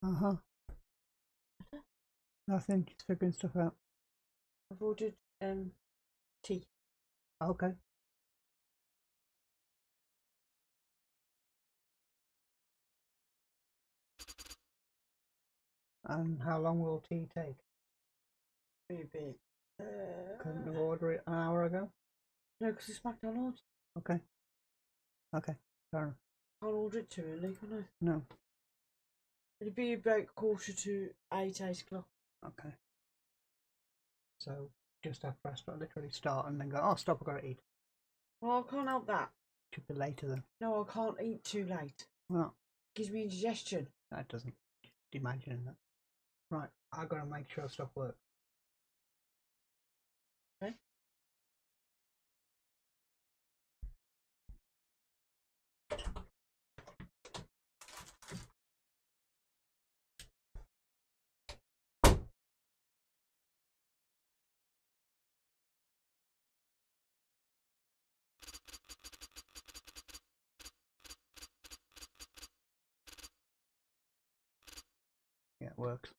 Uh-huh. Nothing, just figuring stuff out. I've ordered tea. Okay. And how long will tea take? Maybe. Couldn't have ordered it an hour ago? No, because it's McDonald's. Okay. Okay, fair enough. Can't order it too early, can I? No. It'd be about 7:45, 8 o'clock. Okay. So, just after restaurant literally start and then go, oh, stop, I've got to eat. Well, I can't help that. Should be later then. No, I can't eat too late. Well, Gives me indigestion. that doesn't. Just imagining that. Right, I've got to make sure stuff works. Okay. Yeah, it works.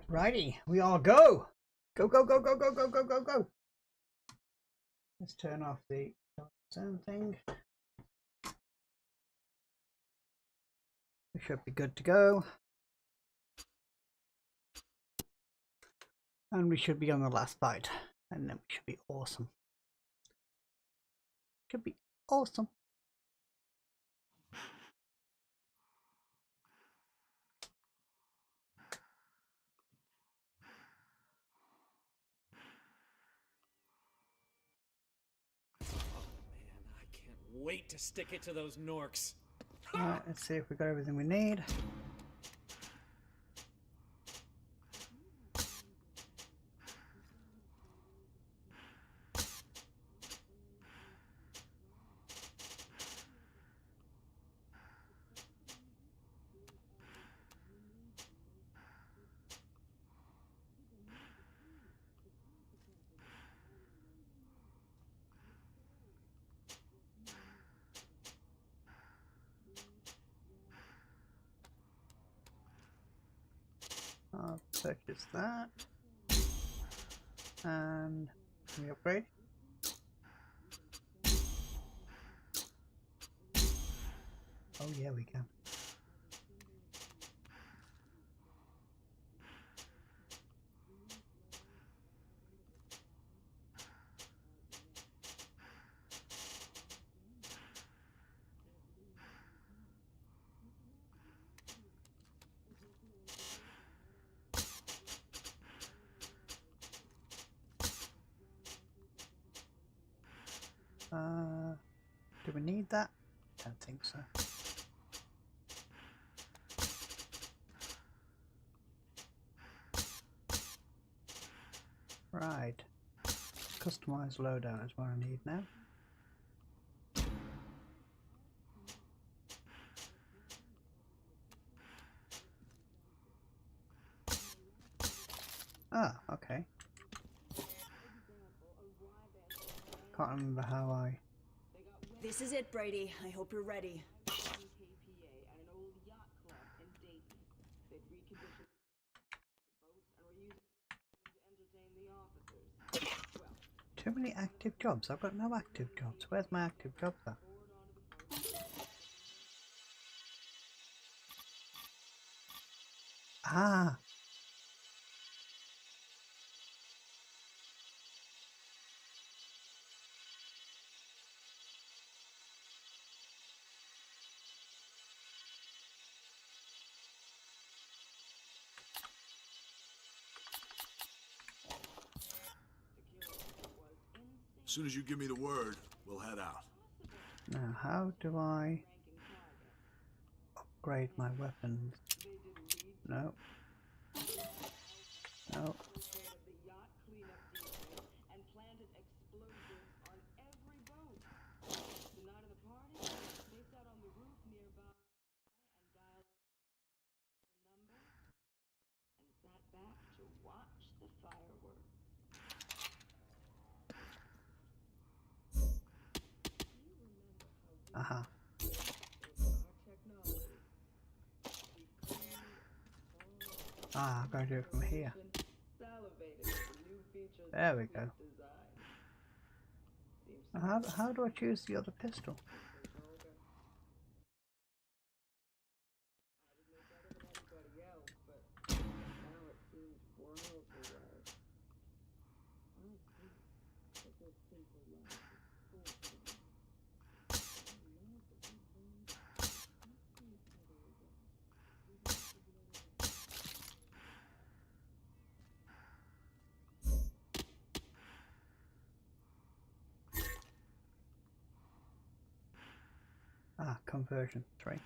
Righty, we all go. Go, go, go, go, go, go, go, go, go. Let's turn off the sound thing. We should be good to go. And we should be on the last fight. And then we should be awesome. Should be awesome. Wait to stick it to those Norks. Alright, let's see if we got everything we need. I'll purchase that. And can we upgrade? Oh yeah, we can. Do we need that? Don't think so. Right. Customize loadout is what I need now. Ah, okay. Can't remember how I... This is it, Brady. I hope you're ready. Too many active jobs. I've got no active jobs. Where's my active jobs at? Ah! As soon as you give me the word, we'll head out. Now, how do I upgrade my weapons? No. No. Aha. Ah, I've got to do it from here. There we go. How do I choose the other pistol? Ah, conversion 3.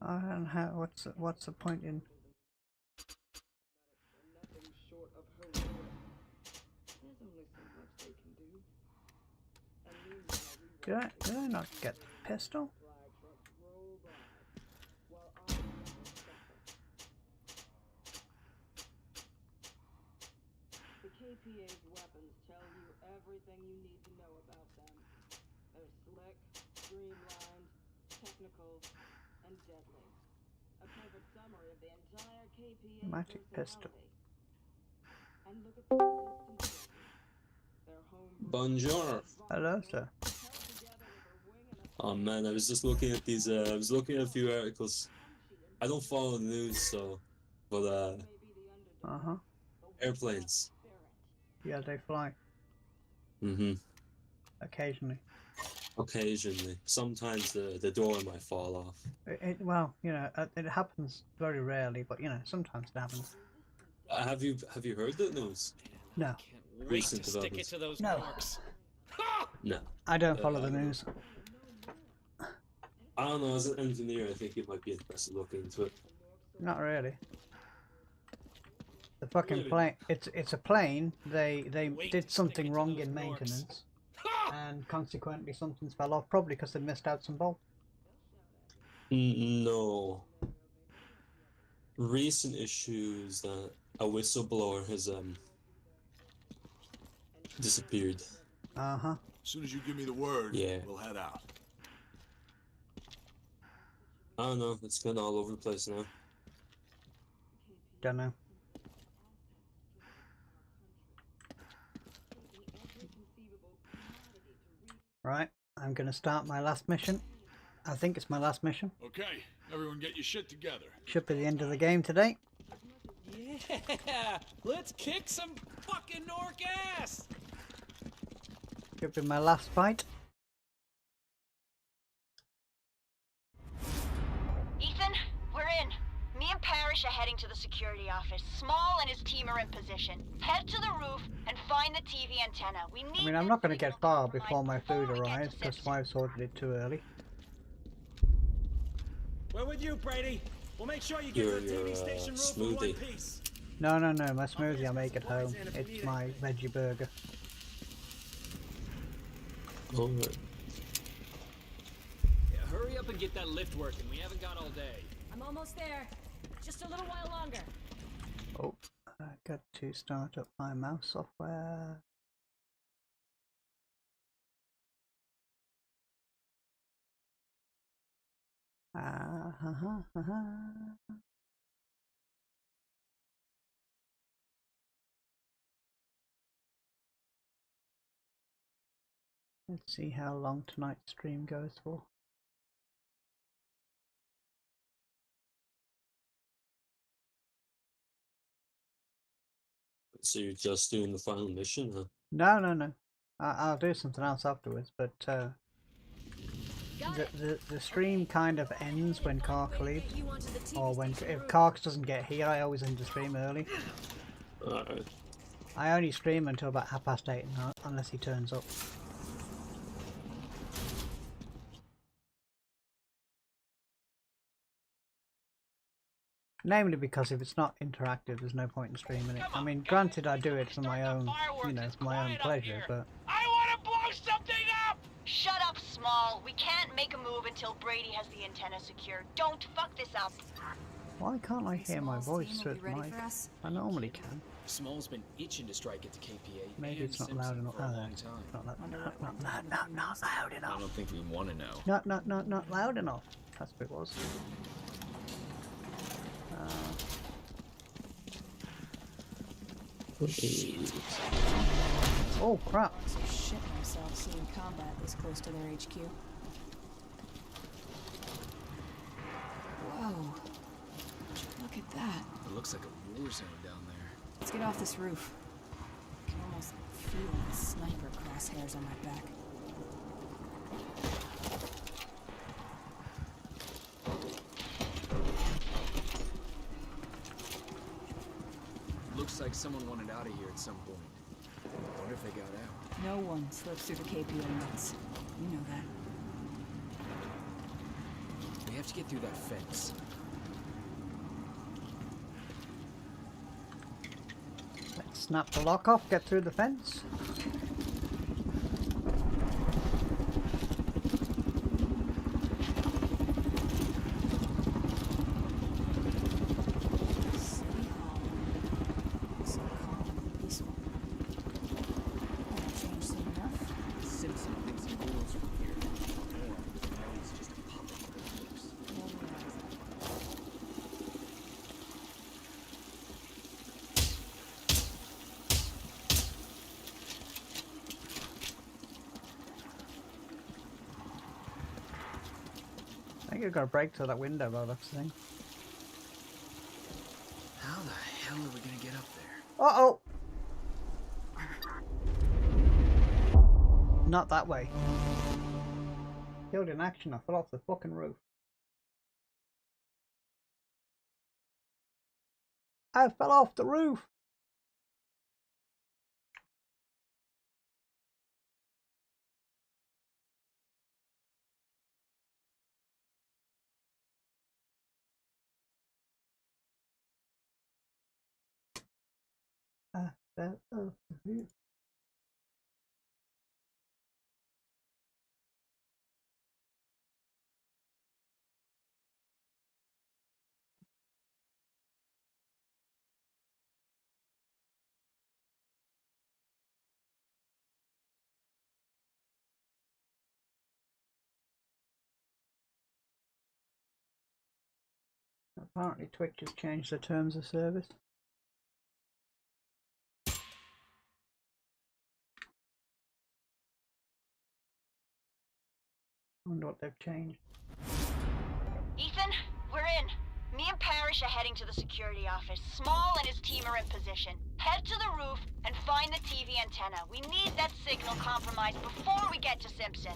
And how? What's the point in? Did I not get the pistol? KPA's weapons tell you everything you need to know about them. They're slick, streamlined, technical, and deadly. A perfect summary of the entire KPA Magic pistol. personality. And look at the resistance. Their home. Bonjour. Hello, sir. Oh man, I was just looking at these. I was looking at a few articles. I don't follow the news, so, but Uh-huh. airplanes. Yeah, they fly. Mm-hmm. Occasionally. Occasionally, sometimes the door might fall off. Well, you know, it happens very rarely, but you know, sometimes it happens. Have you heard the news? No. Can't wait Recent to stick it developments. to those No. norks. No. I don't follow the news. I don't know. As an engineer, I think it might be interesting to look into it. Not really. The fucking Really? plane. It's a plane. They Wait did to something stick it to wrong those in norks. maintenance, and consequently something fell off. Probably because they missed out some bolts. No. Recent issues that a whistleblower has disappeared. Uh-huh. As soon as you give me the word, Yeah. we'll head out. I don't know. It's kind of all over the place now. Don't know. Right. I'm gonna start my last mission. I think it's my last mission. Okay, everyone get your shit together. Should be the end of the game today. Yeah, let's kick some fucking nork ass. Should be my last fight. Ethan, we're in. Me and Parrish are heading to the security office. Small and his team are in position. Head to the roof and find the TV antenna. We need. I mean, I'm not going to get far before my food arrives because I've ordered it too early. We're with you, Brady. We'll make sure you get to the TV station roof in one smoothie. piece. No, my smoothie I make at home. It's my veggie burger. Alright. Yeah, hurry up and get that lift working. We haven't got all day. I'm almost there. Just a little while longer. Oh, I got to start up my mouse software. Let's see how long tonight's stream goes for. So you're just doing the final mission, huh? No. I'll do something else afterwards, but the stream kind of ends when Kark leaves, or when if Kark doesn't get here, I always end the stream early. Alright. I only stream until about 8:30 unless he turns up. Namely because if it's not interactive, there's no point in streaming it. I mean, granted, I do it for my own, you know, for my own pleasure, but I want to blow something up! Shut up, Small. We can't make a move until Brady has the antenna secured. Don't fuck this up. why can't I hear my voice Team through will be the ready mic? for us. I normally can. Small's been itching to strike at the KPA. Maybe and it's not Simpson loud enough. for a Oh, long it's time. not loud I enough. don't think we want to know. Not loud enough. That's what it was. Oh crap! So shit myself seeing combat this close to their HQ. Whoa. Look at that. It looks like a war zone down there. Let's get off this roof. I can almost feel the sniper crosshairs on my back. Looks like someone wanted out of here at some point. I wonder if they got out. No one slips through the KPA nets. You know that. We have to get through that fence. Let's snap the lock off. Get through the fence. City Hall. So calm and peaceful. I think I've got to break through that window by the thing. How the hell are we gonna get up there? Uh-oh! Not that way. Killed in action, I fell off the fucking roof. I fell off the roof! I fell off the roof. Apparently Twitch has changed the terms of service. I wonder what they've changed. Ethan, we're in. Me and Parrish are heading to the security office. Small and his team are in position. Head to the roof and find the TV antenna. We need that signal compromised before we get to Simpson.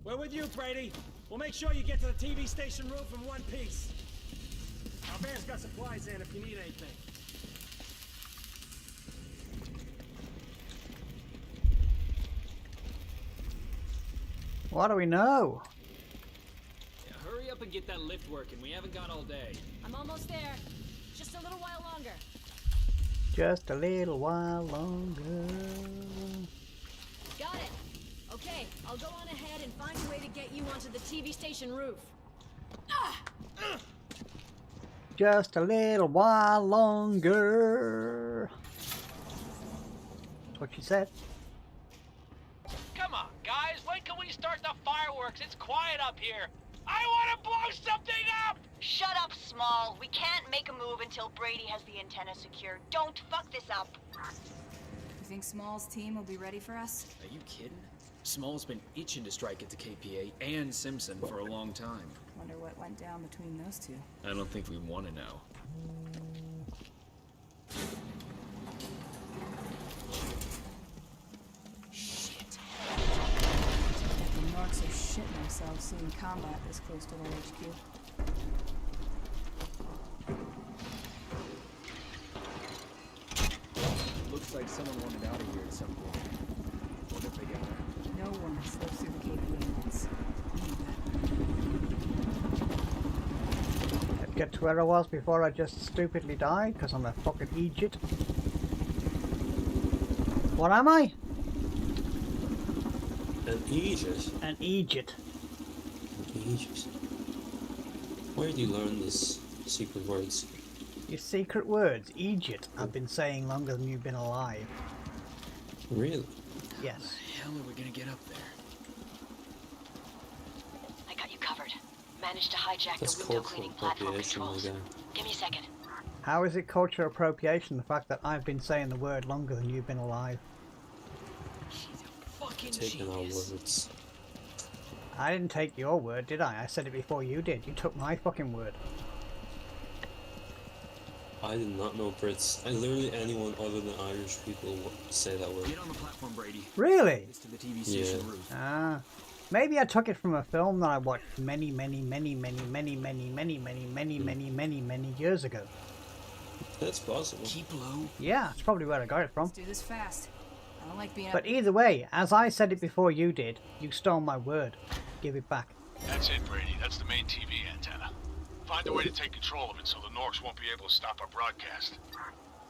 We're with you, Brady. We'll make sure you get to the TV station roof in one piece. Our van's got supplies in if you need anything. What do we know? Yeah, hurry up and get that lift working. We haven't got all day. I'm almost there. Just a little while longer. Just a little while longer. Got it. Okay, I'll go on ahead and find a way to get you onto the TV station roof. Just a little while longer. That's what she said. Come on, guys. When can we start the fireworks? It's quiet up here. I want to blow something up! Shut up, Small. We can't make a move until Brady has the antenna secured. Don't fuck this up. You think Small's team will be ready for us? Are you kidding? Small's been itching to strike at the KPA and Simpson for a long time. Wonder what went down between those two. I don't think we want to know. Shit. Bet the Norks are shitting themselves seeing combat this close to their HQ. Looks like someone wanted out of here at some point. Wonder if they get there. No one slips through the KPA once. Let's get to where I was before I just stupidly died, because I'm a fucking Egypt. What am I? An Egypt. An Egypt. Egypt. Where do you learn these secret words? Your secret words, Egypt, I've been saying longer than you've been alive. Really? Yes. How the hell are we gonna get up there? I got you covered. Managed to hijack That's the window cultural cleaning platform appropriation, my controls. guy. Give me a second. How is it cultural appropriation, the fact that I've been saying the word longer than you've been alive? She's a fucking Taking our genius. words. I didn't take your word, did I? I said it before you did. You took my fucking word. I did not know Brits. And literally anyone other than Irish people would say that word. Get on the platform, Brady. Really? It's to the TV station Yeah. roof. Ah. Maybe I took it from a film that I watched many years ago. That's possible. Keep low. Yeah, that's probably where I got it from. Let's do this fast. I don't like being But either way, as I said it before you did, you stole my word. Give it back. That's it, Brady. That's the main TV antenna. Find a way to take control of it so the Norks won't be able to stop our broadcast.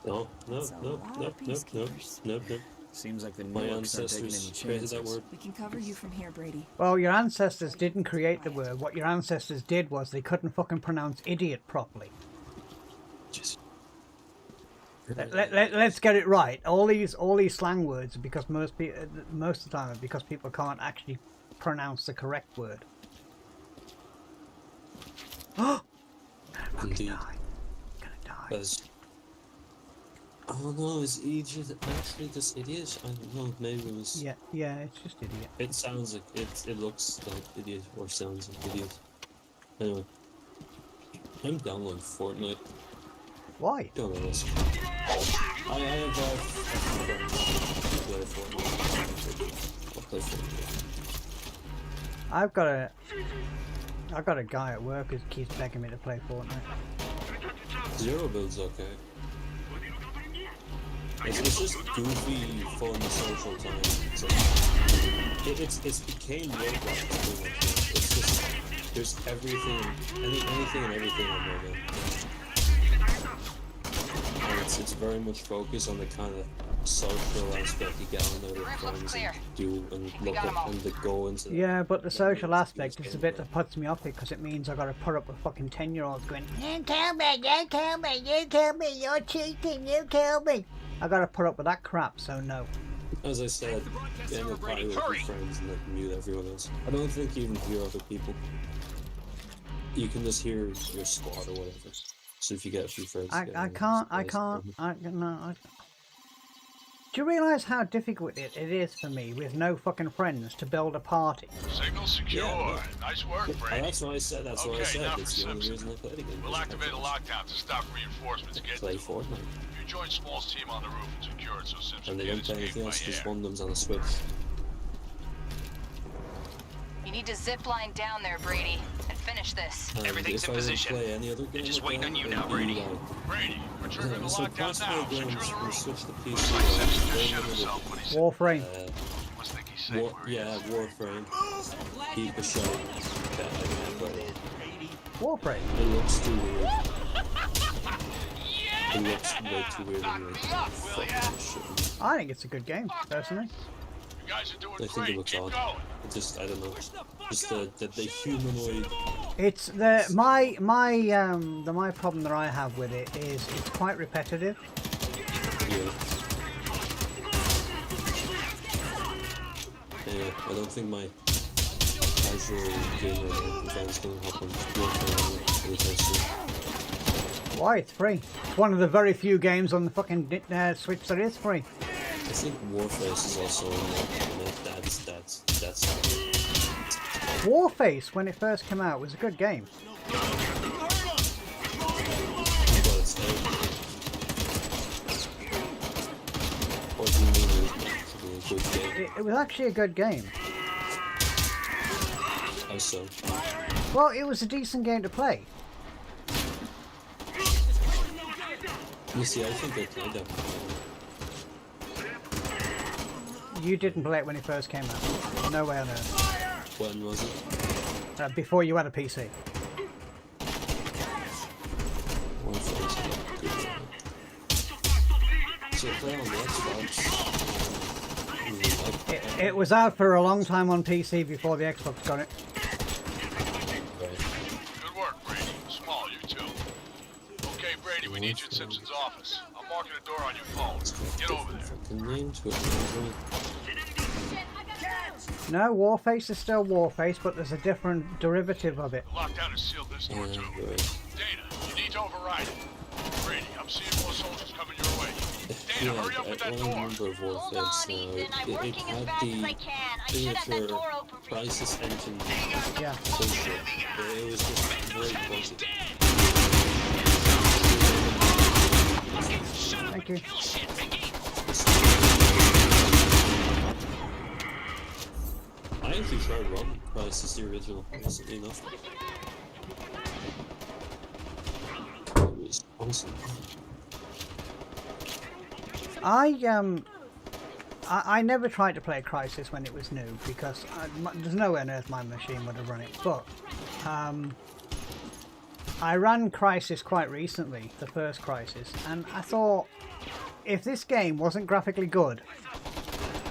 No, no, That's a no, lot no, of no, no, peacekeepers. no, no. Seems like the My Norks aren't taking any ancestors created that chances. word. We can cover you from here, Brady. Well, your ancestors didn't create the word. What your ancestors did was they couldn't fucking pronounce idiot properly. Just... Let's get it right. All these slang words are because most of the time are because people can't actually pronounce the correct word. Oh! I'm Indeed. gonna die. That is... Oh no, is Egypt actually this idiot? I don't know, maybe it was... Yeah, it's just idiot. It sounds like, it looks like idiot, or sounds like idiot. Anyway. I'm downloading Fortnite. Why? Don't know this. I have play Fortnite. I'll play Fortnite. I've got a guy at work who keeps begging me to play Fortnite. Zero build's okay. It's just goofy, fun, social time. It's became Roblox too much. It's just, there's everything, anything and everything on there. And it's very much focused on the kind of social aspect you get on there with friends and do and look up and go into. Yeah, but the social aspect is the bit that puts me off it because it means I got to put up with fucking 10-year-olds going, you kill me, you kill me, you kill me, you're cheating, you kill me. I got to put up with that crap, so no. As I said, get in a party with your friends and like mute everyone else. I don't think you even hear other people. You can just hear your squad or whatever. So if you get a few friends, I can't. Do you realise how difficult it is for me with no fucking friends to build a party? Signal secure. Yeah, nice work, Brady. That's what I said. That's what I said. Now It's for the only Simpson. reason I played again. We'll activate a lockdown to stop reinforcements getting Play to them. Fortnite. You join Small's team on the roof and secure it so Simpson And they can don't play escape anything by else, just air. one of them's on a Switch. You need to zip line down there, Brady, and finish this. And Everything's if in I didn't position. play any other game Just like waiting that, on you it'd now, be Brady. like- Brady, we're triggering the So lockdown possible now. Secure games the will roof. switch the PC Looks like Simpson just very shot limited. himself when he said Warframe. he must think he's safe where he is. Warframe. Keep a shot. Warframe. It looks too weird. It looks way too weird. I think it's a good game, personally. You guys are doing I think great. it looks Keep odd. going. It just, I don't know. Just the humanoid. It's the my problem that I have with it is it's quite repetitive. Yeah. Yeah, I don't think my casual gamer friends can hop on Warframe anytime soon. Why? It's free. It's one of the very few games on the fucking Switch that is free. I think Warface is also that's Warface, when it first came out, was a good game. but it's what do you mean it's actually a good game? It was actually a good game. How so? Well, it was a decent game to play. You see, I think I played that. You didn't play it when it first came out. No way on earth. When was it? Before you had a PC. So play on the Xbox. It was out for a long time on PC before the Xbox got it. Good work, Brady. Small, you too. Okay, Brady, we need you at Simpson's office. I'm marking a door on your phone. Get over there. Name to it. No, Warface is still Warface, but there's a different derivative of it. The lockdown has sealed this door too. Dana, you need to override it. Brady, I'm seeing more soldiers coming your way. Dana, Yeah, hurry up with that I door. remember of Warface. It had the signature Crisis Engine Yeah. bullshit. It was just very bullshit. Thank you. I actually tried running Crisis the original, recently enough. It was awesome. I never tried to play Crysis when it was new because there's nowhere on earth my machine would have run it. But I ran Crysis quite recently, the first Crysis, and I thought if this game wasn't graphically good,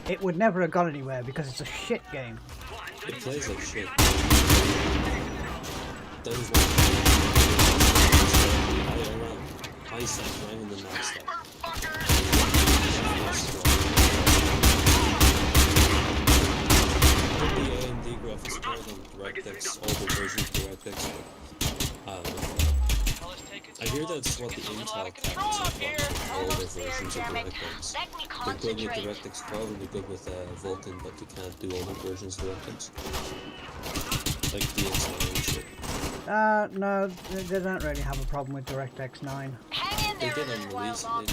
it would never have gone anywhere because it's a shit game. It plays like shit. That is I sat down in the non-stop. Put the AMD graphics card on DirectX, all the versions of DirectX, but I hear that's what the Intel cameras are for. older almost there, versions of damn it. DirectX. Let me They're good with concentrate. DirectX 12 and they're good with Vulkan, but they can't do older versions of DirectX. Like DXI and shit. No, they don't really have a problem with DirectX 9. Hang in They there did a on little while release. longer.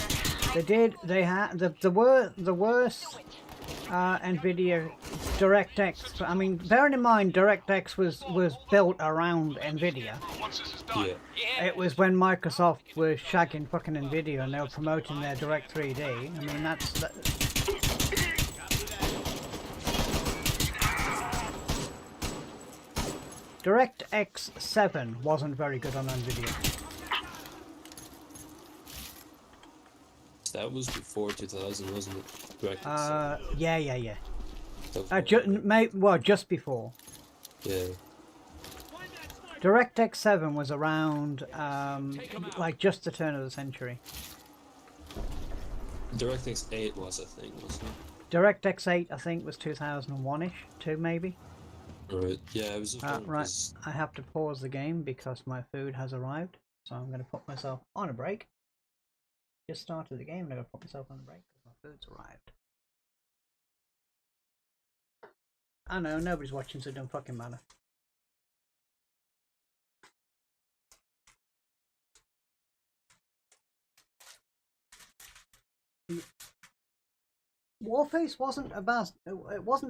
They did. They had the worst NVIDIA DirectX. I mean, bearing in mind DirectX was built around NVIDIA. Yeah. It was when Microsoft was shagging fucking NVIDIA and they were promoting their Direct 3D. I mean, that's. DirectX 7 wasn't very good on NVIDIA. That was before 2000, wasn't it? DirectX 7. Yeah. That was Well, just before. yeah. DirectX 7 was around, like, just the turn of the century. DirectX 8 was, I think, wasn't it? DirectX 8, I think, was 2001-ish, 2 maybe. Right. Yeah, it was. Right, I have to pause the game because my food has arrived, so I'm going to put myself on a break. Just started the game and I'm going to put myself on a break because my food's arrived. I know, nobody's watching, so it don't fucking matter. Warface wasn't a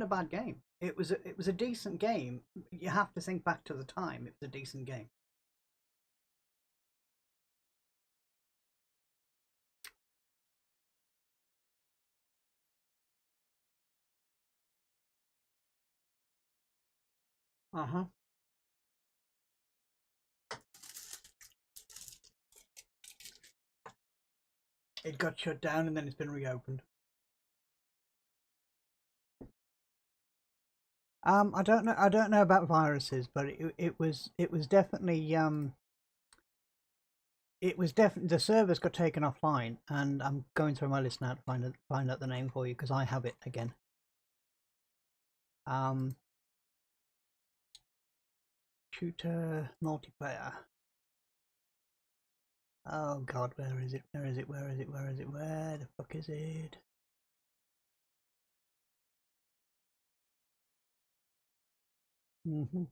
bad game. It was a decent game. You have to think back to the time. It was a decent game. Uh-huh. It got shut down and then it's been reopened. I don't know about viruses, but it was definitely the servers got taken offline, and I'm going through my list now to find out the name for you because I have it again. Shooter multiplayer. Oh God, where is it? Where the fuck is it? Mm-hmm.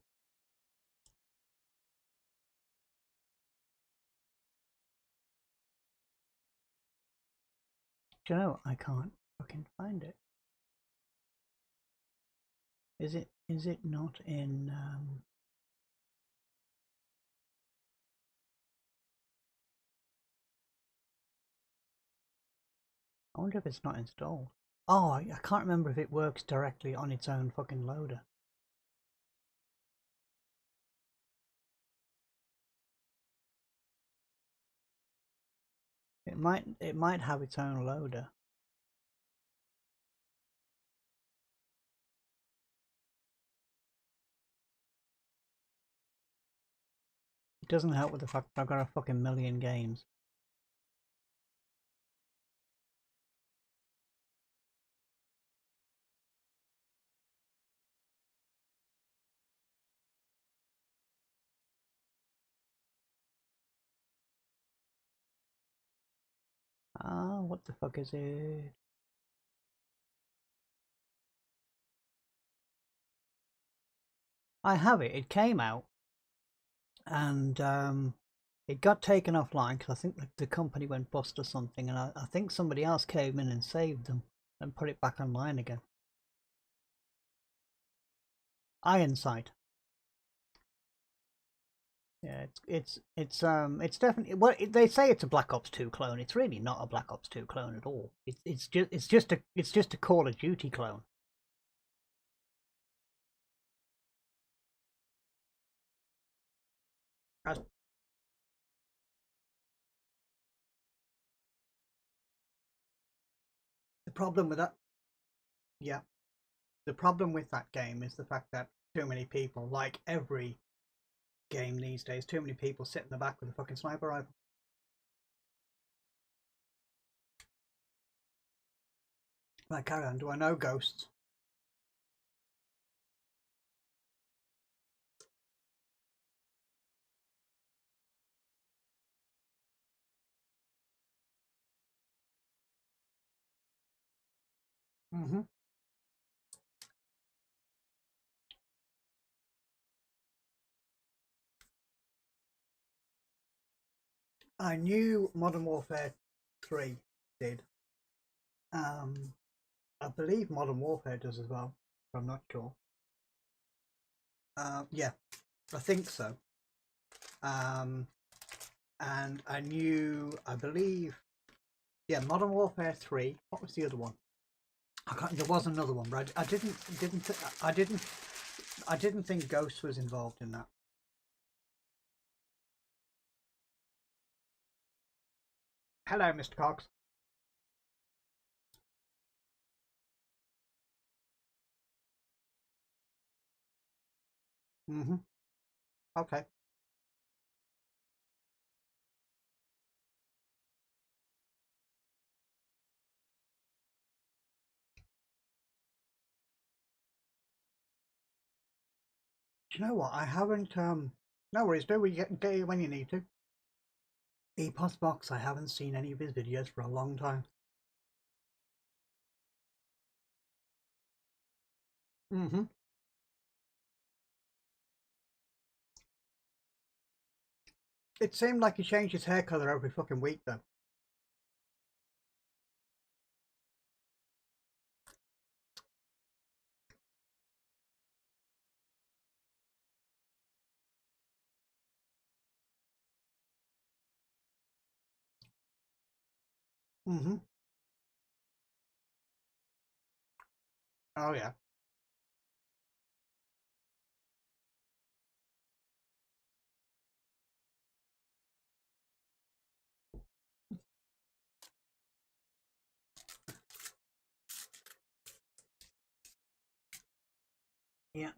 Do you know what? I can't fucking find it. Is it not in I wonder if it's not installed. Oh, I can't remember if it works directly on its own fucking loader. It might have its own loader. It doesn't help with the fact that I've got a fucking million games. Ah, what the fuck is it? I have it. It came out, and it got taken offline because I think the company went bust or something, and I think somebody else came in and saved them and put it back online again. Ironsight. Yeah, it's definitely, well, they say it's a Black Ops 2 clone. It's really not a Black Ops 2 clone at all. It's just a Call of Duty clone. The problem with that, yeah, the problem with that game is the fact that too many people, like every game these days, too many people sit in the back with a fucking sniper rifle. Right, carry on. Do I know ghosts? Mm-hmm. I knew Modern Warfare 3 did. I believe Modern Warfare does as well, but I'm not sure. Yeah, I think so. And I knew, I believe, yeah, Modern Warfare 3. What was the other one? I can't, there was another one, but I didn't think Ghost was involved in that. Hello, Mr. Cox. Mm-hmm. Okay. Do you know what? I haven't, no worries, do we get it when you need to. EPOS Box, I haven't seen any of his videos for a long time. Mm-hmm. It seemed like he changed his hair colour every fucking week, though. Mm-hmm. Oh, yeah. Yeah.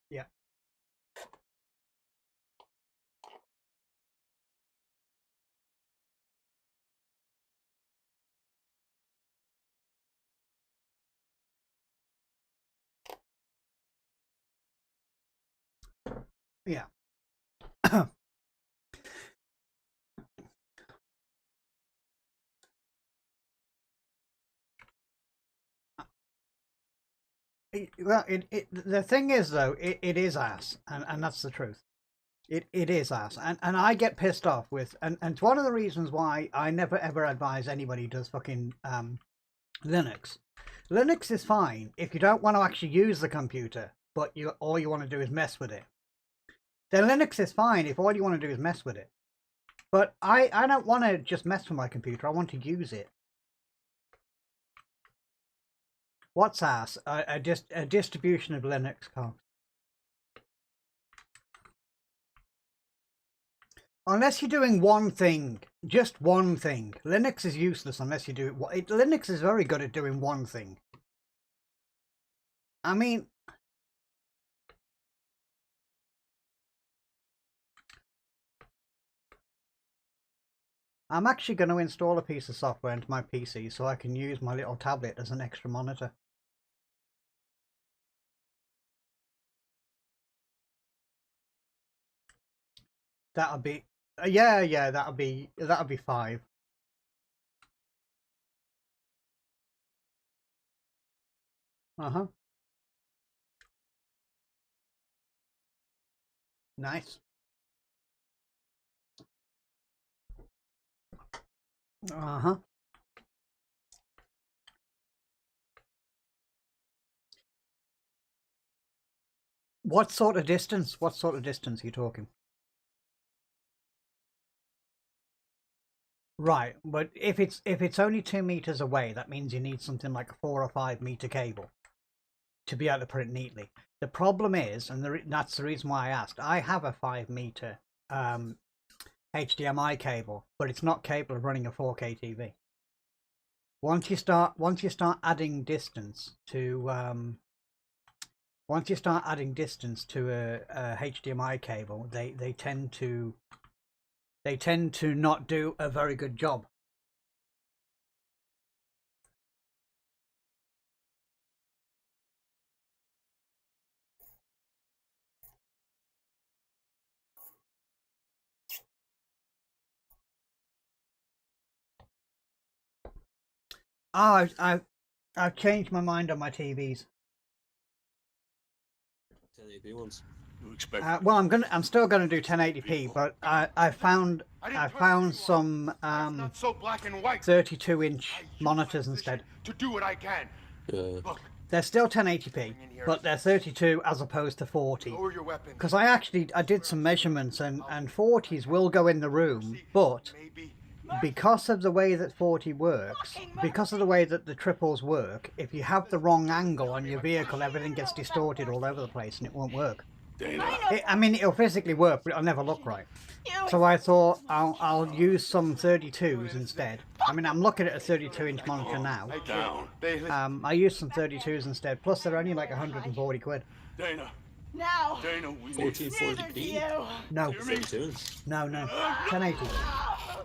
Yeah. Yeah. Well, the thing is, though, it is ass, and that's the truth. It is ass, and I get pissed off with, and it's one of the reasons why I never ever advise anybody does fucking Linux. Linux is fine if you don't want to actually use the computer, but all you want to do is mess with it. Then Linux is fine if all you want to do is mess with it. But I don't want to just mess with my computer. I want to use it. What's ass? A distribution of Linux, Carl. Unless you're doing one thing, just one thing. Linux is useless unless you do it. Linux is very good at doing one thing. I mean, I'm actually going to install a piece of software into my PC so I can use my little tablet as an extra monitor. That'll be, yeah, that'll be 5. Uh-huh. Nice. Uh-huh. What sort of distance? What sort of distance are you talking? Right, but if it's only 2 meters away, that means you need something like a 4 or 5 meter cable to be able to put it neatly. The problem is, and that's the reason why I asked, I have a 5 meter HDMI cable, but it's not capable of running a 4K TV. Once you start adding distance to a HDMI cable, they tend to not do a very good job. Oh, I've changed my mind on my TVs. 1080p ones. You expect? Well, I'm still gonna do 1080p, but I found some Not so black and white. 32-inch monitors instead. To do what I can. Look, They're still 1080p, but they're 32 as opposed to 40. lower your weapon. Because I did some measurements, and 40s will go in the room, but because of the way that 40 works, because of the way that the triples work, if you have the wrong angle on your vehicle, everything gets distorted all over the place and it won't work. I mean, it'll physically work, but it'll never look right. So I thought I'll use some 32s instead. I mean, I'm looking at a 32-inch monitor now. I used some 32s instead, plus they're only like 140 quid. Dana. Now. Dana, we 1440p. No. 32. No. 1080.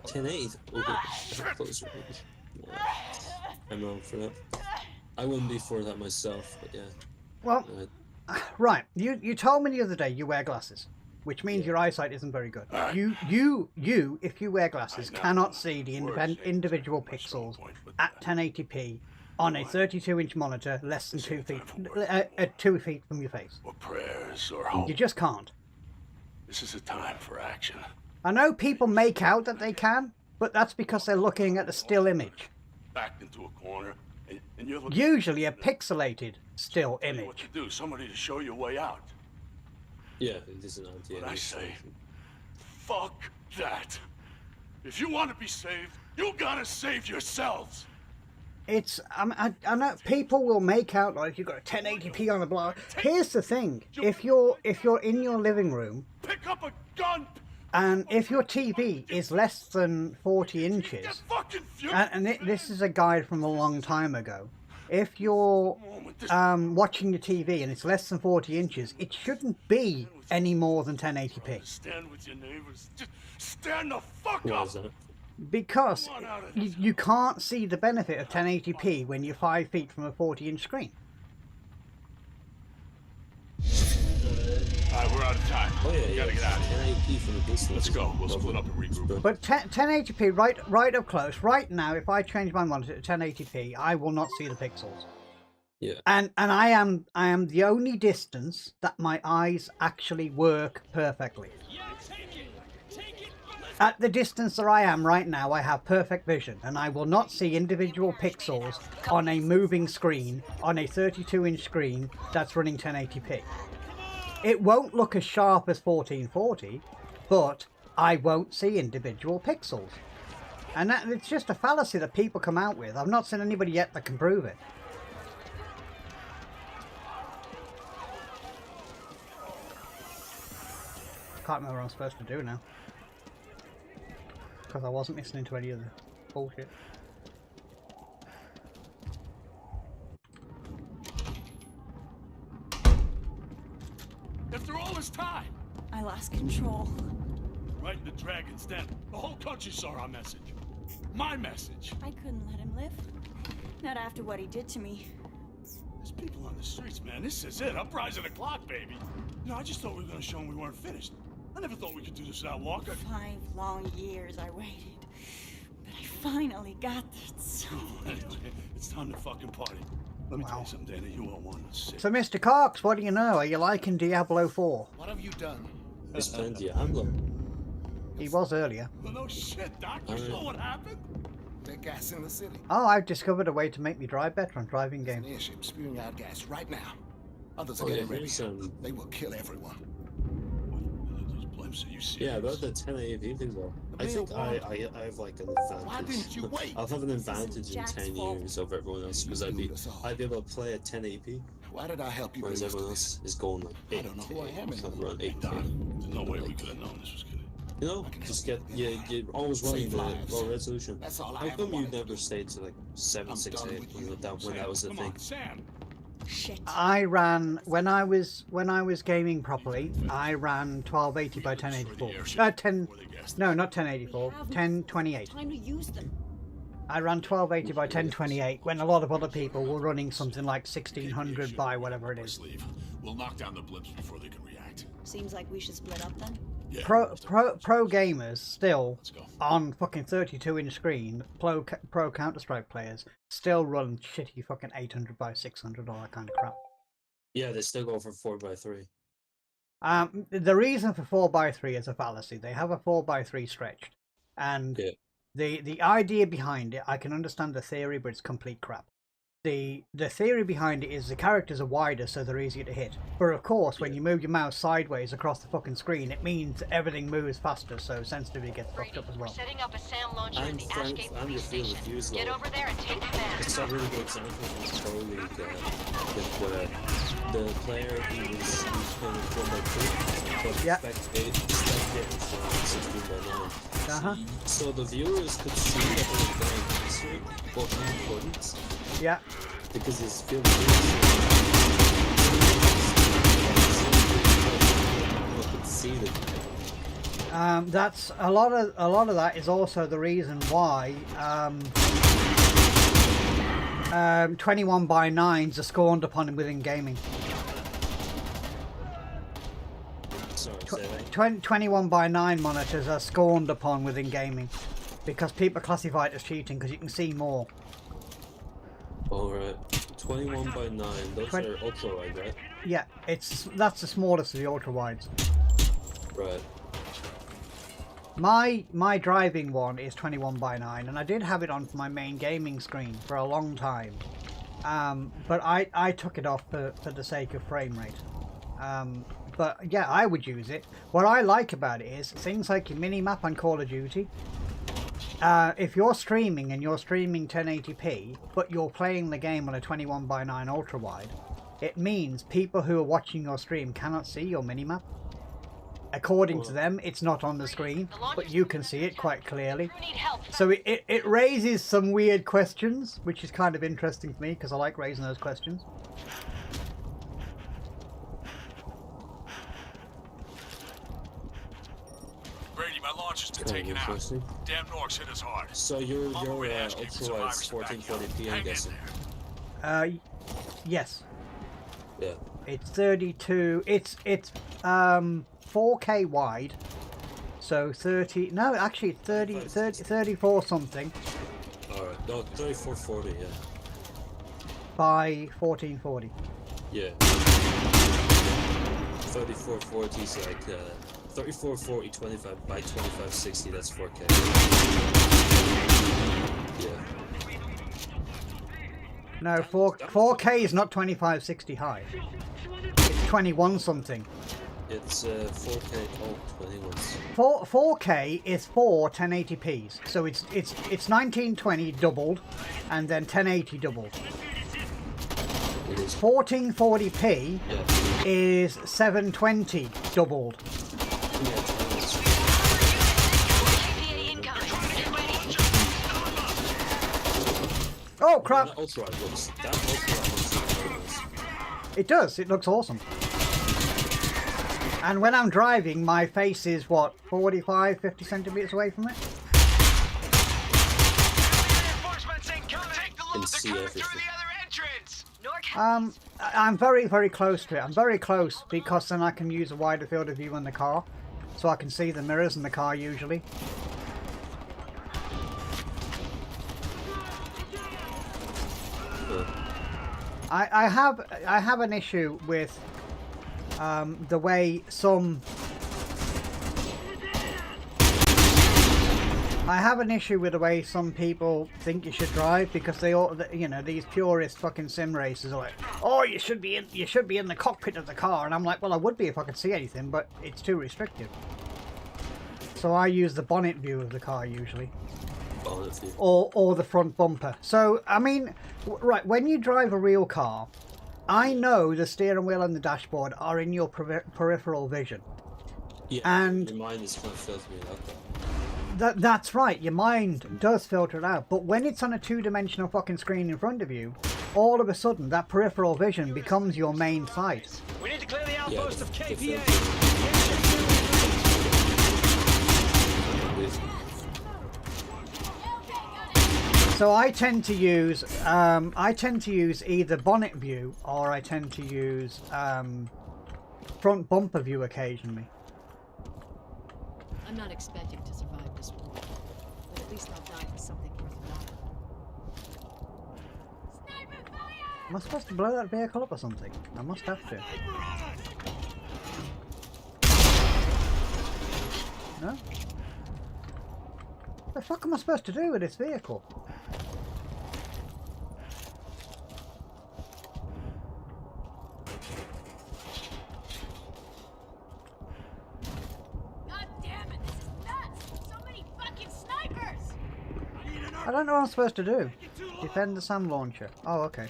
1080. Okay. Close range. Yeah. I'm wrong for that. I wouldn't be for that myself, but yeah. Well, right. You told me the other day you wear glasses, which means your eyesight isn't very good. You, if you wear glasses, cannot see the individual pixels at 1080p on a 32-inch monitor less than 2 feet, 2 feet from your face. Or prayers or hope. You just can't. This is a time for action. I know people make out that they can, but that's because they're looking at a still image. Backed into a corner, and you're looking. Usually a pixelated still image. What to do? Somebody to show you a way out. Yeah, it is an anti. But I say, fuck that. If you want to be saved, you gotta save yourselves. It's I know people will make out like you've got a 1080p on the block. Here's the thing: if you're in your living room, pick up a gun. And if your TV is less than 40 inches, and this is a guide from a long time ago, if you're watching your TV and it's less than 40 inches, it shouldn't be any more than 1080p. Stand with your neighbors. Just stand the fuck up. Because you can't see the benefit of 1080p when you're 5 feet from a 40-inch screen. Alright, we're out of time. Oh yeah, we gotta get out of here. 1080p from the distance. Let's go. We'll split up and regroup. But 1080p, right up close, right now, if I change my monitor to 1080p, I will not see the pixels. Yeah. And I am the only distance that my eyes actually work perfectly. At the distance that I am right now, I have perfect vision, and I will not see individual pixels on a moving screen, on a 32-inch screen that's running 1080p. It won't look as sharp as 1440, but I won't see individual pixels. And it's just a fallacy that people come out with. I've not seen anybody yet that can prove it. Can't remember what I'm supposed to do now. Because I wasn't listening to any of the bullshit. After all this time, I lost control. right in the Dragon's Den. The whole country saw our message. My message. I couldn't let him live. Not after what he did to me. There's people on the streets, man. This is it. Uprising the clock, baby. You know, I just thought we were gonna show them we weren't finished. I never thought we could do this without Walker. 5 long years I waited. But I finally got this. Anyway, it's time to fucking party. Let me tell you something, Dana. You are one sick. So, Mr. Cox, what do you know? Are you liking Diablo 4? What have you done? He's playing Diablo. He was earlier. Well, no shit, Doc. You saw what happened? They're gassing the city. Oh, I've discovered a way to make me drive better on driving games. An airship spewing out gas right now. Others are Oh, yeah, getting ready. here's, They will kill everyone. Those blimps are you serious? Yeah, about the 1080p thing though. I think I have like an advantage. Why didn't you wait? I'll have an advantage in 10 years over everyone else because I'd be able to play at 1080p. Why did I help you? Whereas everyone else is going like 8K. I don't know who I am anymore. Run 8K. There's no way we could have known this was gonna. You know, just get you're always running the low resolution. That's all I How ever come you wanted. never stayed to like 768 when that was the thing? Sam. Shit. I ran when I was gaming properly. I ran 1280 by 1084. 10. No, not 1084. 1028. Time to use them. I ran 1280 by 1028 when a lot of other people were running something like 1600 by whatever it is. Leave. We'll knock down the blimps before they can react. Seems like we should split up then. Yeah, pro gamers still on fucking 32-inch screen, pro Counter-Strike players still run shitty fucking 800 by 600, all that kind of crap. Yeah, they still go for 4x3. The reason for 4x3 is a fallacy. They have a 4x3 stretched, and Yeah. the idea behind it, I can understand the theory, but it's complete crap. The theory behind it is the characters are wider, so they're easier to hit. But of course, when you move your mouse sideways across the fucking screen, it means everything moves faster, so sensitivity gets fucked up as well. We're setting up a sound launcher in the I'm Ashgate your police field of station. views, Get though. over there and take command. It's a really good example from Pro League with the player who was playing 4x3, but spectators were 16x9. So the viewers could see that they were playing history, but he couldn't. Yeah. Because his field of view could see the That's a lot of that is also the reason why 21x9s are scorned upon within gaming. Sorry, say that. 21x9 monitors are scorned upon within gaming because people classify it as cheating because you can see more. Alright, 21x9, those are ultra wide, right? Yeah, that's the smallest of the ultra wides. Right. My driving one is 21x9, and I did have it on for my main gaming screen for a long time, but I took it off for the sake of frame rate. But yeah, I would use it. What I like about it is things like your mini-map on Call of Duty. If you're streaming and you're streaming 1080p, but you're playing the game on a 21x9 ultra wide, it means people who are watching your stream cannot see your minimap. According to them, it's not on the screen, but you can see it quite clearly. So it raises some weird questions, which is kind of interesting to me because I like raising those questions. Brady, my launcher's been taken out. Damn Norks hit us hard. So your ultra wide's 1440p, I'm guessing. Yes. Yeah. It's 32. It's 4K wide. So 30. No, actually, it's 34 something. All right. No, 3440. Yeah. By 1440. Yeah. 3440 is like 3440 25 by 2560. That's 4K. Yeah. No, 4K is not 2560 high. It's 21 something. It's 4K. Oh, 21. 4K is 4 1080p's. So it's 1920 doubled, and then 1080 doubled. 1440p is 720 doubled. Oh crap! It does. It looks awesome. And when I'm driving, my face is what, 45, 50 centimeters away from it. Can see everything. I'm very, very close to it. I'm very close because then I can use a wider field of view in the car, so I can see the mirrors in the car usually. I have an issue with the way some. I have an issue with the way some people think you should drive because they all, you know, these purist fucking sim racers are like, oh, you should be in the cockpit of the car, and I'm like, well, I would be if I could see anything, but it's too restrictive. So I use the bonnet view of the car usually, or the front bumper. So I mean, right, when you drive a real car, I know the steering wheel and the dashboard are in your peripheral vision. Yeah, and your mind is kind of filtering out there. That's right, your mind does filter it out, but when it's on a two-dimensional fucking screen in front of you, all of a sudden that peripheral vision becomes your main sight. We need to clear the outpost of KPA. So I tend to use either bonnet view or I tend to use front bumper view occasionally. I'm not expecting to survive this war, but at least I'll die for something worth dying. Am I supposed to blow that vehicle up or something? I must have to. No? What the fuck am I supposed to do with this vehicle? God damn it, this is nuts! So many fucking snipers! I don't know what I'm supposed to do. Defend the SAM launcher. Oh, okay.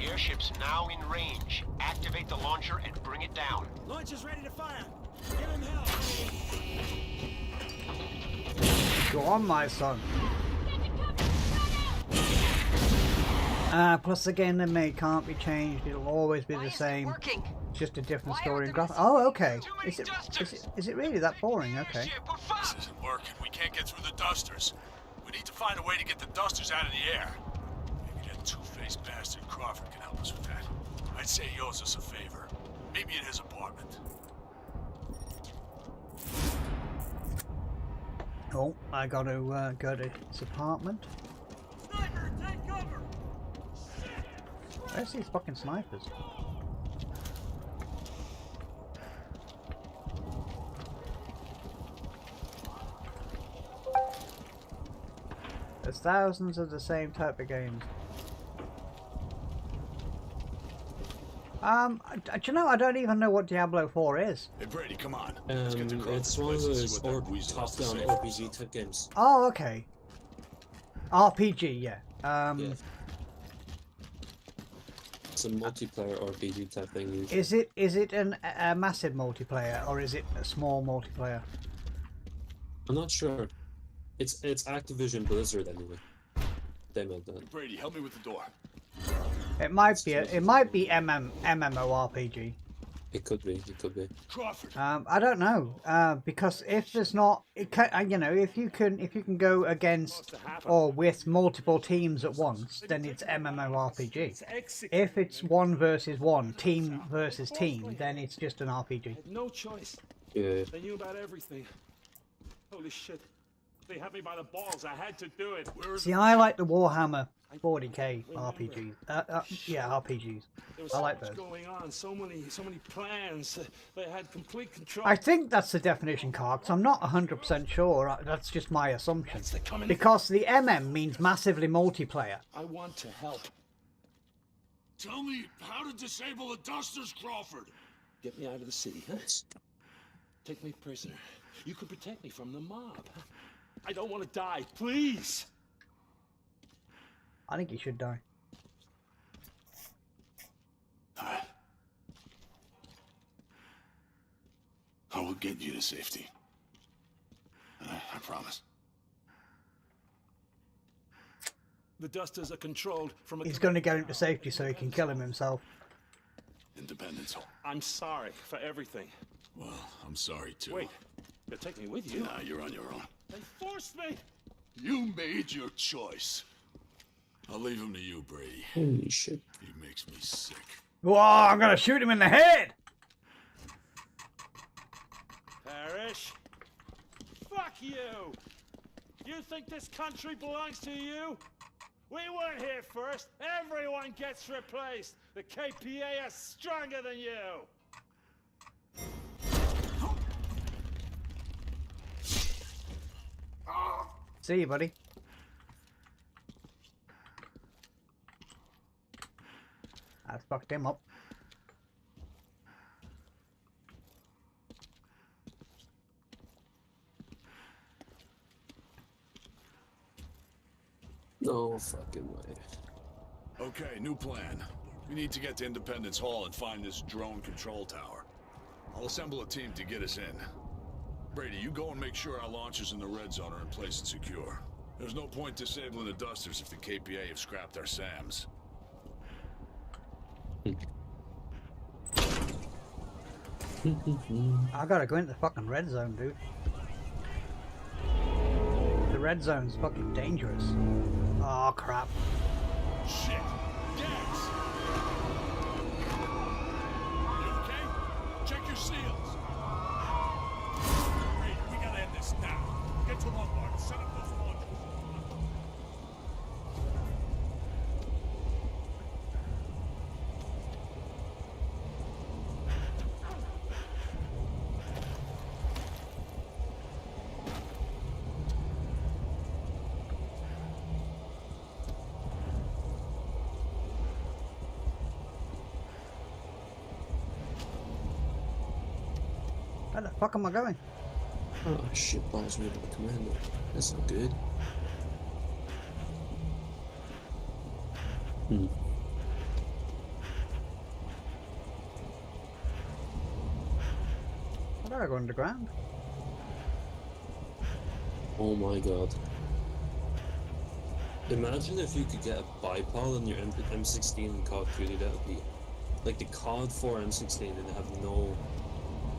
Airship's now in range. Activate the launcher and bring it down. Launcher's ready to fire. Give him help. Go on, my son. Plus again, the mate can't be changed. It'll always be the same. It's just a different story and graph. Oh, okay. Is it really that boring? Okay. This isn't working. We can't get through the dusters. We need to find a way to get the dusters out of the air. Maybe that two-faced bastard Crawford can help us with that. I'd say he owes us a favor. Maybe in his apartment. Oh, I gotta go to his apartment. Sniper, take cover. Where's these fucking snipers? There's thousands of the same type of games. Do you know, I don't even know what Diablo 4 is. Hey Brady, come on. It's one of those top-down RPG type games. Oh, okay. RPG, yeah. Yeah. It's a multiplayer RPG type thing usually. Is it a massive multiplayer or is it a small multiplayer? I'm not sure. It's Activision Blizzard anyway. They made that. Brady, help me with the door. It might be MMORPG. It could be. It could be. Crawford. I don't know. Because if there's not, you know, if you can go against or with multiple teams at once, then it's MMORPG. If it's 1 versus 1, team versus team, then it's just an RPG. No choice. Yeah. They knew about everything. Holy shit. They had me by the balls. I had to do it. See, I like the Warhammer 40k RPGs. Yeah, RPGs. There was I so like much those. going on. So many plans. They had complete control. I think that's the definition, Carl, I'm not 100% sure. That's just my assumption. Because the MM means massively multiplayer. I want to help. Tell me how to disable the dusters, Crawford. Get me out of the city, huh? Take me prisoner. You could protect me from the mob. I don't want to die, please. I think he should die. Alright. I will get you to safety. I promise. The dusters are controlled from a... He's going to get him to safety so he can kill him himself. Independence Hall. I'm sorry for everything. Well, I'm sorry too. Wait, you'll take me with you? Nah, you're on your own. They forced me! You made your choice. I'll leave him to you, Brady. Holy shit. He makes me sick. Whoa, I'm going to shoot him in the head! Parrish? Fuck you! You think this country belongs to you? We weren't here first. Everyone gets replaced. The KPA is stronger than you. See you, buddy. I fucked him up. No fucking way. Okay, new plan. We need to get to Independence Hall and find this drone control tower. I'll assemble a team to get us in. Brady, you go and make sure our launchers in the red zone are in place and secure. There's no point disabling the dusters if the KPA have scrapped our SAMs. I gotta go into the fucking red zone, dude. The red zone's fucking dangerous. Oh crap. Shit! Gas! You okay? Check your seals. Great, we gotta end this now. Get to Lombard, set up those launchers. Where the fuck am I going? Oh shit, balls me to the commander. That's not good. I gotta go underground. Oh my god. Imagine if you could get a bipod on your M16 in COD 3D, that would be like the COD 4 M16 and have no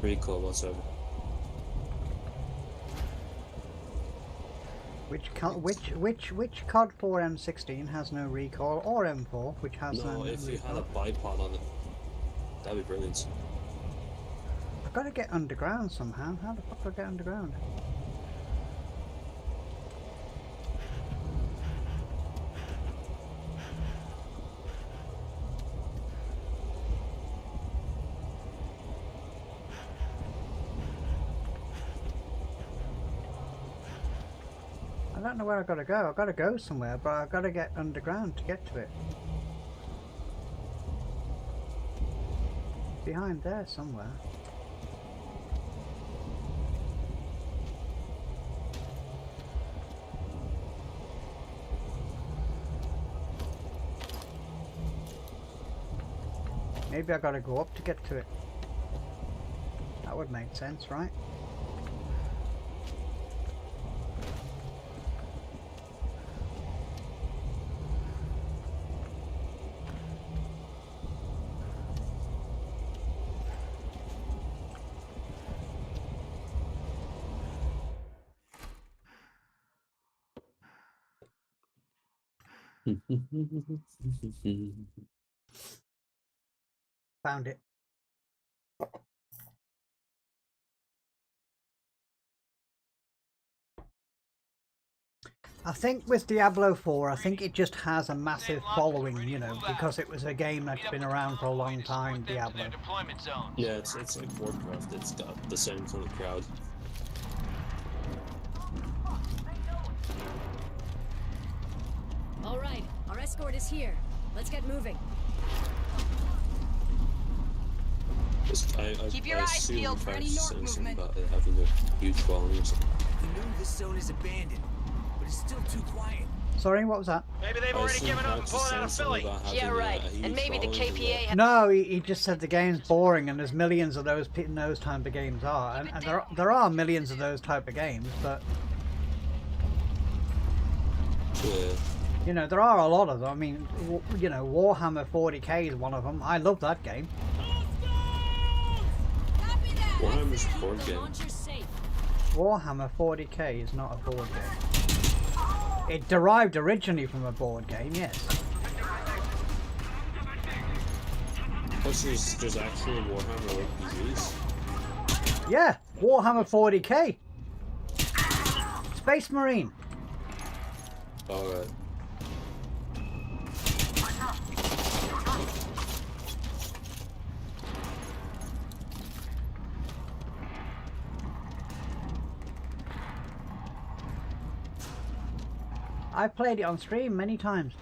recoil whatsoever. Which COD 4 M16 has no recoil, or M4 which has no No, if you recoil? had a bipod on it, that'd be brilliant. I've got to get underground somehow. How the fuck do I get underground? I don't know where I've got to go. I've got to go somewhere, but I've got to get underground to get to it. Behind there somewhere. Maybe I gotta go up to get to it. That would make sense, right? Found it. I think with Diablo 4, I think it just has a massive following, you know, because it was a game that's been around for a long time, Diablo. Yeah, it's like Warcraft, it's got the same kind of crowd. Alright, our escort is here. Let's get moving. Keep your eyes peeled for any north movement. About it having a huge following or something. We know this zone is abandoned, but it's still too quiet. Sorry, what was that? Maybe they've already given up and pulled out of Philly. Yeah, right. And maybe the KPA. No, he just said the game's boring, and there's millions of those type of games are, and there are millions of those type of games, but Yeah. you know there are a lot of them. I mean, you know, Warhammer 40k is one of them. I love that game. Warhammer's a board game. Warhammer 40k is not a board game. It derived originally from a board game, yes. Oh, so there's actual Warhammer RPGs? Yeah, Warhammer 40k. Space Marine. Alright. I've played it on stream many times.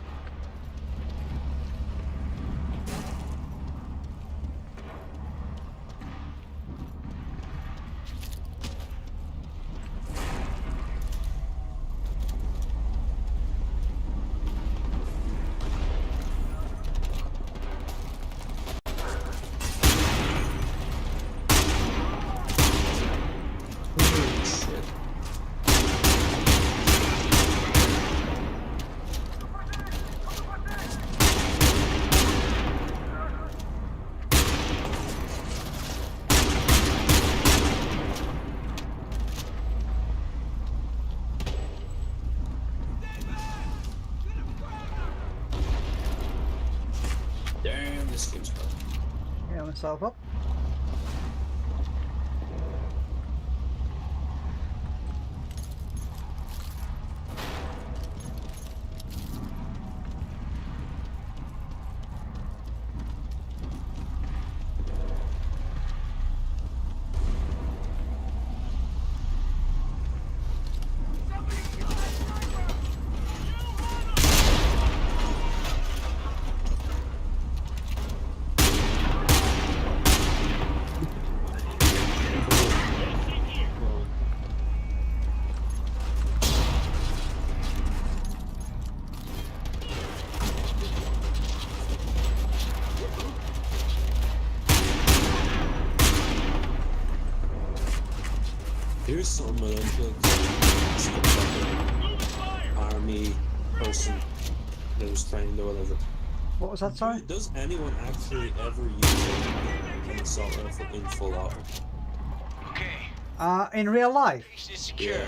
this game's hard. Heal myself up. Here's something I don't feel like army person that was trained or whatever. What was that, sorry? Does anyone actually ever use an assault rifle in full auto? In real life? Yeah.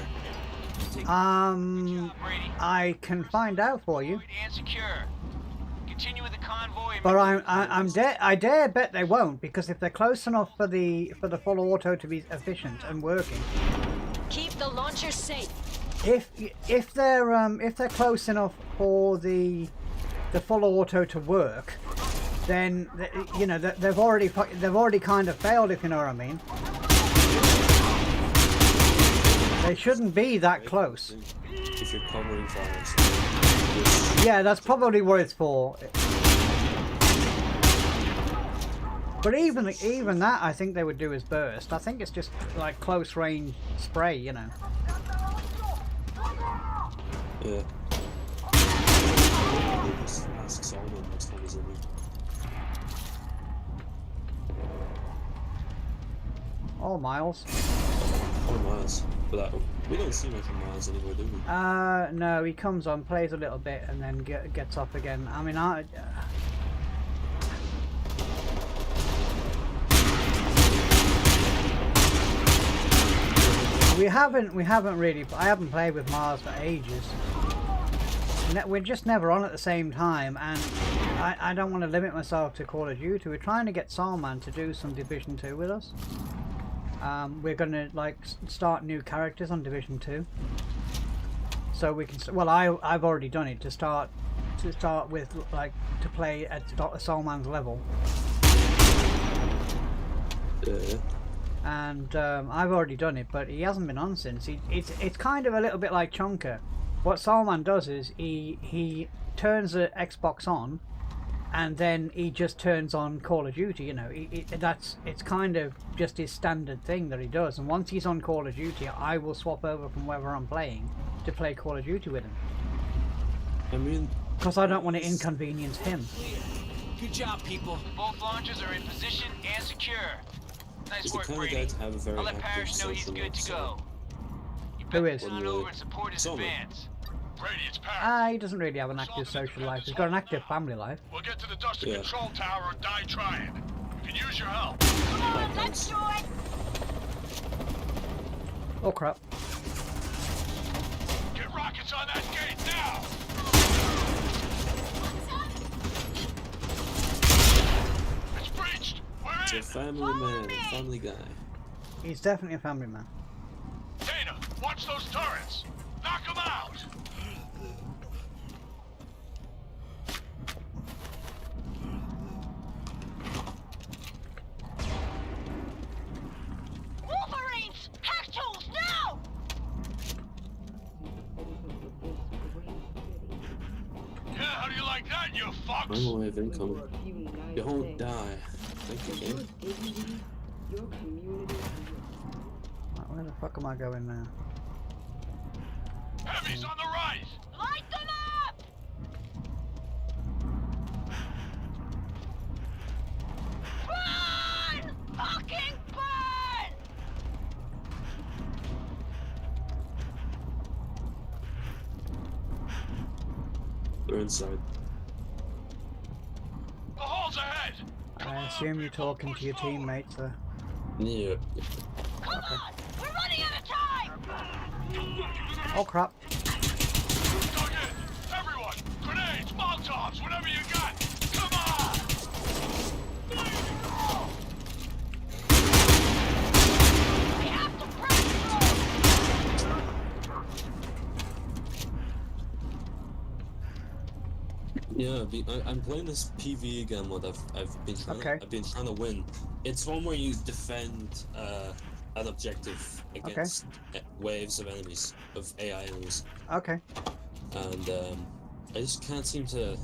I can find out for you. Continue with the convoy. But I dare bet they won't, because if they're close enough for the full auto to be efficient and working. Keep the launcher safe. If they're close enough for the full auto to work, then you know they've already kind of failed, if you know what I mean. They shouldn't be that close. If you're covering fires. Yeah, that's probably what it's for. But even that, I think they would do as burst. I think it's just like close range spray, you know. Yeah. Just ask Solomon next time he's in here. Oh, Miles. Oh, Miles. But we don't see much of Miles anymore, do we? No, he comes on, plays a little bit, and then gets off again. I mean, we haven't really. I haven't played with Miles for ages. We're just never on at the same time, and I don't want to limit myself to Call of Duty. We're trying to get Salman to do some Division 2 with us. We're gonna like start new characters on Division 2, so we can. Well, I've already done it to start with, like to play at Salman's level. Yeah. And I've already done it, but he hasn't been on since. It's kind of a little bit like Chonka. What Salman does is he turns the Xbox on, and then he just turns on Call of Duty. You know, it's kind of just his standard thing that he does. And once he's on Call of Duty, I will swap over from wherever I'm playing to play Call of Duty with him. I mean, because I don't want to inconvenience him. Good job, people. Both launchers are in position and secure. Nice work, kind Brady. of guy to have a very I'll let active Parrish know he's social good to go. Who is? On over and support his advance. Brady, it's Parrish. He doesn't really have an active social life. He's got an active family life. We'll get to the Dustin Control Tower or die trying. We can use your help. Come on, let's do it. Oh crap. Get rockets on that gate now. It's breached. We're It's a family man, a family guy. He's definitely a family man. Dana, watch those turrets. Knock them out. Wolverines! Hack tools now! Yeah, how do you like that, you fucks? I'm gonna have income. You won't die. Thank you, game. Right, where the fuck am I going now? Heavy's on the right! Light them up! Burn! Fucking burn! They're inside. The hall's ahead! I assume you're talking to your teammates there. Yeah. Come on! We're running out of time! Oh crap. Dug in! Everyone! Grenades, Molotovs, whatever you got! Come on! Yeah, I'm playing this PvE game mode. I've been trying to win. It's one where you defend an objective against waves of enemies, of AI enemies. Okay. And I just can't seem to.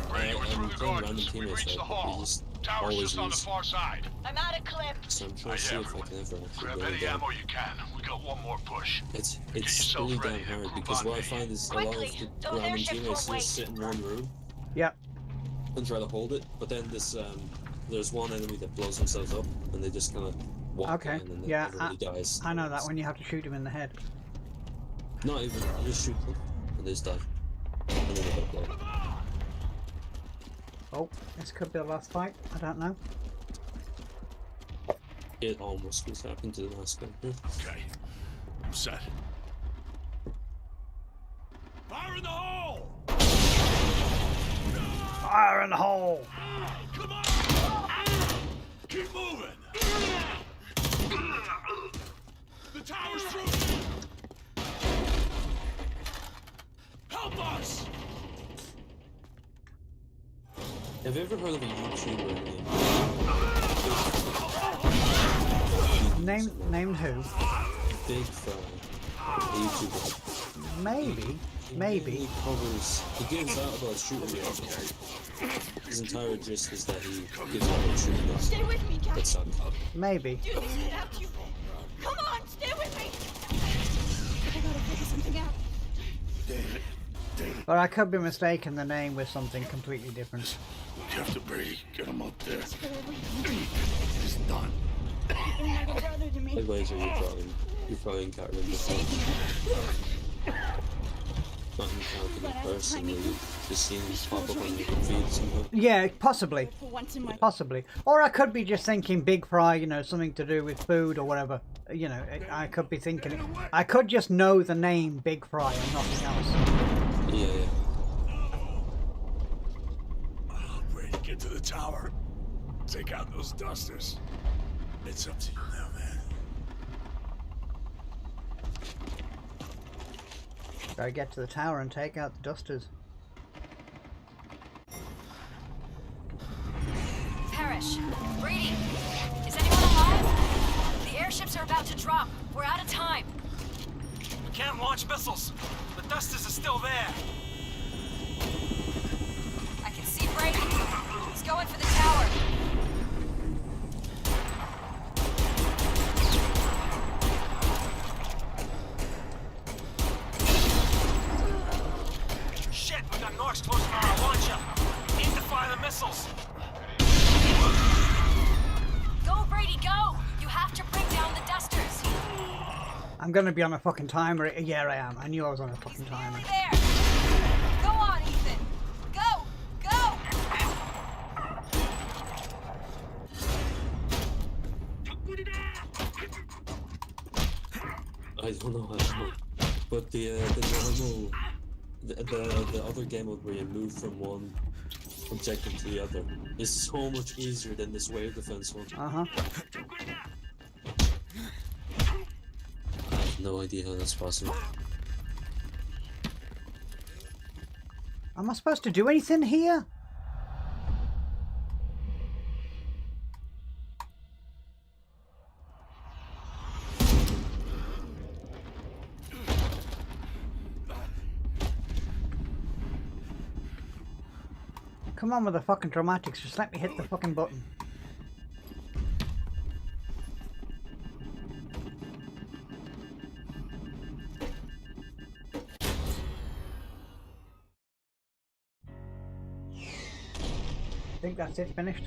Brady, we're through the gardens. We've reached the hall. Tower's just on the far side. I'm out of clip. So I'm trying to see if I can ever Grab any ammo you can. We got one more push. It's really damn hard because what I find is a lot of the random teammates just sit in one room. Yep. And try to hold it, but then there's one enemy that blows themselves up, and they just kind of walk in, and then everybody dies. I know that when you have to shoot him in the head. Not even, you just shoot them, and they just die. And then they don't blow. Oh, this could be the last fight. I don't know. It almost was happened to the last guy. Okay, I'm set. Fire in the hole! Fire in the hole! Come on! Keep moving! The tower's through! Help us! Have you ever heard of a YouTuber named who? Big Fry. A YouTuber. Maybe. He gives out about shooting games. His entire gist is that he gives out about shooting games. Stay with me, guys. That suck. Maybe. Do this without you. Come on, stay with me. I gotta figure something out. But I could be mistaken the name with something completely different. Get to Brady. Get him up there. It's for everything. It's done. You're like a brother to me. Like laser, you probably encountered him before. Not encountered him personally, just seen him pop up on your feed somehow. Yeah, possibly. Possibly. Or I could be just thinking Big Fry, you know, something to do with food or whatever. You know, I could be thinking it. I could just know the name Big Fry and nothing else. Yeah. Brady, get to the tower. Take out those dusters. It's up to you now, man. Gotta get to the tower and take out the dusters. Parrish, Brady, is anyone alive? The airships are about to drop. We're out of time. We can't launch missiles. The dusters are still there. I can see Brady. He's going for the tower. Shit, we got Norks close to our launcher. We need to fire the missiles. Go, Brady, go! You have to bring down the dusters. I'm gonna be on a fucking timer. Yeah, I am. I knew I was on a fucking timer. There. Go on, Ethan. Go! Go! I don't know how, but the normal, the other game mode where you move from one objective to the other is so much easier than this wave defense one. I have no idea how that's possible. Am I supposed to do anything here? Come on with the fucking dramatics, just let me hit the fucking button. I think that's it, finished.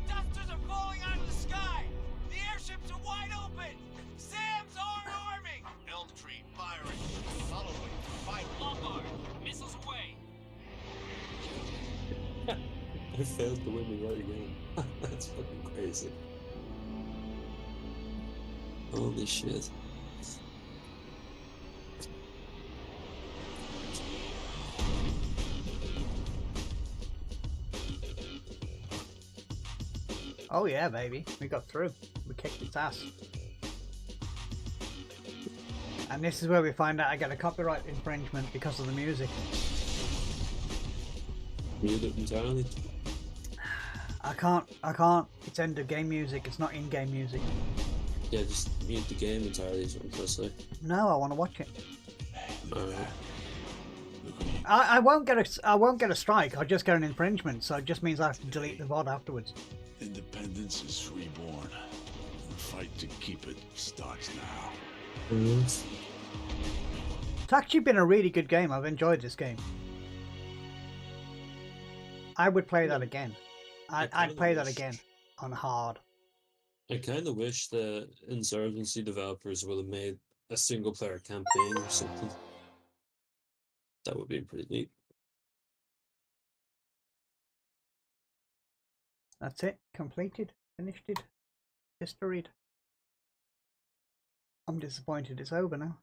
Dusters are falling out of the sky. The airships are wide open. Sam's arming. Elm Tree firing. Following. Fight. Lombard, missiles away. I failed to win the right game. That's fucking crazy. Holy shit. Oh yeah, baby. We got through. We kicked its ass. And this is where we find out I get a copyright infringement because of the music. Mute it entirely. I can't. It's end of game music, it's not in-game music. Yeah, just mute the game entirely is what I'm trying to say. No, I want to watch it. Alright. I won't get a strike, I'll just get an infringement, so it just means I have to delete the VOD afterwards. Independence is reborn. The fight to keep it starts now. It's actually been a really good game. I've enjoyed this game. I would play that again. I'd play that again on hard. I kind of wish the Insurgency developers would have made a single player campaign or something. That would be pretty neat. That's it. Completed. Finished it. Historied. I'm disappointed it's over now.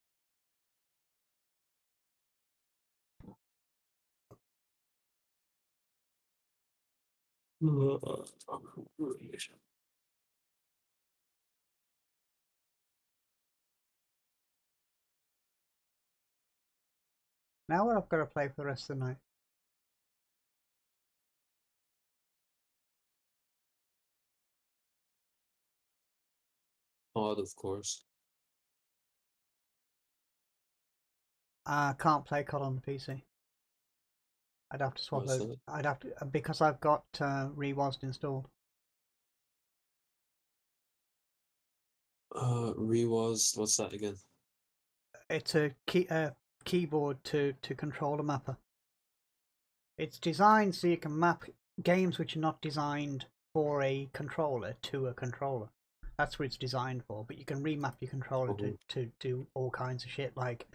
Now what I've got to play for the rest of the night. Odd, of course. I can't play COD on the PC. I'd have to swap What's out. that? I'd have to because I've got Rewazd installed. Rewazd, what's that again? It's a keyboard to control a mapper. It's designed so you can map games which are not designed for a controller to a controller. That's what it's designed for. But you can remap your controller to do all kinds of shit. Like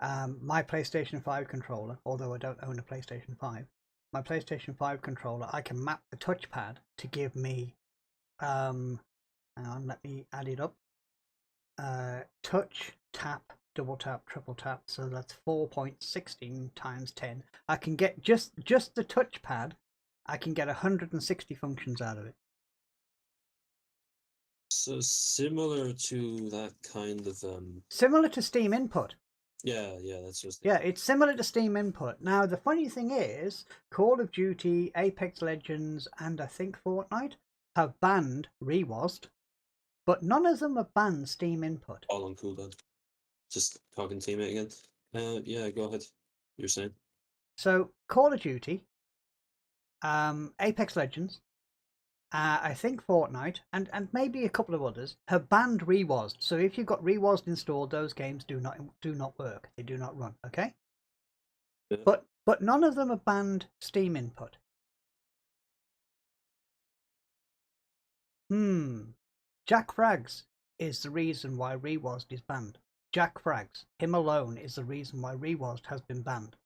my PlayStation 5 controller, although I don't own a PlayStation 5, my PlayStation 5 controller, I can map the touchpad to give me, hang on, let me add it up. Touch, tap, double tap, triple tap, so that's 4.16 times 10. I can get just the touchpad, I can get 160 functions out of it. So similar to that kind of Similar to Steam Input. yeah, that's just Yeah, it's similar to Steam Input. Now the funny thing is, Call of Duty, Apex Legends, and I think Fortnite have banned Rewazd, but none of them have banned Steam Input. all on cooldown. Just talking teammate again. Yeah, go ahead. You're saying. So Call of Duty, Apex Legends, I think Fortnite, and maybe a couple of others have banned Rewazd. So if you've got Rewazd installed, those games do not work. They do not run. Okay. Yeah. But none of them have banned Steam Input. Jack Frags is the reason why Rewazd is banned. Jack Frags, him alone, is the reason why Rewazd has been banned.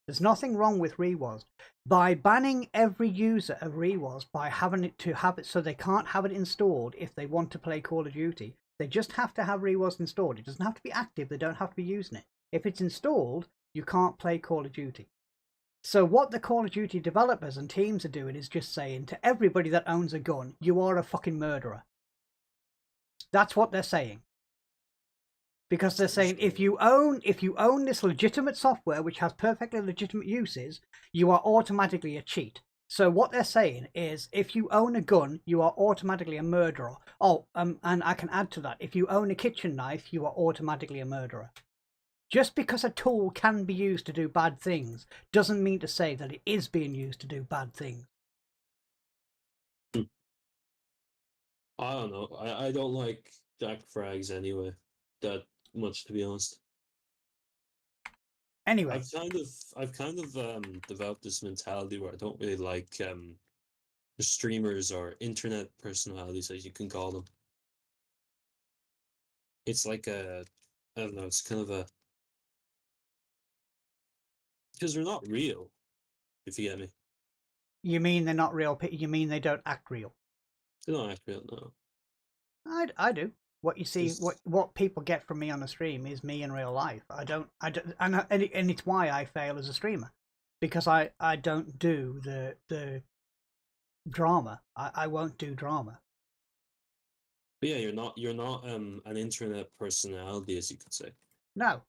There's nothing wrong with Rewazd. By banning every user of Rewazd, by having it to have it so they can't have it installed if they want to play Call of Duty, they just have to have Rewazd installed. It doesn't have to be active, they don't have to be using it. If it's installed, you can't play Call of Duty. So what the Call of Duty developers and teams are doing is just saying to everybody that owns a gun, you are a fucking murderer. That's what they're saying. Because they're saying if you own this legitimate software which has perfectly legitimate uses, you are automatically a cheat. So what they're saying is if you own a gun, you are automatically a murderer. Oh, and I can add to that, if you own a kitchen knife, you are automatically a murderer. Just because a tool can be used to do bad things doesn't mean to say that it is being used to do bad things. I don't know. I don't like Jack Frags anyway. That much, to be honest. Anyway, I've kind of developed this mentality where I don't really like streamers or internet personalities, as you can call them. It's like I don't know. It's kind of a because they're not real. If you get me. You mean they're not real? You mean they don't act real? They don't act real, no. I do. What you see, what people get from me on a stream is me in real life. I don't, and it's why I fail as a streamer, because I don't do the drama. I won't do drama. But yeah, you're not an internet personality, as you could say. No.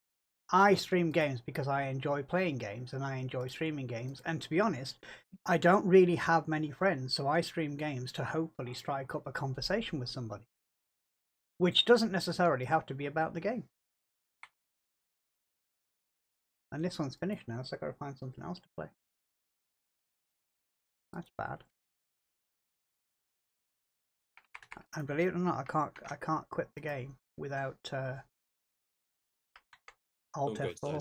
I stream games because I enjoy playing games and I enjoy streaming games. And to be honest, I don't really have many friends, so I stream games to hopefully strike up a conversation with somebody. Which doesn't necessarily have to be about the game. And this one's finished now, so I've got to find something else to play. That's bad. And believe it or not, I can't quit the game without Alt F4.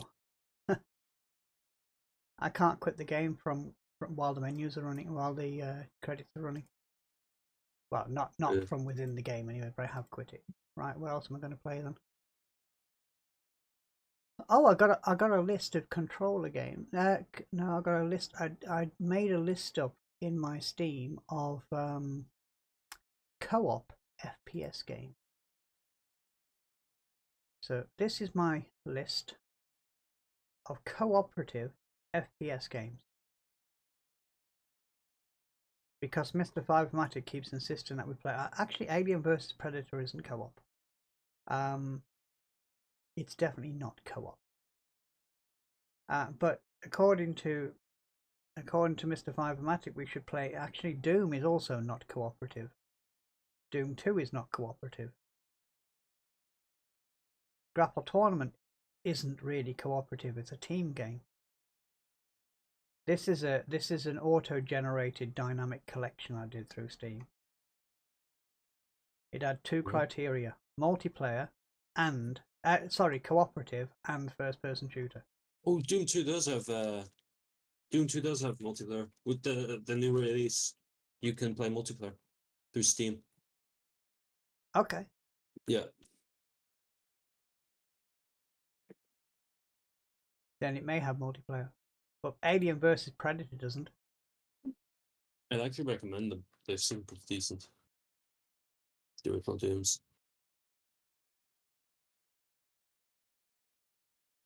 I can't quit the game from while the menus are running, while the credits are running. Well, not from within the game anyway, but I have quit it. Right, what else am I going to play then? Oh, I got a list of controller games. No, I got a list. I made a list up in my Steam of co-op FPS games. So this is my list of cooperative FPS games. Because Mr. Vivematic keeps insisting that we play. Actually, Alien vs Predator isn't co-op. It's definitely not co-op. But according to Mr. Vivematic, we should play. Actually, Doom is also not cooperative. Doom 2 is not cooperative. Grapple Tournament isn't really cooperative. It's a team game. This is an auto-generated dynamic collection I did through Steam. It had two criteria: multiplayer and cooperative and first-person shooter. Oh, Doom 2 does have multiplayer. With the new release, you can play multiplayer through Steam. Okay. Yeah. Then it may have multiplayer. But Alien vs Predator doesn't. I'd actually recommend them. They seem pretty decent. The original Dooms.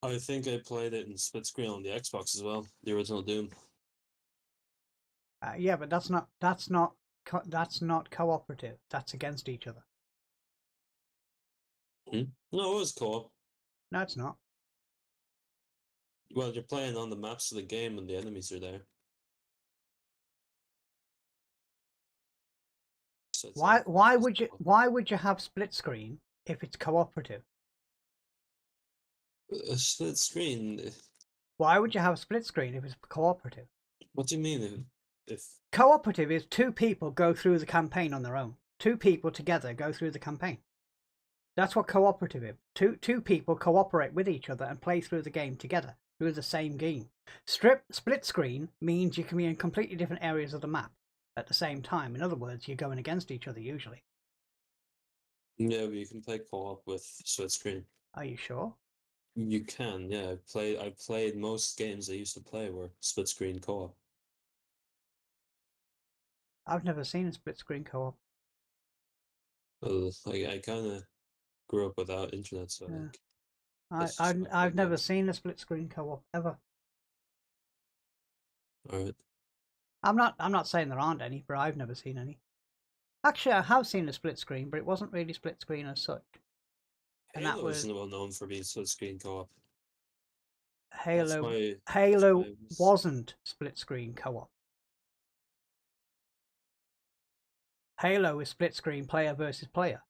I think I played it in split screen on the Xbox as well. The original Doom. Yeah, but that's not cooperative. That's against each other. No, it was co-op. No, it's not. Well, you're playing on the maps of the game and the enemies are there. So why would you have split screen if it's cooperative? A split screen. Why would you have a split screen if it's cooperative? What do you mean if cooperative is two people go through the campaign on their own. Two people together go through the campaign. That's what cooperative is. Two people cooperate with each other and play through the game together, through the same game. Split screen means you can be in completely different areas of the map at the same time. In other words, you're going against each other usually. Yeah, but you can play co-op with split screen. Are you sure? You can, yeah. I've played most games I used to play were split screen co-op. I've never seen a split screen co-op. Well, I kind of grew up without internet, so yeah. I've never seen a split screen co-op ever. All right. I'm not saying there aren't any, but I've never seen any. Actually, I have seen a split screen, but it wasn't really split screen as such. And Halo that was isn't well known for being split screen co-op. Halo wasn't split screen co-op. Halo is split screen player versus player.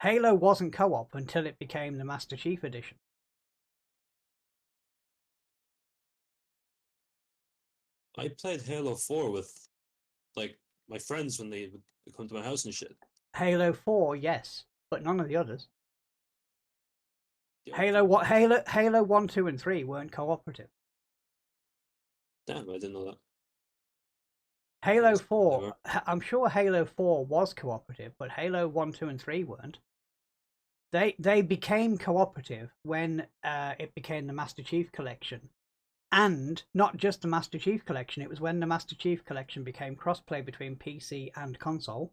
Halo wasn't co-op until it became the Master Chief Edition. I played Halo 4 with like my friends when they would come to my house and shit. Halo 4, yes, but none of the others. Yeah, Halo 1, 2 and 3 weren't cooperative. Damn, I didn't know that. Halo 4, I'm sure Halo 4 was cooperative, but Halo 1, 2 and 3 weren't. They became cooperative when it became the Master Chief Collection. And not just the Master Chief Collection, it was when the Master Chief Collection became crossplay between PC and console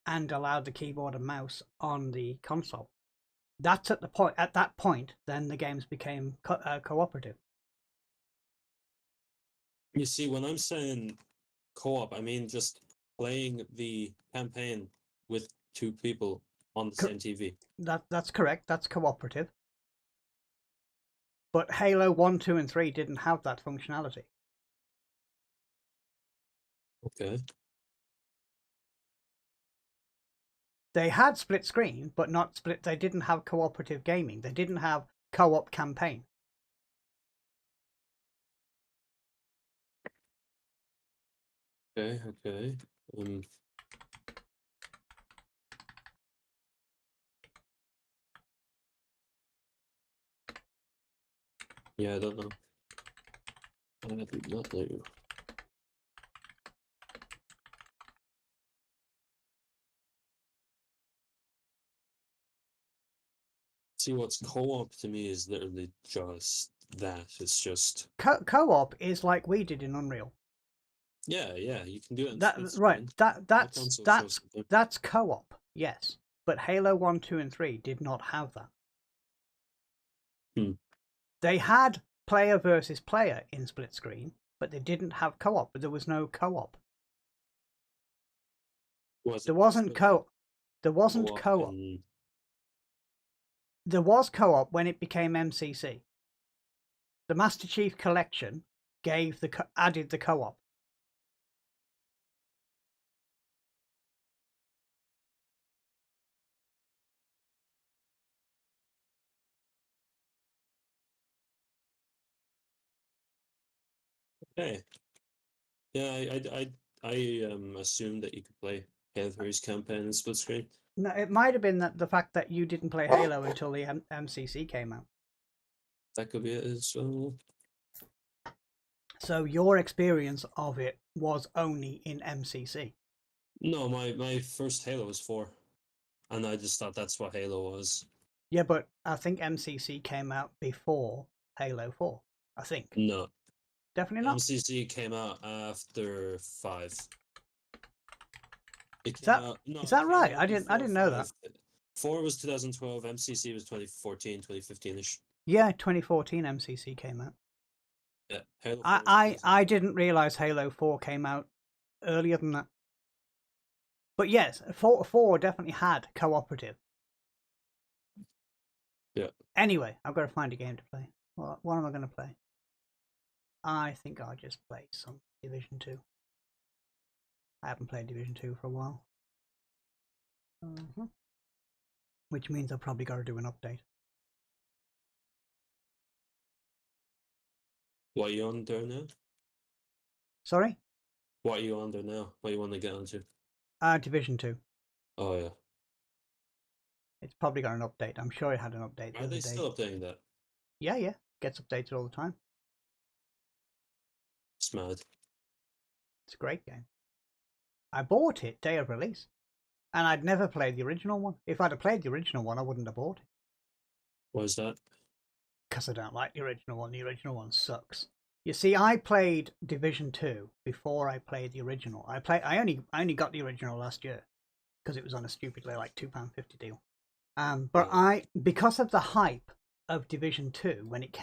and allowed the keyboard and mouse on the console. That's at that point, then the games became cooperative. You see, when I'm saying co-op, I mean just playing the campaign with two people on the same TV. That's correct. That's cooperative. But Halo 1, 2, and 3 didn't have that functionality. Okay. They had split screen, but not split. They didn't have cooperative gaming. They didn't have co-op campaign. Okay. Okay. Yeah, I don't know. I do not know. See, what's co-op to me is literally just that. It's just Co-op is like we did in Unreal. yeah, you can do it. Right. That's co-op. Yes, but Halo 1, 2, and 3 did not have that. They had player versus player in split screen, but they didn't have co-op. There was no co-op. There wasn't co-op. There wasn't co-op. There was co-op when it became MCC. The Master Chief Collection gave added the co-op. Okay. Yeah, I assumed that you could play Halo 3's campaign in split screen. No, it might have been that the fact that you didn't play Halo until the MCC came out. That could be it as well. So your experience of it was only in MCC. No, my first Halo was 4, and I just thought that's what Halo was. Yeah, but I think MCC came out before Halo 4. I think. No. Definitely not. MCC came out after 5. Is that right? I didn't know that. 4 was 2012. MCC was 2014, 2015ish. Yeah, 2014 MCC came out. Yeah, Halo 4 I didn't realize Halo 4 came out earlier than that. But yes, 4 definitely had cooperative. Yeah. Anyway, I've got to find a game to play. What am I going to play? I think I'll just play some Division 2. I haven't played Division 2 for a while. Which means I've probably got to do an update. What are you on there now? Sorry? What are you on there now? What you want to get onto? Division 2. Oh, yeah. It's probably got an update. I'm sure it had an update the Are other they day. still updating that? Yeah. Gets updated all the time. It's mad. It's a great game. I bought it day of release. And I'd never played the original one. If I'd have played the original one, I wouldn't have bought it. Why is that? Because I don't like the original one. The original one sucks. You see, I played Division 2 before I played the original. I only got the original last year because it was on a stupidly like £2.50 deal. But because of the hype of Division 2 when it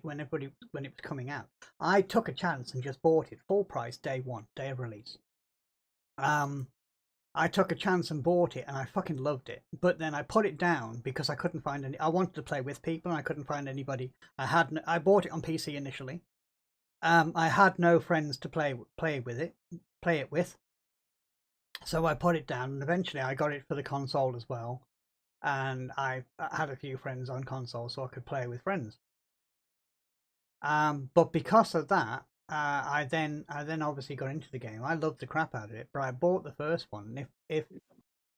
was coming out, I took a chance and just bought it full price day of release. I took a chance and bought it, and I fucking loved it. But then I put it down because I couldn't find any. I wanted to play with people, and I couldn't find anybody. I bought it on PC initially. I had no friends to play it with. So I put it down, and eventually I got it for the console as well. And I had a few friends on console, so I could play with friends. But because of that, I then obviously got into the game. I loved the crap out of it, but I bought the first one. If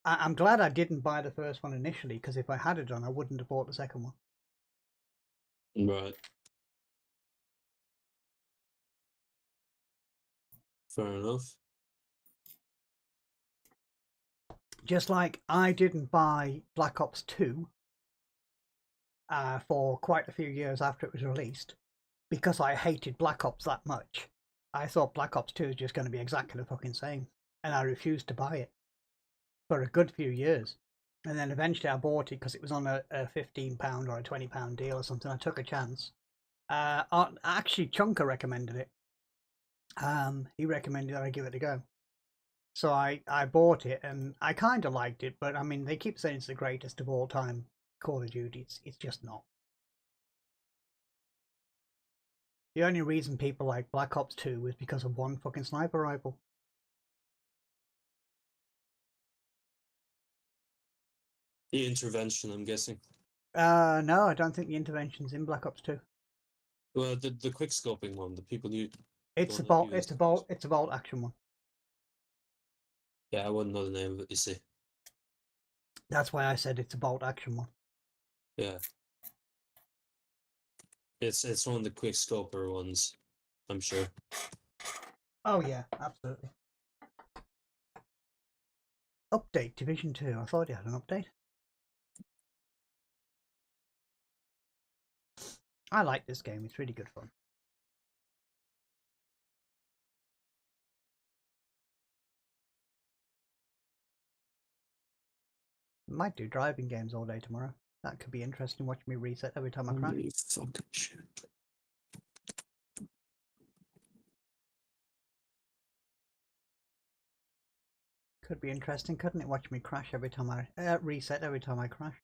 I'm glad I didn't buy the first one initially, because if I had it done, I wouldn't have bought the second one. Right. Fair enough. Just like I didn't buy Black Ops 2 for quite a few years after it was released, because I hated Black Ops that much. I thought Black Ops 2 was just going to be exactly the fucking same, and I refused to buy it for a good few years. And then eventually I bought it because it was on a £15 or a £20 deal or something. I took a chance. Actually, Chunker recommended it. He recommended that I give it a go. So I bought it and I kind of liked it, but I mean, they keep saying it's the greatest of all time Call of Duty. It's just not. The only reason people like Black Ops 2 is because of one fucking sniper rifle. The intervention, I'm guessing. No, I don't think the intervention's in Black Ops 2. Well, the quick scoping one, the people you. It's a bolt action one. Yeah, I wouldn't know the name of it. You see. That's why I said it's a bolt action one. Yeah. It's one of the quick scoper ones, I'm sure. Oh yeah, absolutely. Update Division 2. I thought it had an update. I like this game. It's really good fun. Might do driving games all day tomorrow. That could be interesting. Watching me reset every time I crash. Holy fucking shit. Could be interesting, couldn't it? Watch me crash every time I reset every time I crash.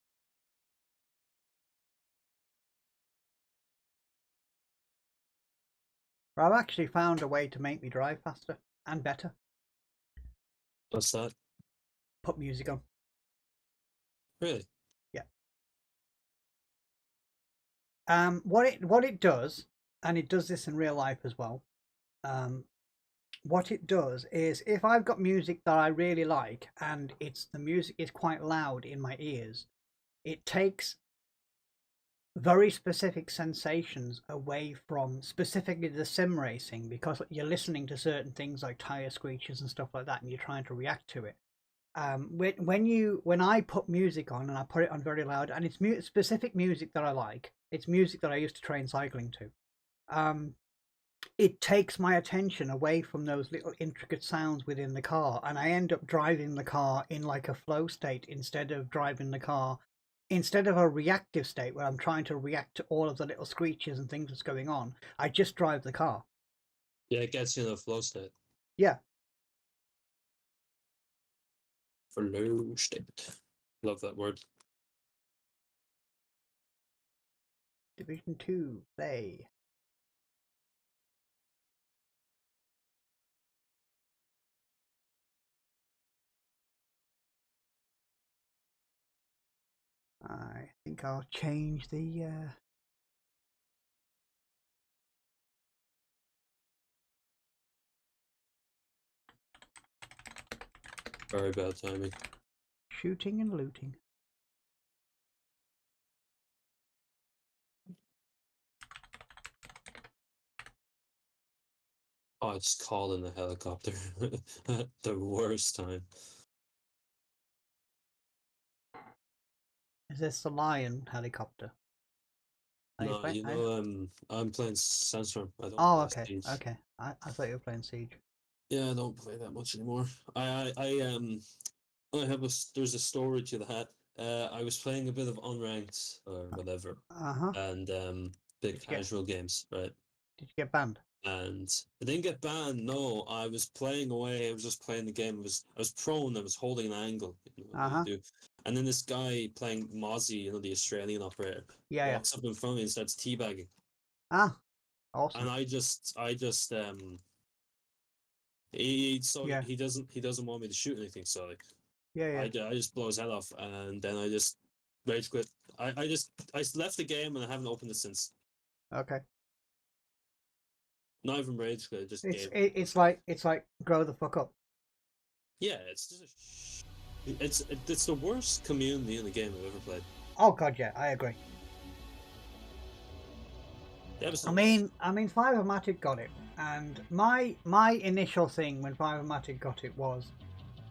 But I've actually found a way to make me drive faster and better. What's that? Put music on. Really? Yeah. What it does, and it does this in real life as well. What it does is, if I've got music that I really like and the music is quite loud in my ears, it takes very specific sensations away from specifically the sim racing, because you're listening to certain things like tire screeches and stuff like that, and you're trying to react to it. When I put music on, and I put it on very loud, and it's specific music that I like, it's music that I used to train cycling to. It takes my attention away from those little intricate sounds within the car, and I end up driving the car in like a flow state instead of a reactive state where I'm trying to react to all of the little screeches and things that's going on. I just drive the car. Yeah, it gets you in a flow state. Yeah. Flow state. Love that word. Division 2, play. I think I'll change the Very bad timing. Shooting and looting. Oh, I just called in the helicopter at the worst time. Is this the Lion helicopter? No, you know, I'm playing Sandstorm. I don't Oh, play okay, Siege. okay. I thought you were playing Siege. Yeah, I don't play that much anymore. There's a story to that. I was playing a bit of unranked or whatever, and big casual games, right? Did you get banned? And I didn't get banned. No, I was playing away. I was just playing the game. I was prone. I was holding an angle. You know, what you do. And then this guy playing Mozzie, you know, the Australian operator, walks up in front of me and starts teabagging. Ah, awesome. And he doesn't want me to shoot anything, so like, I just blow his head off, and then I just rage quit. I left the game and I haven't opened it since. Okay. Not even rage quit. Just it's like grow the fuck up. Yeah, it's just it's the worst community in the game I've ever played. Oh god, yeah, I agree. Yeah, I mean, AverMedia got it, and my initial thing when AverMedia got it was,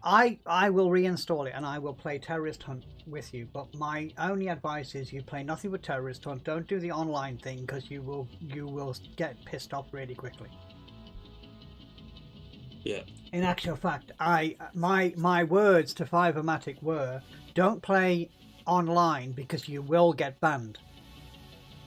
I will reinstall it and I will play Terrorist Hunt with you, but my only advice is you play nothing but Terrorist Hunt. Don't do the online thing, because you will get pissed off really quickly. Yeah. In actual fact, my words to AverMedia were, don't play online because you will get banned.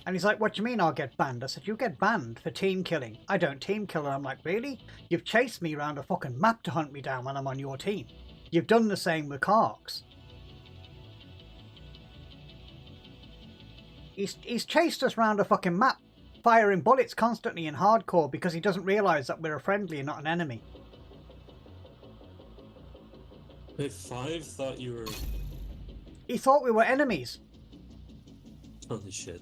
And he's like, what do you mean I'll get banned? I said, you get banned for team killing. I don't team kill. And I'm like, really? You've chased me around a fucking map to hunt me down when I'm on your team. You've done the same with Karks. He's chased us around a fucking map, firing bullets constantly in hardcore because he doesn't realise that we're a friendly and not an enemy. Wait, 5 thought you were... He thought we were enemies. Holy shit.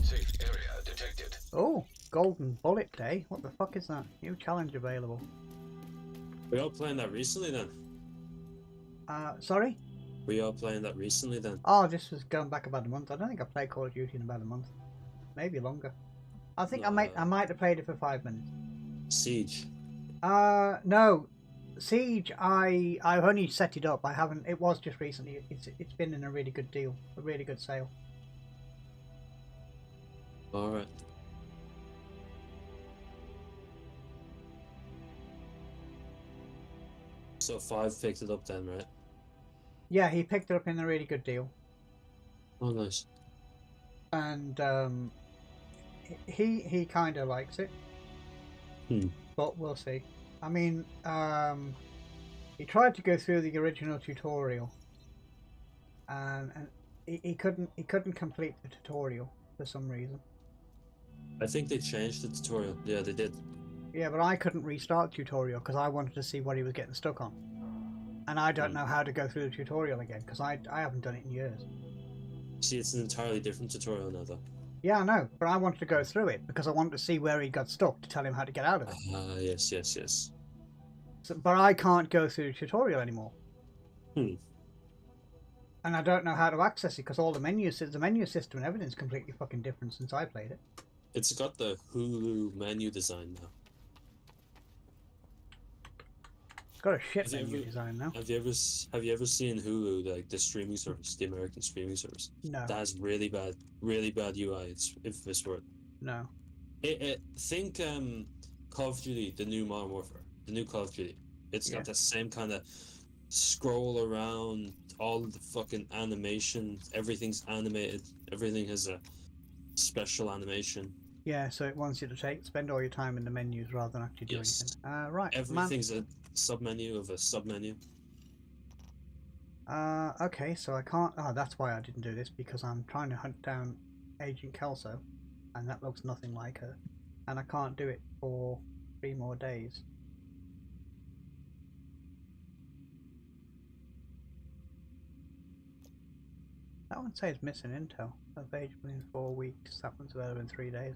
Safe area detected. Oh, golden bullet day. What the fuck is that? New challenge available. Were you all playing that recently then? Sorry? Were you all playing that recently then? Oh, this was going back about a month. I don't think I played Call of Duty in about a month. Maybe longer. I think I might have played it for 5 minutes. Siege. No. Siege, I've only set it up. I haven't. It was just recently. It's been in a really good deal, a really good sale. All right. So 5 picked it up then, right? Yeah, he picked it up in a really good deal. Oh, nice. And he kind of likes it. But we'll see. I mean, he tried to go through the original tutorial, and he couldn't complete the tutorial for some reason. I think they changed the tutorial. Yeah, they did. Yeah, but I couldn't restart the tutorial because I wanted to see what he was getting stuck on. And I don't know how to go through the tutorial again because I haven't done it in years. See, it's an entirely different tutorial now, though. Yeah, I know, but I wanted to go through it because I wanted to see where he got stuck to tell him how to get out of it. Yes. So, but I can't go through the tutorial anymore. And I don't know how to access it because all the menu system and everything's completely fucking different since I played it. It's got the Hulu menu design now. It's got a shit menu design now. Have you ever seen Hulu, like the streaming service, the American streaming service? No. That has really bad UI. It's infamous for it. No. Think Call of Duty, the new Modern Warfare, the new Call of Duty. It's got that same kind of scroll around, all the fucking animation. Everything's animated. Everything has a special animation. Yeah, so it wants you to spend all your time in the menus rather than actually doing anything. Right. Everything's a submenu of a submenu. Okay, so I can't. Oh, that's why I didn't do this, because I'm trying to hunt down Agent Kelso, and that looks nothing like her, and I can't do it for 3 more days. That one says missing intel. Available in 4 weeks. That one's available in 3 days.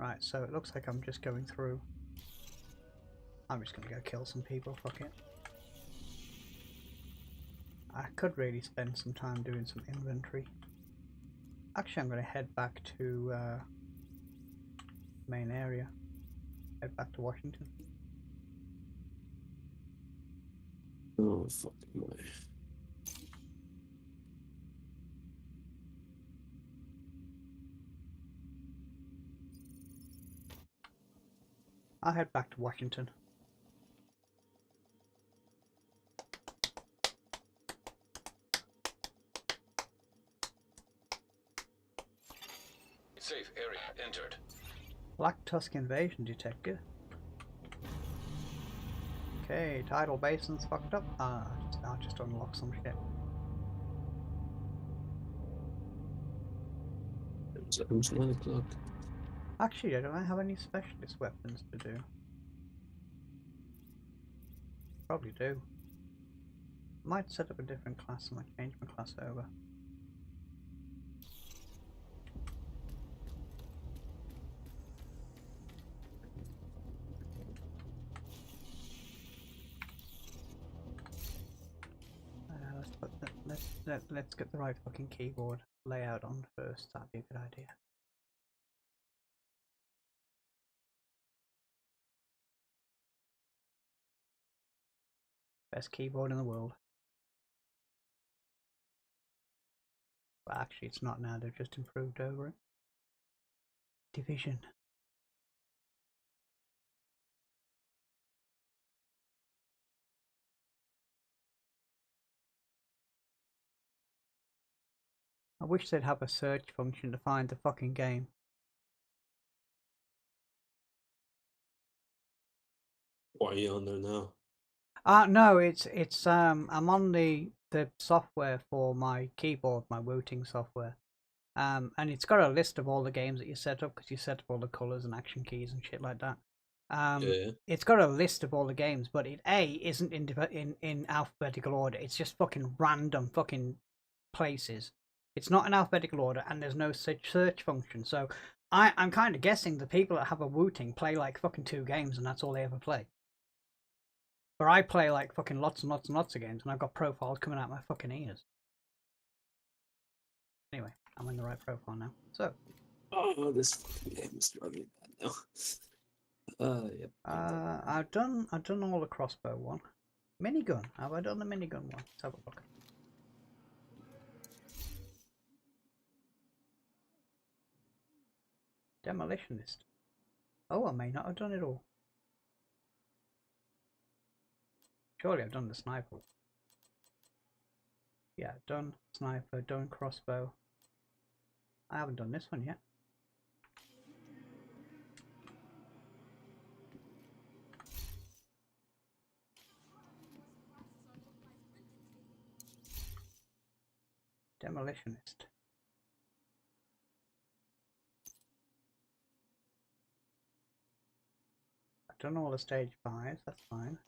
Right, so it looks like I'm just going through. I'm just gonna go kill some people. Fuck it. I could really spend some time doing some inventory. Actually, I'm gonna head back to main area. Head back to Washington. Oh fucking way. I'll head back to Washington. Safe area entered. Black Tusk invasion detected. Okay, tidal basin's fucked up. I'll just unlock some shit. It was 9 o'clock. Actually, I don't have any specialist weapons to do. Probably do. Might set up a different class and might change my class over. Let's get the right fucking keyboard layout on first. That'd be a good idea. Best keyboard in the world. But actually it's not now, they've just improved over it. Division. wish they'd have a search function to find the fucking game. Why are you on there now? No, it's I'm on the software for my keyboard, my routing software. And it's got a list of all the games that you set up because you set up all the colors and action keys and shit like that. Yeah. It's got a list of all the games, but it isn't in alphabetical order. It's just fucking random fucking places. It's not in alphabetical order, and there's no search function. So I'm kind of guessing the people that have a routing play like fucking 2 games, and that's all they ever play. But I play like fucking lots and lots and lots of games, and I've got profiles coming out my fucking ears. Anyway, I'm in the right profile now. So. Oh, this fucking game is driving me bad now. Yep. I've done all the crossbow one. Minigun. Have I done the minigun one? Let's have a look. Demolitionist. Oh, I may not have done it all. Surely I've done the sniper. Yeah, done sniper, done crossbow. I haven't done this one yet. Demolitionist. I've done all the stage 5s, that's fine.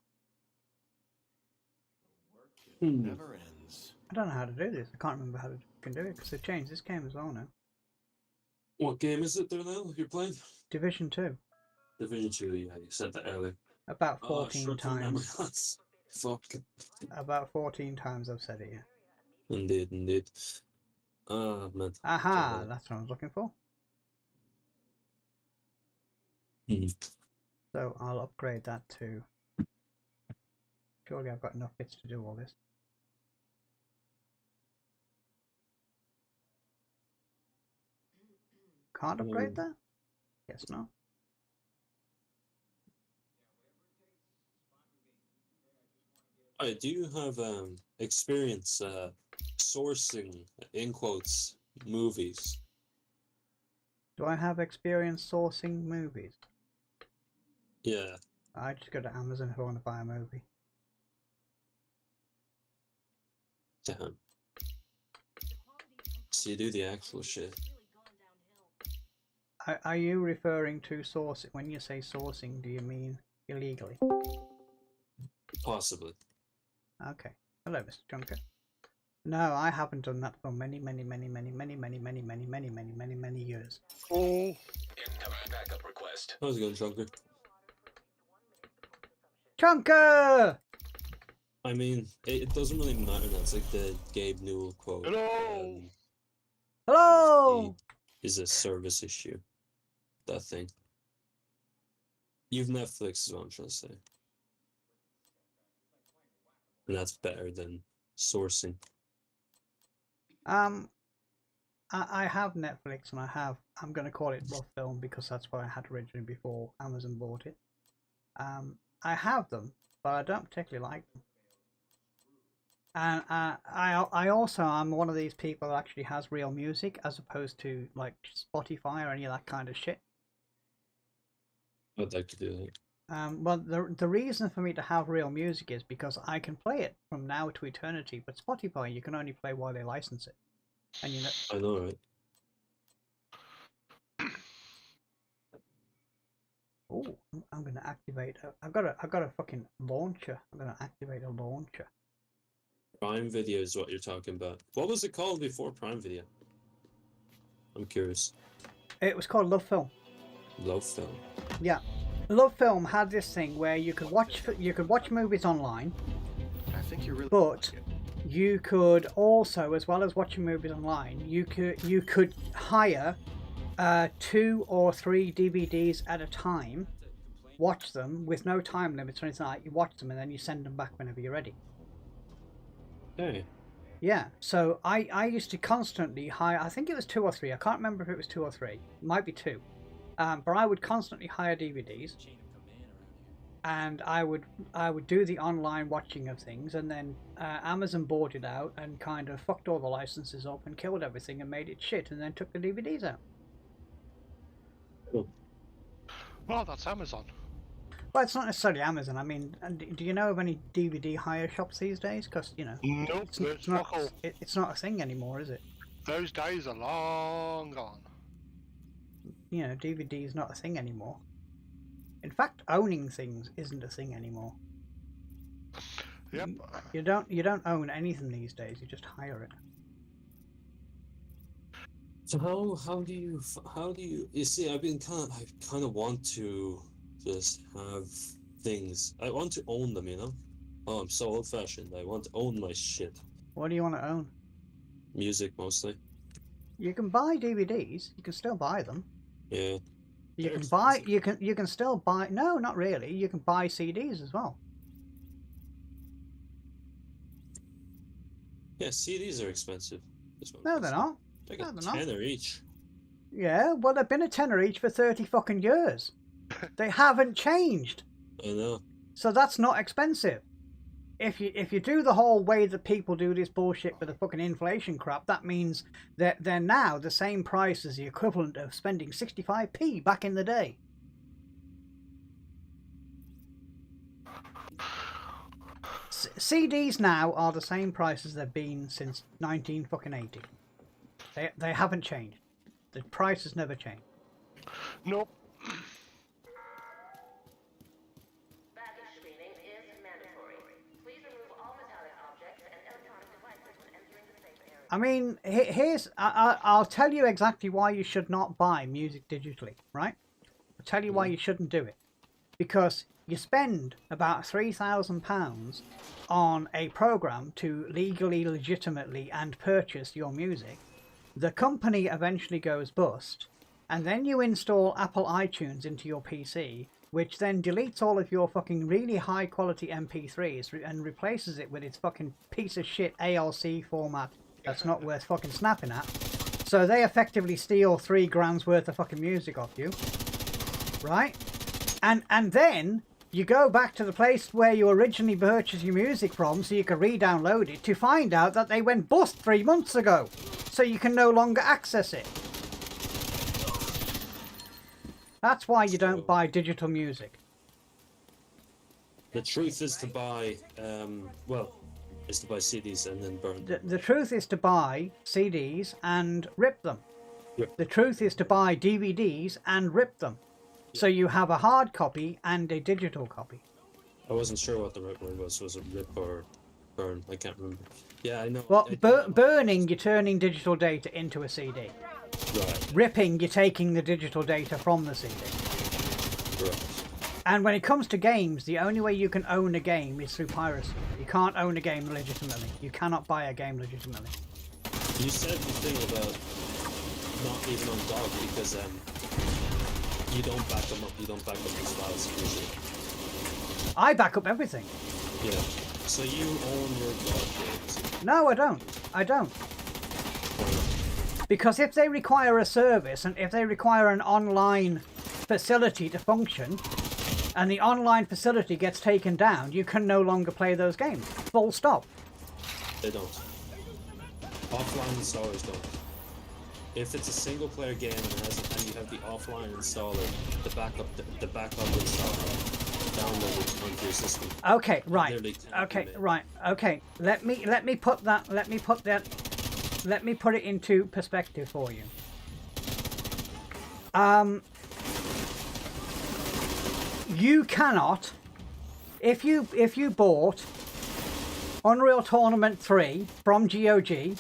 Never ends. I don't know how to do this. I can't remember how to do it because they've changed this game as well now. What game is it there now you're playing? Division 2. Division 2, yeah, you said that earlier. About 14 times. Fuck. About 14 times I've said it, yeah. Indeed, indeed. Ah, man. Aha, that's what I was looking for. So I'll upgrade that to... Surely I've got enough bits to do all this. Can't upgrade that? Guess not. I do have experience sourcing, in quotes, movies. Do I have experience sourcing movies? Yeah. I just go to Amazon if I want to buy a movie. Damn. So you do the actual shit. Are you referring to sourcing? When you say sourcing, do you mean illegally? Possibly. Okay. Hello, Mr. Junker. No, I haven't done that for many years. Oh. Incoming backup request. How's it going, Chunker? Chunker! I mean, it doesn't really matter. That's like the Gabe Newell quote. Hello. Hello. Is a service issue. That thing. You've Netflix, is what I'm trying to say. And that's better than sourcing. I have Netflix and I'm going to call it Love Film because that's what I had originally before Amazon bought it. I have them, but I don't particularly like them. And I also am one of these people that actually has real music as opposed to like Spotify or any of that kind of shit. I'd like to do that. Well, the reason for me to have real music is because I can play it from now to eternity, but Spotify you can only play while they license it. And you know. I know, right? Oh, I'm gonna activate. I've got a fucking launcher. I'm gonna activate a launcher. Prime Video is what you're talking about. What was it called before Prime Video? I'm curious. It was called Love Film. Love Film. Yeah, Love Film had this thing where you could watch movies online. I think you're really. But you could also, as well as watching movies online, you could hire 2 or 3 DVDs at a time, watch them with no time limits or anything like that. You watch them and then you send them back whenever you're ready. Hey. Yeah, so I used to constantly hire, I think it was 2 or 3, I can't remember if it was 2 or 3, it might be 2. But I would constantly hire DVDs. and I would do the online watching of things, and then Amazon bought it out and kind of fucked all the licenses up and killed everything and made it shit, and then took the DVDs out. Well, that's Amazon. Well, it's not necessarily Amazon. I mean, do you know of any DVD hire shops these days? Because, you know, Nope, it's not a thing anymore, is it? Those days are long gone. You know, DVD is not a thing anymore. In fact, owning things isn't a thing anymore. Yep. You don't own anything these days. You just hire it. So how do you see? I kind of want to just have things. I want to own them, you know. Oh, I'm so old-fashioned. I want to own my shit. What do you want to own? Music mostly. You can buy DVDs. You can still buy them. Yeah. You can buy. You can still buy. No, not really. You can buy CDs as well. Yeah, CDs are expensive. No, they're not. Like no, a they're not. tenner each. Yeah, well, they've been a tenner each for 30 fucking years. They haven't changed. I know. So that's not expensive. If you do the whole way that people do this bullshit with the fucking inflation crap, that means that they're now the same price as the equivalent of spending 65p back in the day. CDs now are the same price as they've been since 1980. They haven't changed. The price has never changed. Nope. I mean, I'll tell you exactly why you should not buy music digitally, right? I'll tell you why you shouldn't do it. Because you spend about £3,000 on a program to legally, legitimately, and purchase your music. The company eventually goes bust, and then you install Apple iTunes into your PC, which then deletes all of your fucking really high quality MP3s and replaces it with its fucking piece of shit ALC format that's not worth fucking snapping at. So they effectively steal £3 worth of fucking music off you, right? And then you go back to the place where you originally purchased your music from so you can re-download it, to find out that they went bust 3 months ago, so you can no longer access it. That's why you don't buy digital music. The truth is to buy, is to buy CDs and then burn them. The truth is to buy CDs and rip them. Yep. The truth is to buy DVDs and rip them. So you have a hard copy and a digital copy. I wasn't sure what the right word was. Was it rip or burn? I can't remember. Yeah, I know. Well, burning, you're turning digital data into a CD. Right. Ripping, you're taking the digital data from the CD. Right. And when it comes to games, the only way you can own a game is through piracy. You can't own a game legitimately. You cannot buy a game legitimately. You said the thing about not even on GOG because you don't back them up. You don't back up these files usually. I back up everything. Yeah. So you own your GOG games. No, I don't. I don't. Because if they require a service and if they require an online facility to function, and the online facility gets taken down, you can no longer play those games. Full stop. They don't. Offline installers don't. If it's a single player game and you have the offline installer, the backup installer downloaded onto your system. Okay, right. Okay, right. Okay. Let me put it into perspective for you. You cannot, if you bought Unreal Tournament 3 from GOG,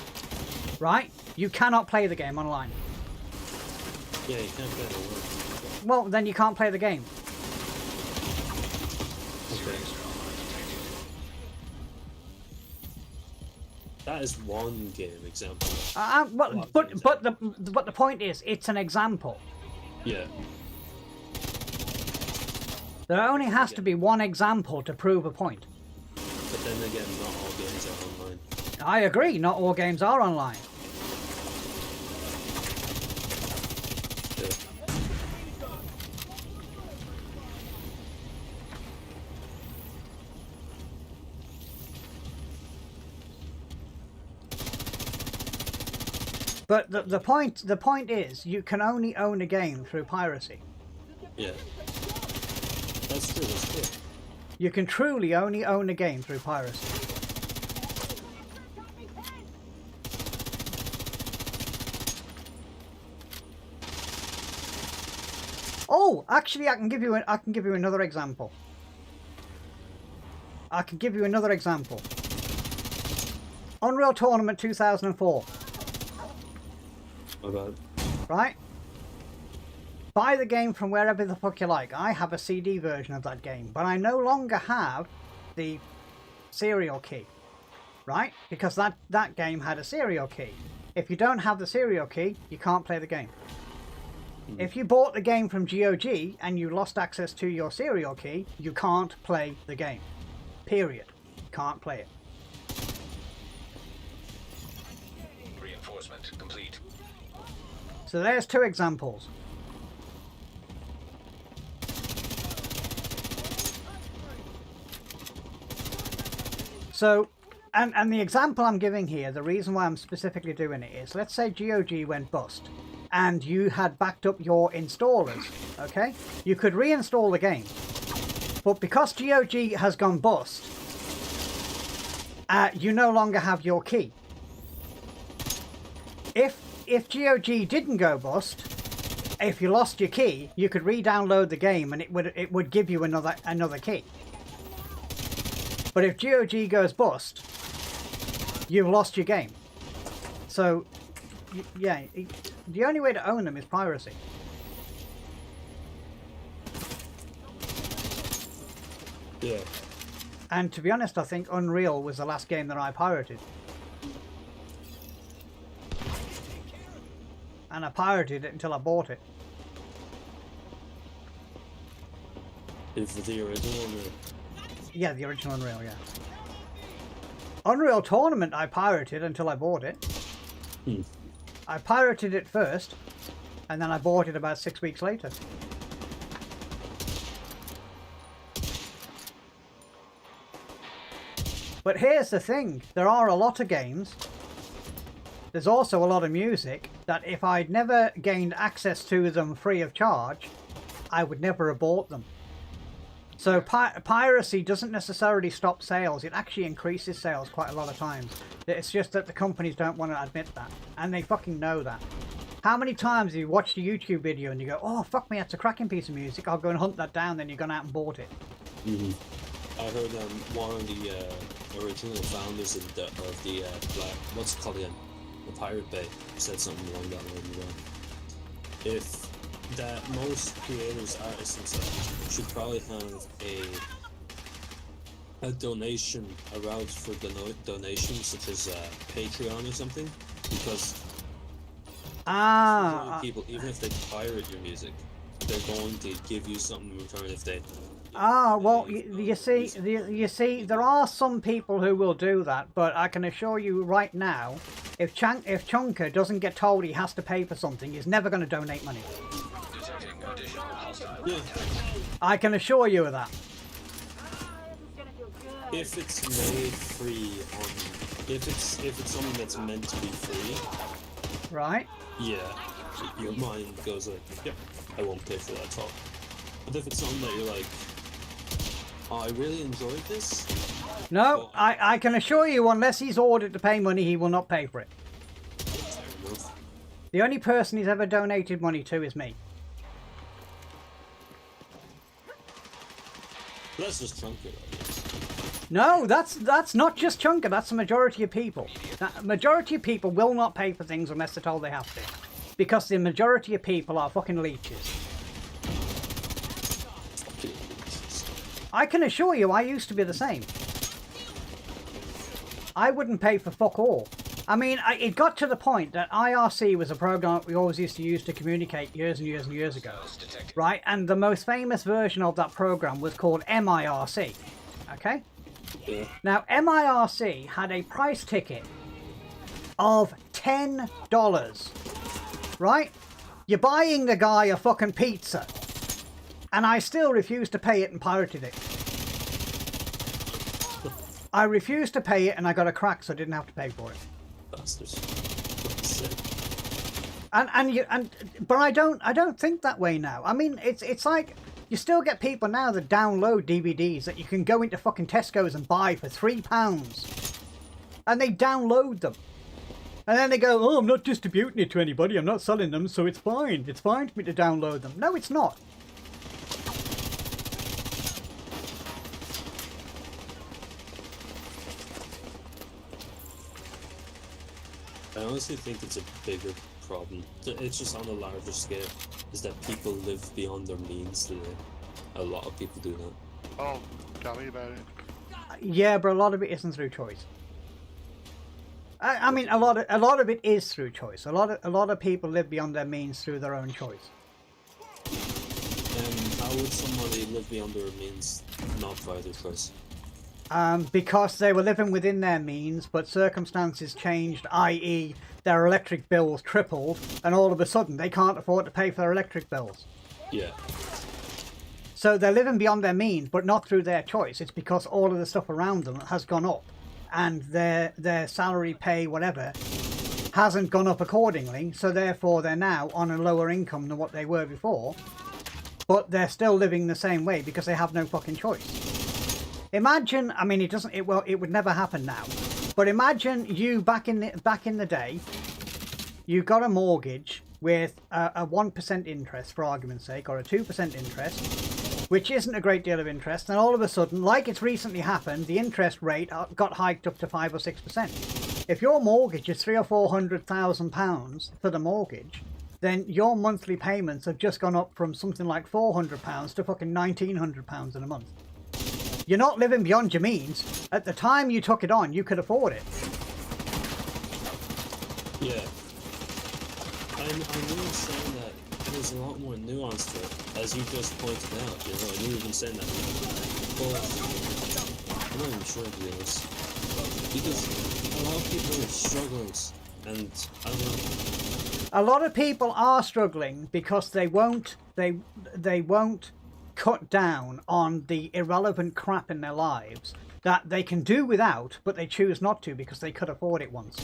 right? You cannot play the game online. Yeah, you can't play it online. Well, then you can't play the game. Okay. That is one game example. But the point is, it's an example. Yeah. There only has to be one example to prove a point. But then again, not all games are online. I agree, not all games are online. But the point is, you can only own a game through piracy. Yeah. That's true, that's true. You can truly only own a game through piracy. Oh, actually, I can give you another example. I can give you another example. Unreal Tournament 2004. My bad. Right? Buy the game from wherever the fuck you like. I have a CD version of that game, but I no longer have the serial key. Right? Because that game had a serial key. If you don't have the serial key, you can't play the game. If you bought the game from GOG and you lost access to your serial key, you can't play the game. Period. Can't play it. Reinforcement complete. So there's two examples. So, and the example I'm giving here, the reason why I'm specifically doing it is, let's say GOG went bust and you had backed up your installers, okay? You could reinstall the game. But because GOG has gone bust, you no longer have your key. If GOG didn't go bust, if you lost your key, you could re-download the game and it would give you another key. But if GOG goes bust, you've lost your game. So, yeah, the only way to own them is piracy. Yeah. And to be honest, I think Unreal was the last game that I pirated. And I pirated it until I bought it. Is it the original Unreal? Yeah, the original Unreal, yeah. Unreal Tournament I pirated until I bought it. I pirated it first, and then I bought it about 6 weeks later. But here's the thing, there are a lot of games, there's also a lot of music, that if I'd never gained access to them free of charge, I would never have bought them. So piracy doesn't necessarily stop sales, it actually increases sales quite a lot of times. It's just that the companies don't want to admit that, and they fucking know that. How many times have you watched a YouTube video and you go, oh fuck me, that's a cracking piece of music, I'll go and hunt that down, then you've gone out and bought it. I heard one of the original founders of the Black, what's it called again? The Pirate Bay said something along that line as well. If that most creators, artists and stuff should probably have a donation, a route for donations, such as Patreon or something, because people, even if they pirate your music, they're going to give you something in return if they. Well, you see, there are some people who will do that, but I can assure you right now, if Chunker doesn't get told he has to pay for something, he's never going to donate money. Yeah. I can assure you of that. If it's made free, if it's something that's meant to be free, right? Yeah, your mind goes like, yep, I won't pay for that at all. But if it's something that you're like, oh, I really enjoyed this. No, I can assure you, unless he's ordered to pay money, he will not pay for it. The only person he's ever donated money to is me. That's just Chunker, No, that's not just Chunker, that's the majority of people. The majority of people will not pay for things unless they're told they have to. Because the majority of people are fucking leeches. I can assure you, I used to be the same. I wouldn't pay for fuck all. I mean, it got to the point that IRC was a program that we always used to use to communicate years and years and years ago. Right? And the most famous version of that program was called MIRC. Okay? Yeah. Now, MIRC had a price ticket of $10. Right? You're buying the guy a fucking pizza. And I still refused to pay it and pirated it. I refused to pay it and I got a crack so I didn't have to pay for it. Bastards. But I don't think that way now. I mean, it's like you still get people now that download DVDs that you can go into fucking Tesco's and buy for £3, and they download them, and then they go, "Oh, I'm not distributing it to anybody. I'm not selling them, so it's fine. It's fine for me to download them." No, it's not. I honestly think it's a bigger problem. It's just on a larger scale, is that people live beyond their means today. A lot of people do that. Oh, tell me about it. Yeah, but a lot of it isn't through choice. I mean, a lot of it is through choice. A lot of people live beyond their means through their own choice. How would somebody live beyond their means not by their choice? Because they were living within their means, but circumstances changed, i.e. their electric bills tripled, and all of a sudden they can't afford to pay for their electric bills. Yeah. So they're living beyond their means, but not through their choice. It's because all of the stuff around them has gone up, and their salary, pay, whatever, hasn't gone up accordingly, so therefore they're now on a lower income than what they were before, but they're still living the same way because they have no fucking choice. Imagine, I mean, it would never happen now, but imagine you back in the day, you got a mortgage with a 1% interest, for argument's sake, or a 2% interest, which isn't a great deal of interest, and all of a sudden, like it's recently happened, the interest rate got hiked up to 5 or 6%. If your mortgage is £300,000 or £400,000 for the mortgage, then your monthly payments have just gone up from something like £400 to fucking £1,900 in a month. You're not living beyond your means. At the time you took it on, you could afford it. Yeah. I knew saying that there's a lot more nuance to it, as you just pointed out, you know, I knew you were saying that. But I'm not even sure, to be honest. Because a lot of people are struggling, and I don't know. A lot of people are struggling because they won't cut down on the irrelevant crap in their lives that they can do without, but they choose not to because they could afford it once.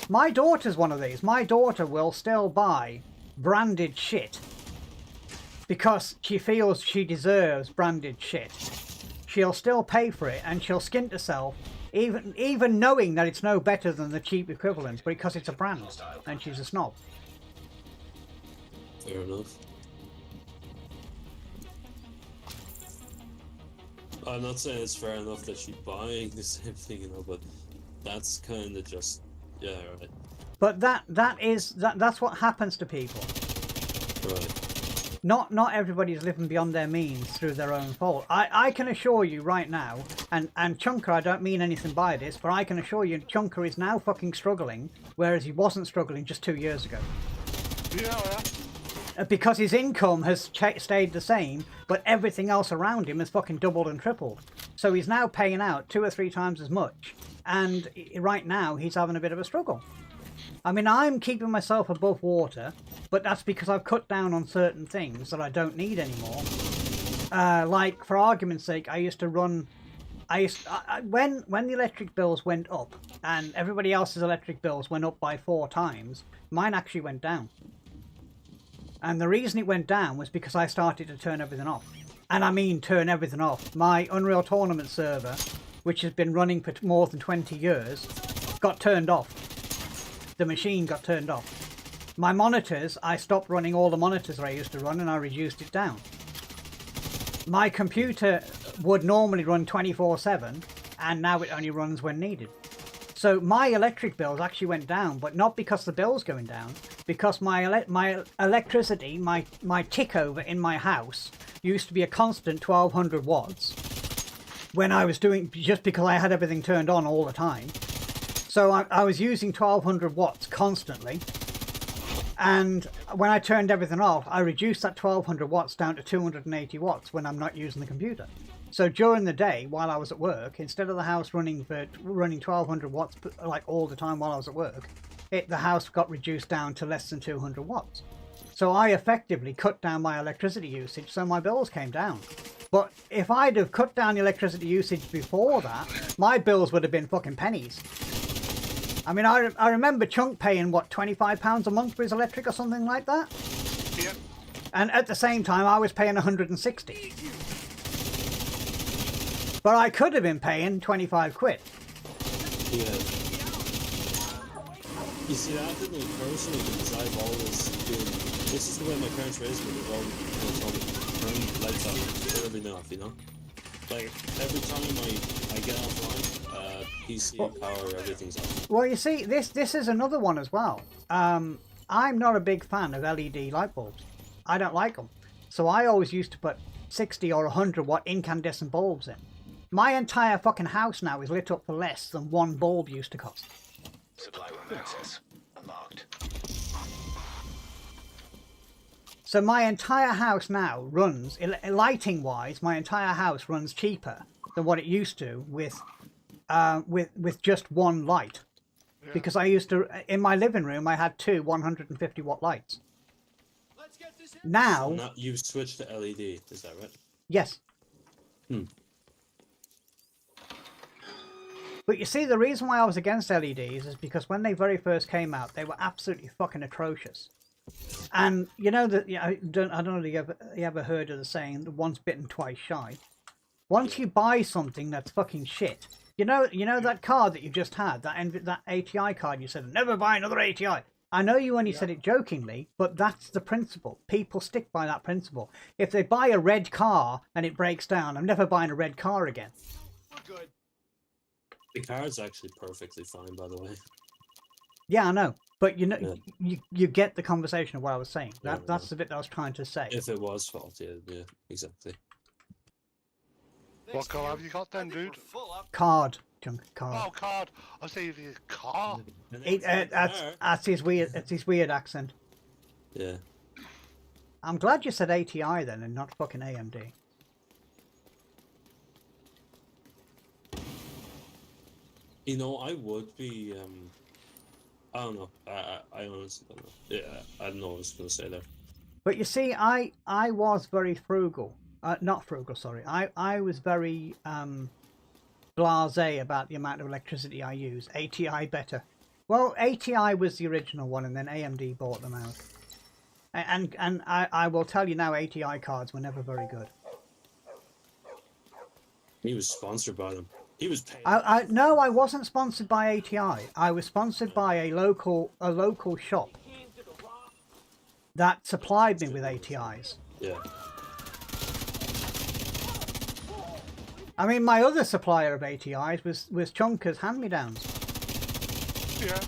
My daughter's one of these. My daughter will still buy branded shit because she feels she deserves branded shit. She'll still pay for it, and she'll skint herself even knowing that it's no better than the cheap equivalent, because it's a brand and she's a snob. Fair enough. I'm not saying it's fair enough that she's buying the same thing, you know, but that's kind of just, yeah, right. But that's what happens to people. Right. Not everybody's living beyond their means through their own fault. I can assure you right now, and Chunker, I don't mean anything by this, but I can assure you Chunker is now fucking struggling, whereas he wasn't struggling just 2 years ago. Yeah. Because his income has stayed the same, but everything else around him has fucking doubled and tripled. So he's now paying out 2 or 3 times as much, and right now he's having a bit of a struggle. I mean, I'm keeping myself above water, but that's because I've cut down on certain things that I don't need anymore. Like, for argument's sake, I used to run... when the electric bills went up, and everybody else's electric bills went up by 4 times, mine actually went down. And the reason it went down was because I started to turn everything off. And I mean turn everything off. My Unreal Tournament server, which has been running for more than 20 years, got turned off. The machine got turned off. My monitors, I stopped running all the monitors I used to run, and I reduced it down. My computer would normally run 24/7, and now it only runs when needed. So my electric bills actually went down, but not because the bill's going down, because my electricity, my tick over in my house used to be a constant 1200 watts when I was doing, just because I had everything turned on all the time. So I was using 1200 watts constantly, and when I turned everything off, I reduced that 1200 watts down to 280 watts when I'm not using the computer. So during the day, while I was at work, instead of the house running 1200 watts like all the time while I was at work, the house got reduced down to less than 200 watts. So I effectively cut down my electricity usage, so my bills came down. But if I'd have cut down the electricity usage before that, my bills would have been fucking pennies. I mean, I remember Chunk paying, what, £25 a month for his electric or something like that? Yep. And at the same time, I was paying 160. But I could have been paying 25 quid. Yeah. You see, that didn't occur to me because I've always been... This is the way my parents raised me. They've always told me turn the lights off, turn everything off, you know? Like, every time I get offline, PC, power, everything's off. Well, you see, this is another one as well. I'm not a big fan of LED light bulbs. I don't like them. So I always used to put 60 or 100 watt incandescent bulbs in. My entire fucking house now is lit up for less than one bulb used to cost. Supply room access unlocked. So my entire house now runs, lighting wise, my entire house runs cheaper than what it used to with just one light. Yeah. Because I used to, in my living room, I had two 150 watt lights. Now... So you've switched to LED, is that right? Yes. But you see, the reason why I was against LEDs is because when they very first came out, they were absolutely fucking atrocious. And you know that, I don't know if you ever heard of the saying, once bitten, twice shy. Once you buy something that's fucking shit, you know that card that you just had, that ATI card, you said, never buy another ATI. I know you only said it jokingly, but that's the principle. People stick by that principle. If they buy a red car and it breaks down, I'm never buying a red car again. We're good. The card's actually perfectly fine, by the way. Yeah, I know. But you know, you get the conversation of what I was saying. That's the bit that I was trying to say. If it was faulty, yeah, exactly. What car have you got then, dude? Card. Junk card. Oh, card. I say if you car. That's his weird. It's his weird accent. Yeah. I'm glad you said ATI then and not fucking AMD. You know, I would be. I don't know. I honestly don't know. Yeah, I don't know what I was going to say there. But you see, I was very frugal. Not frugal, sorry. I was very blasé about the amount of electricity I use. ATI better. Well, ATI was the original one, and then AMD bought them out. And I will tell you now, ATI cards were never very good. He was sponsored by them. He was paid. No, I wasn't sponsored by ATI. I was sponsored by a local shop that supplied me with ATIs. Yeah. I mean, my other supplier of ATIs was Chunker's hand-me-downs. Yeah.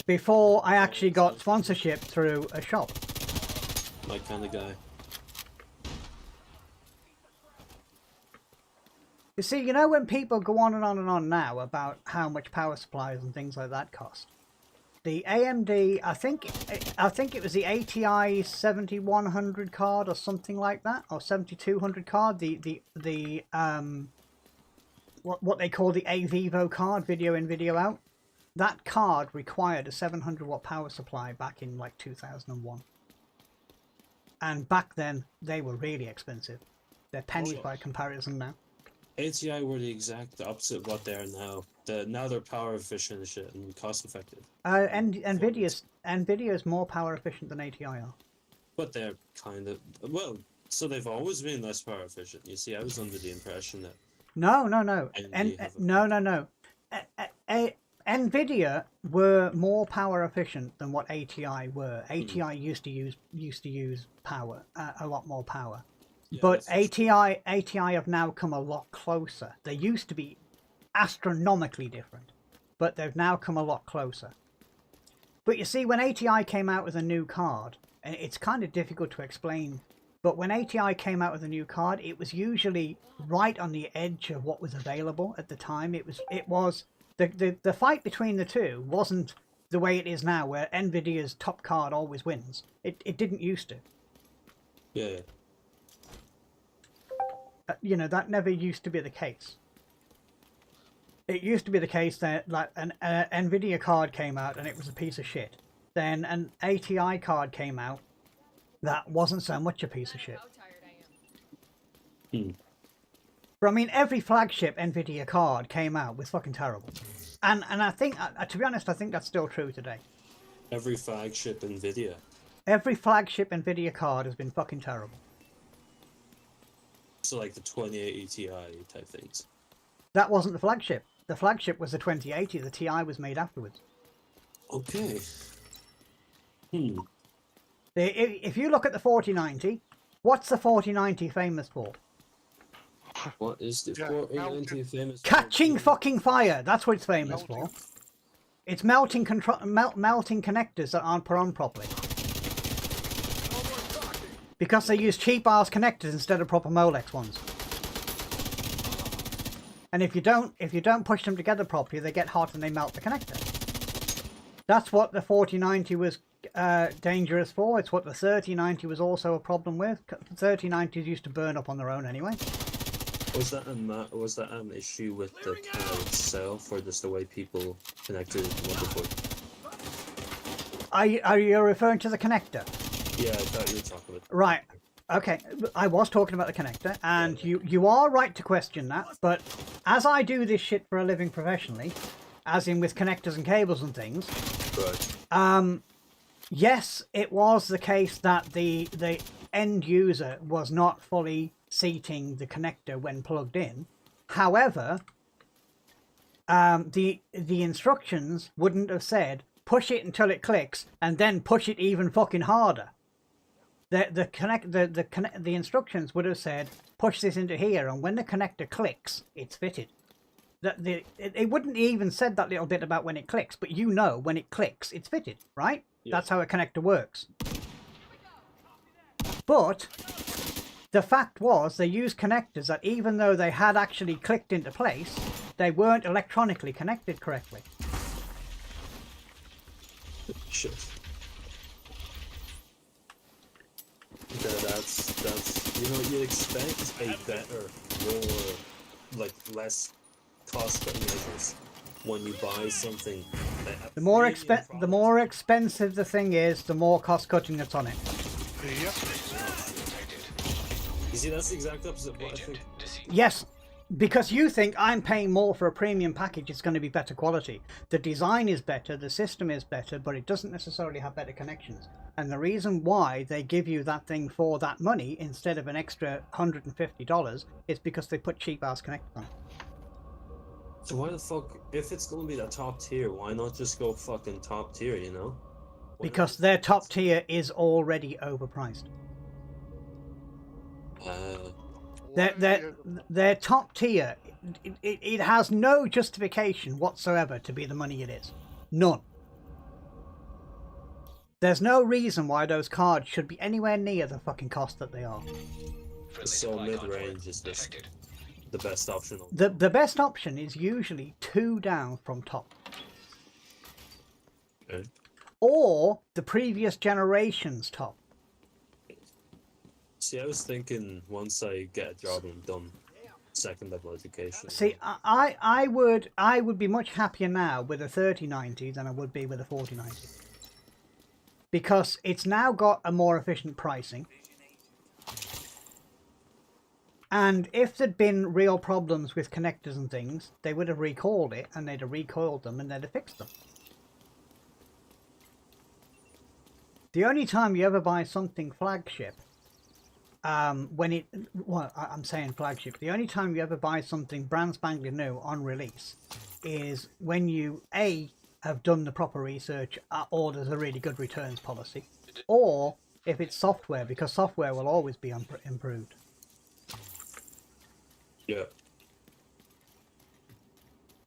Before I actually got sponsorship through a shop. My kind of guy. You see, you know when people go on and on now about how much power supplies and things like that cost? The AMD, I think it was the ATI 7100 card or something like that, or 7200 card, what they call the AVivo card, video in, video out. That card required a 700 watt power supply back in like 2001. And back then, they were really expensive. They're pennies by comparison now. ATI were the exact opposite of what they are now. Now they're power efficient and shit and cost effective. And Nvidia's more power efficient than ATI are. But they're kind of, well, so they've always been less power efficient. You see, I was under the impression that... No. Nvidia were more power efficient than what ATI were. ATI used to use power, a lot more power. Yeah, but ATI have now come a lot closer. They used to be astronomically different, but they've now come a lot closer. But you see, when ATI came out with a new card, and it's kind of difficult to explain, but when ATI came out with a new card, it was usually right on the edge of what was available at the time. It was the fight between the two wasn't the way it is now, where Nvidia's top card always wins. It didn't used to. Yeah. You know, that never used to be the case. It used to be the case that like an Nvidia card came out and it was a piece of shit. Then an ATI card came out that wasn't so much a piece of shit. But I mean, every flagship Nvidia card came out was fucking terrible. And I think, to be honest, I think that's still true today. Every flagship NVIDIA. Every flagship NVIDIA card has been fucking terrible. So like the 2080 Ti type things. That wasn't the flagship. The flagship was the 2080. The Ti was made afterwards. Okay. If you look at the 4090, what's the 4090 famous for? What is the 4090 famous for? Catching fucking fire. That's what it's famous for. It's melting connectors that aren't put on properly. Because they use cheap ass connectors instead of proper Molex ones. And if you don't push them together properly, they get hot and they melt the connector. That's what the 4090 was dangerous for. It's what the 3090 was also a problem with. 3090s used to burn up on their own anyway. Was that an issue with the card itself, or just the way people connected the motherboard? Are you referring to the connector? Yeah, I thought you were talking about. Right. Okay. I was talking about the connector, and you are right to question that. But as I do this shit for a living professionally, as in with connectors and cables and things, right. Yes, it was the case that the end user was not fully seating the connector when plugged in. However, the instructions wouldn't have said push it until it clicks and then push it even fucking harder. The instructions would have said push this into here, and when the connector clicks, it's fitted. It wouldn't even said that little bit about when it clicks, but you know when it clicks, it's fitted, right? Yeah. That's how a connector works. But the fact was they used connectors that even though they had actually clicked into place, they weren't electronically connected correctly. Shit. That's you know, you expect a better, more, like, less cost-cutting measures when you buy something. The more expensive the thing is, the more cost-cutting that's on it. Yep. You see, that's the exact opposite of what I think. Yes, because you think I'm paying more for a premium package, it's going to be better quality. The design is better, the system is better, but it doesn't necessarily have better connections. And the reason why they give you that thing for that money instead of an extra $150 is because they put cheap-ass connectors on it. So why the fuck, if it's going to be that top tier, why not just go fucking top tier, you know? Because their top tier is already overpriced. Their top tier, it has no justification whatsoever to be the money it is. None. There's no reason why those cards should be anywhere near the fucking cost that they are. So mid-range is just the best option. The best option is usually 2 down from top. Okay. Or the previous generation's top. See, I was thinking once I get a job and I'm done second level education. See, I would be much happier now with a 3090 than I would be with a 4090. Because it's now got a more efficient pricing. And if there'd been real problems with connectors and things, they would have recalled it, and they'd have recoiled them, and they'd have fixed them. The only time you ever buy something flagship, I'm saying flagship, the only time you ever buy something brand spanking new on release is when you, A, have done the proper research, or there's a really good returns policy, or if it's software, because software will always be improved. Yeah.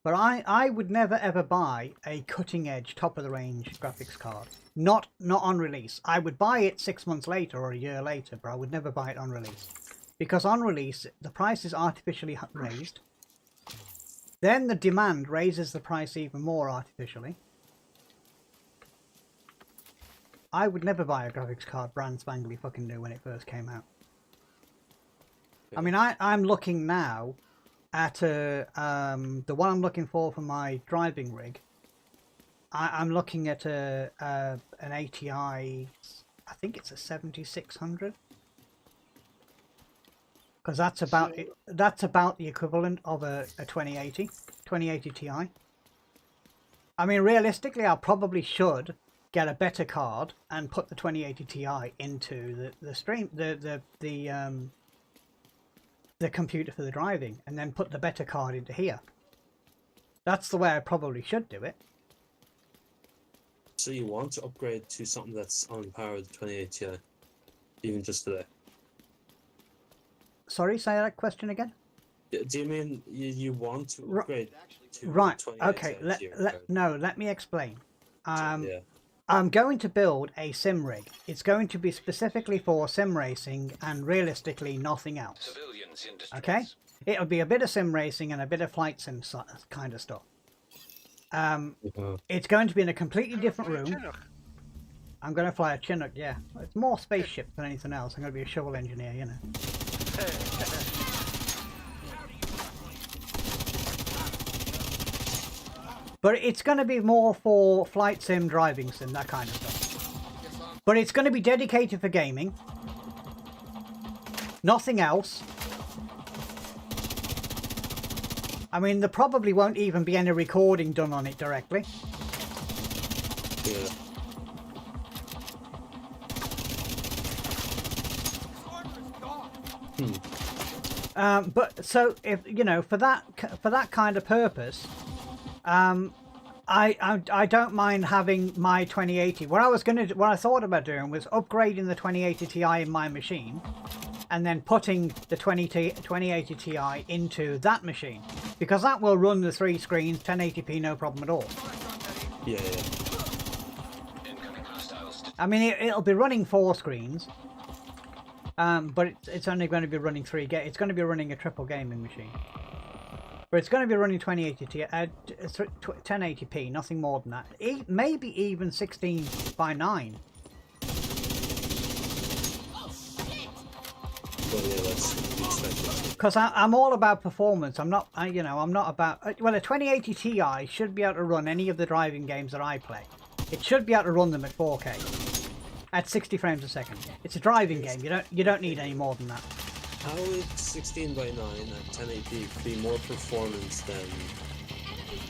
But I would never ever buy a cutting edge top of the range graphics card. Not on release. I would buy it 6 months later or a year later, but I would never buy it on release. Because on release, the price is artificially raised. Then the demand raises the price even more artificially. I would never buy a graphics card brand spangly fucking new when it first came out. I mean, I'm looking now at the one I'm looking for my driving rig. I'm looking at an ATI, I think it's a 7600. Because that's about the equivalent of a 2080 Ti. I mean, realistically, I probably should get a better card and put the 2080 Ti into the computer for the driving, and then put the better card into here. That's the way I probably should do it. So you want to upgrade to something that's on par with the 2080 Ti, even just today? Sorry, say that question again. Do you mean you want to upgrade to Right, 2080 okay, Ti? let me explain. Yeah. I'm going to build a sim rig. It's going to be specifically for sim racing and realistically nothing else. Okay? It'll be a bit of sim racing and a bit of flight sim kind of stuff. It's going to be in a completely different room. I'm going to fly a Chinook, yeah. It's more spaceship than anything else. I'm going to be a shovel engineer, you know. But it's going to be more for flight sim, driving sim, that kind of stuff. But it's going to be dedicated for gaming. Nothing else. I mean, there probably won't even be any recording done on it directly. Yeah. But so if you know, for that kind of purpose, I don't mind having my 2080. What I thought about doing was upgrading the 2080 Ti in my machine, and then putting the 2080 Ti into that machine, because that will run the 3 screens 1080p no problem at all. Yeah. I mean, it'll be running 4 screens, but it's only going to be running 3. It's going to be running a triple gaming machine. But it's going to be running 2080 Ti, 1080p, nothing more than that. Maybe even 16:9. Because I'm all about performance. I'm not about. Well, a 2080 Ti should be able to run any of the driving games that I play. It should be able to run them at 4K, at 60 frames a second. It's a driving game. You don't need any more than that. How would 16:9 at 1080p be more performance than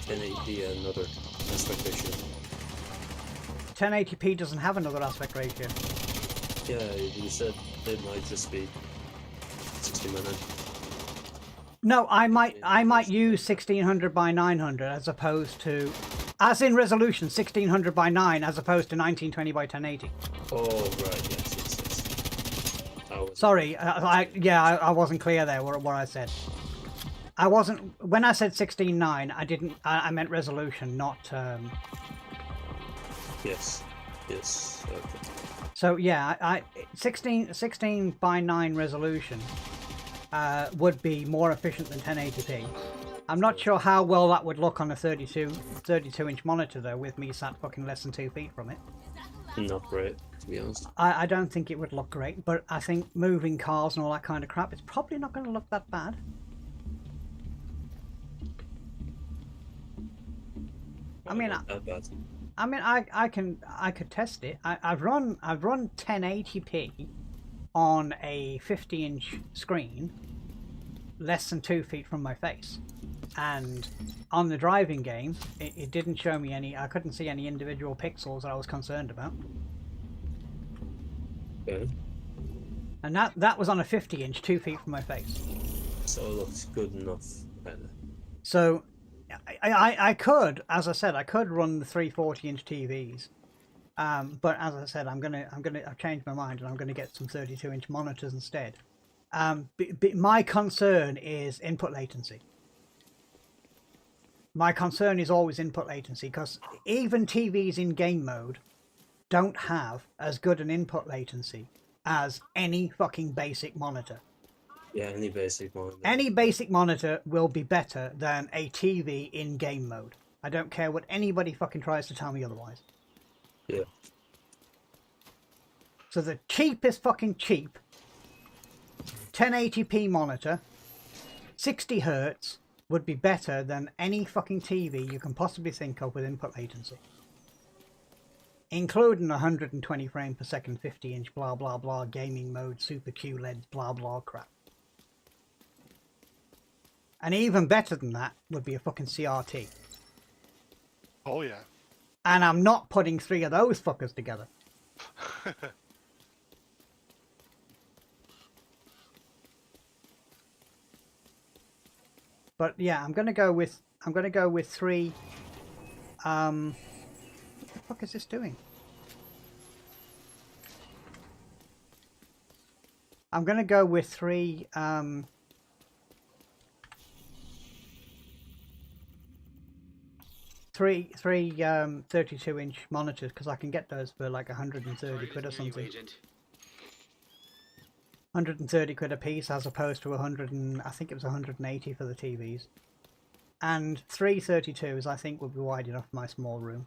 1080p at another aspect ratio? 1080p doesn't have another aspect ratio. Yeah, you said it might just be 16:9. No, I might use 1600 by 900 as opposed to, as in resolution, 1600 by 9 as opposed to 1920 by 1080. Oh right, yes. Sorry, I wasn't clear there what I said. I wasn't, when I said 16:9, I meant resolution, not Yes, okay. So yeah, 16 by 9 resolution would be more efficient than 1080p. I'm not sure how well that would look on a 32-inch monitor though, with me sat fucking less than 2 feet from it. Not great, to be honest. I don't think it would look great, but I think moving cars and all that kind of crap, it's probably not going to look that bad. I mean, I could test it. I've run 1080p on a 50-inch screen, less than 2 feet from my face, and on the driving game, it didn't show me any. I couldn't see any individual pixels that I was concerned about. Okay. And that was on a 50-inch, 2 feet from my face. So it looks good enough, kind of. So I could, as I said, I could run the 3 40-inch TVs, but as I said, I've changed my mind and I'm gonna get some 32-inch monitors instead. My concern is input latency. My concern is always input latency, because even TVs in game mode don't have as good an input latency as any fucking basic monitor. Yeah, any basic monitor. Any basic monitor will be better than a TV in game mode. I don't care what anybody fucking tries to tell me otherwise. Yeah. So the cheapest fucking cheap 1080p monitor, 60 Hz, would be better than any fucking TV you can possibly think of with input latency. Including 120 frames per second, 50-inch blah blah blah gaming mode, super QLED blah blah crap. And even better than that would be a fucking CRT. Oh yeah. And I'm not putting 3 of those fuckers together. But yeah, I'm gonna go with 3. What the fuck is this doing? I'm gonna go with 3 three 32-inch monitors, because I can get those for like 130 quid or something. 130 quid a piece, as opposed to 100 and I think it was 180 for the TVs. And 3 32s I think would be wide enough for my small room.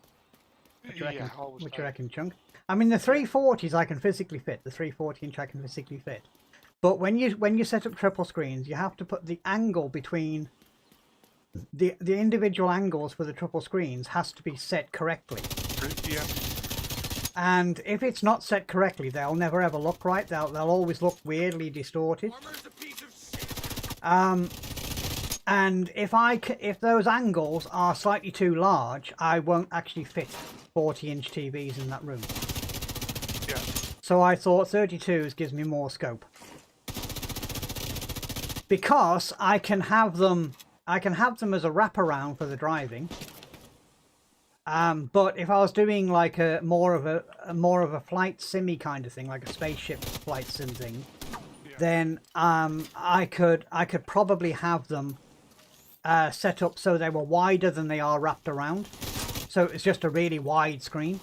What do you reckon, what do you reckon, Chunk? I mean, the 340s I can physically fit. The 340-inch I can physically fit. But when you set up triple screens, you have to put the angle between the individual angles for the triple screens has to be set correctly. Yeah. And if it's not set correctly, they'll never ever look right. They'll always look weirdly distorted. And if those angles are slightly too large, I won't actually fit 40-inch TVs in that room. Yeah. So I thought 32s gives me more scope, because I can have them as a wraparound for the driving. But if I was doing like a more of a flight simmy kind of thing, like a spaceship flight sim thing, then I could probably have them set up so they were wider than they are wrapped around. So it's just a really wide screen.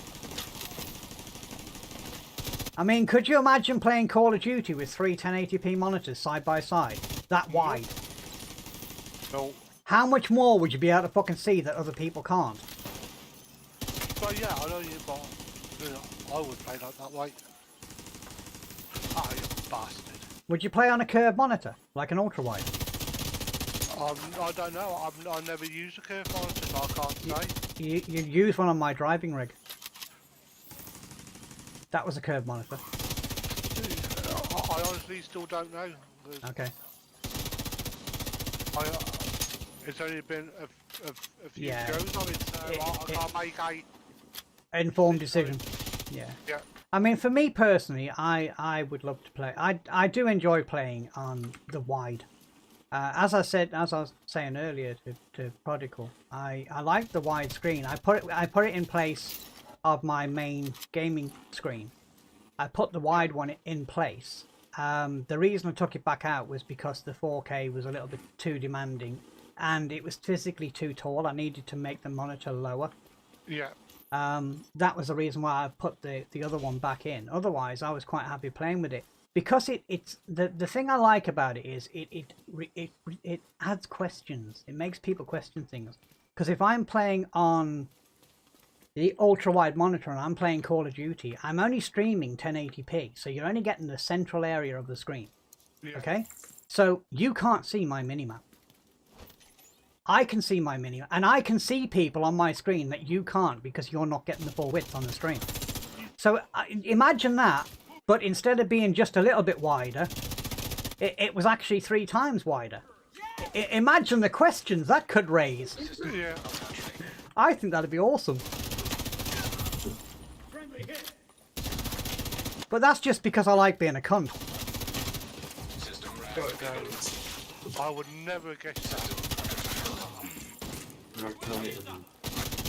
I mean, could you imagine playing Call of Duty with 3 1080p monitors side by side, that wide? No. How much more would you be able to fucking see that other people can't? But yeah, I know you, but I would play like that way. Ah, you bastard. Would you play on a curved monitor, like an ultra wide? I don't know. I've never used a curved monitor, so I can't say. You use one on my driving rig. That was a curved monitor. I honestly still don't know. Okay. It's only been a few Yeah. goes on it, so I can't make a informed decision. Yeah. Yeah. I mean, for me personally, I would love to play. I do enjoy playing on the wide. As I was saying earlier to Prodigal, I like the wide screen. I put it in place of my main gaming screen. I put the wide one in place. The reason I took it back out was because the 4K was a little bit too demanding, and it was physically too tall. I needed to make the monitor lower. Yeah. That was the reason why I put the other one back in. Otherwise, I was quite happy playing with it, because it's the thing I like about it is it adds questions. It makes people question things. Because if I'm playing on the ultra wide monitor and I'm playing Call of Duty, I'm only streaming 1080p, so you're only getting the central area of the screen. Yeah. Okay, so you can't see my minimap. I can see my minimap, and I can see people on my screen that you can't, because you're not getting the full width on the screen. So imagine that, but instead of being just a little bit wider, it was actually 3 times wider. Imagine the questions that could raise. Yeah. I think that'd be awesome. But that's just because I like being a cunt. I would never guess that.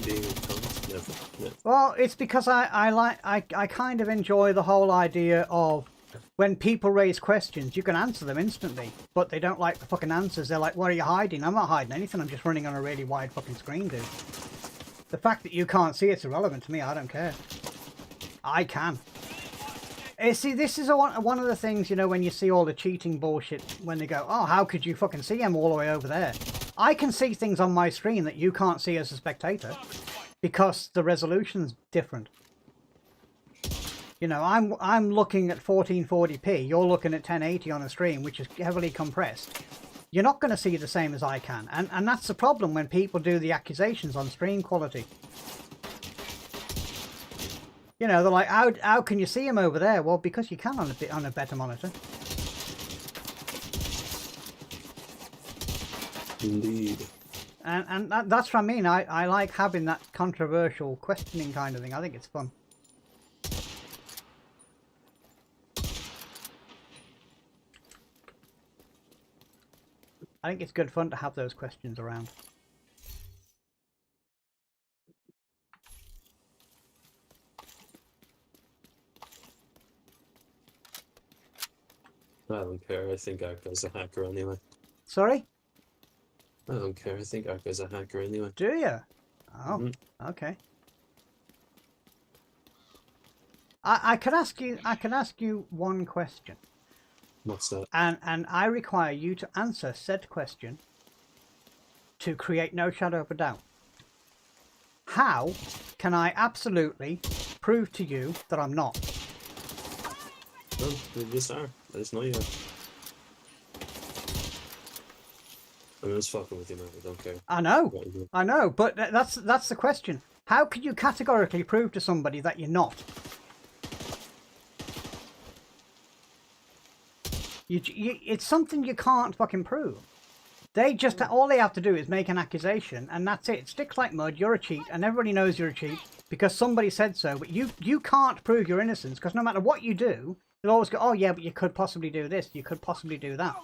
Being a cunt, never. Well, it's because I kind of enjoy the whole idea of when people raise questions, you can answer them instantly, but they don't like the fucking answers. They're like, what are you hiding? I'm not hiding anything. I'm just running on a really wide fucking screen, dude. The fact that you can't see it's irrelevant to me. I don't care. I can. See, this is one of the things, you know, when you see all the cheating bullshit, when they go, oh, how could you fucking see him all the way over there? I can see things on my screen that you can't see as a spectator, because the resolution's different. You know, I'm looking at 1440p, you're looking at 1080 on a stream, which is heavily compressed. You're not going to see the same as I can, and that's the problem when people do the accusations on stream quality. You know, they're like, how can you see him over there? Well, because you can on a better monitor. Indeed. And that's what I mean. I like having that controversial questioning kind of thing. I think it's fun. I think it's good fun to have those questions around. I don't care. I think Arco's a hacker anyway. Sorry? I don't care. I think Arco's a hacker anyway. Do you? Oh, okay. I could ask you one question. What's that? And I require you to answer said question to create no shadow of a doubt. How can I absolutely prove to you that I'm not? No, you just are. I just know you are. I'm just fucking with you, man. I don't care. I know, but that's the question. How can you categorically prove to somebody that you're not? It's something you can't fucking prove. They just, all they have to do is make an accusation, and that's it. Sticks like mud, you're a cheat, and everybody knows you're a cheat because somebody said so, but you can't prove your innocence, because no matter what you do, they'll always go, oh yeah, but you could possibly do this, you could possibly do that.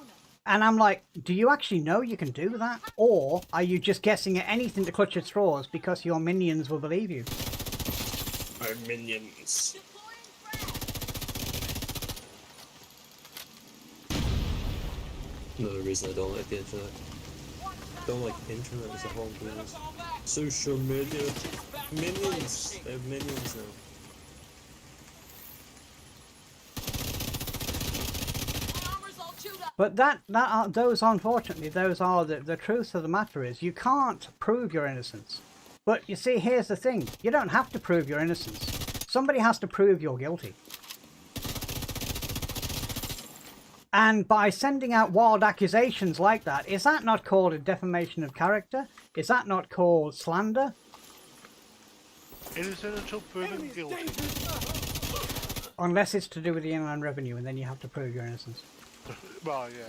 And I'm like, do you actually know you can do that? Or are you just guessing at anything to clutch at straws because your minions will believe you? Our minions. Another reason I don't like the internet. Don't like the internet as a whole, to be honest. Social media. Minions. They have minions now. But those, unfortunately, those are the truth of the matter is you can't prove your innocence. But you see, here's the thing. You don't have to prove your innocence. Somebody has to prove you're guilty. And by sending out wild accusations like that, is that not called a defamation of character? Is that not called slander? Innocent until proven guilty. Unless it's to do with the Inland Revenue, and then you have to prove your innocence. Well, yeah.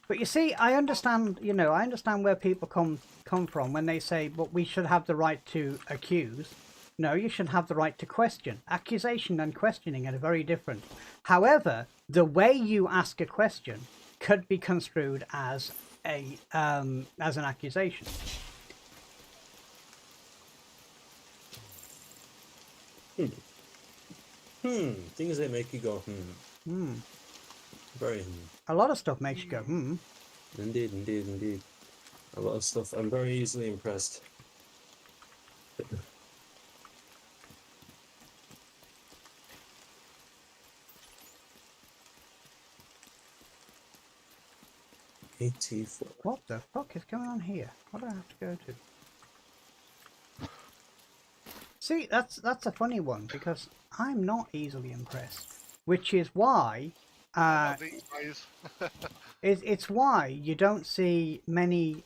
But you see, I understand, you know, I understand where people come from when they say, but we should have the right to accuse. No, you should have the right to question. Accusation and questioning are very different. However, the way you ask a question could be construed as an accusation. Things that make you go, Very A lot of stuff makes you go, Indeed, indeed, indeed. A lot of stuff. I'm very easily impressed. AT4. What the fuck is going on here? What do I have to go to? See, that's a funny one, because I'm not easily impressed. Which is why it's why you don't see many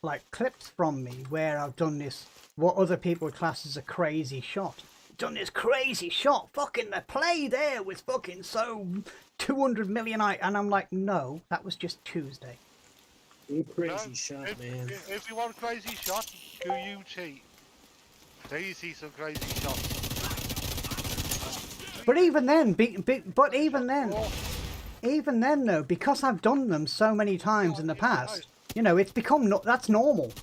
like clips from me where I've done this, what other people class as a crazy shot. Done this crazy shot, fucking the play there was fucking so 200 million, and I'm like, no, that was just Tuesday. Crazy shot, man. If you want a crazy shot, go UT. There you see some crazy shots. But even then, even then though, because I've done them so many times in the past, you know, it's become that's normal.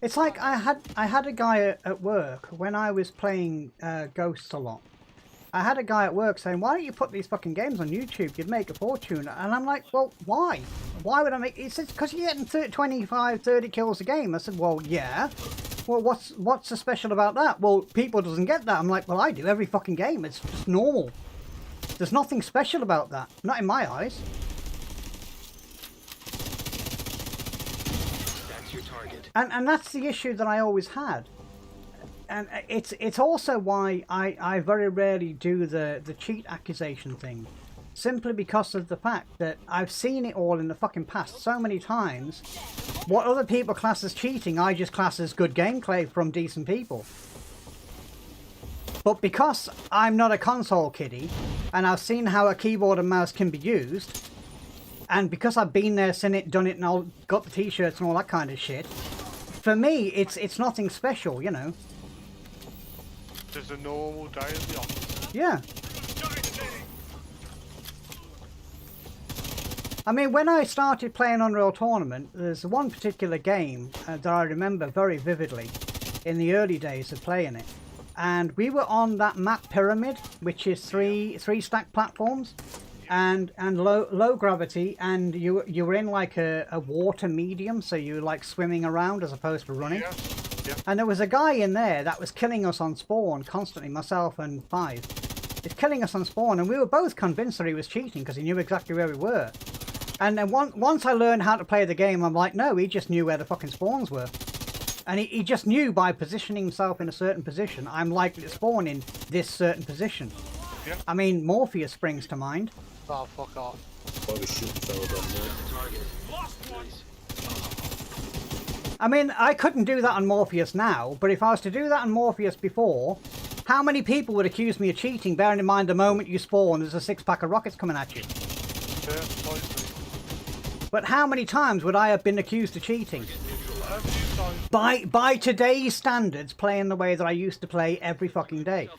It's like I had a guy at work when I was playing Ghosts a lot. I had a guy at work saying, why don't you put these fucking games on YouTube? You'd make a fortune. And I'm like, well, why? Why would I make... He says, because you're getting 25, 30 kills a game. I said, well, yeah. Well, what's so special about that? Well, people doesn't get that. I'm like, well, I do every fucking game. It's just normal. There's nothing special about that. Not in my eyes. That's your target. And that's the issue that I always had. And it's also why I very rarely do the cheat accusation thing. Simply because of the fact that I've seen it all in the fucking past so many times. What other people class as cheating, I just class as good gameplay from decent people. But because I'm not a console kiddie, and I've seen how a keyboard and mouse can be used, And because I've been there, seen it, done it, and all, got the t-shirts and all that kind of shit, for me, it's nothing special, you know. Just a normal day at the office. Yeah. I mean, when I started playing Unreal Tournament, there's one particular game that I remember very vividly in the early days of playing it. And we were on that map pyramid, which is three stack platforms, and low gravity, and you were in like a water medium, so you were like swimming around as opposed to running. Yeah. Yeah. And there was a guy in there that was killing us on spawn constantly, myself and Five. He's killing us on spawn, and we were both convinced that he was cheating because he knew exactly where we were. And then once I learned how to play the game, I'm like, no, he just knew where the fucking spawns were. And he just knew by positioning himself in a certain position, I'm likely to spawn in this certain position. Yeah. I mean, Morpheus springs to mind. Oh, fuck off. I mean, I couldn't do that on Morpheus now, but if I was to do that on Morpheus before, how many people would accuse me of cheating, bearing in mind the moment you spawn, there's a 6-pack of rockets coming at you? Yeah, obviously. But how many times would I have been accused of cheating? By today's standards, playing the way that I used to play every fucking day.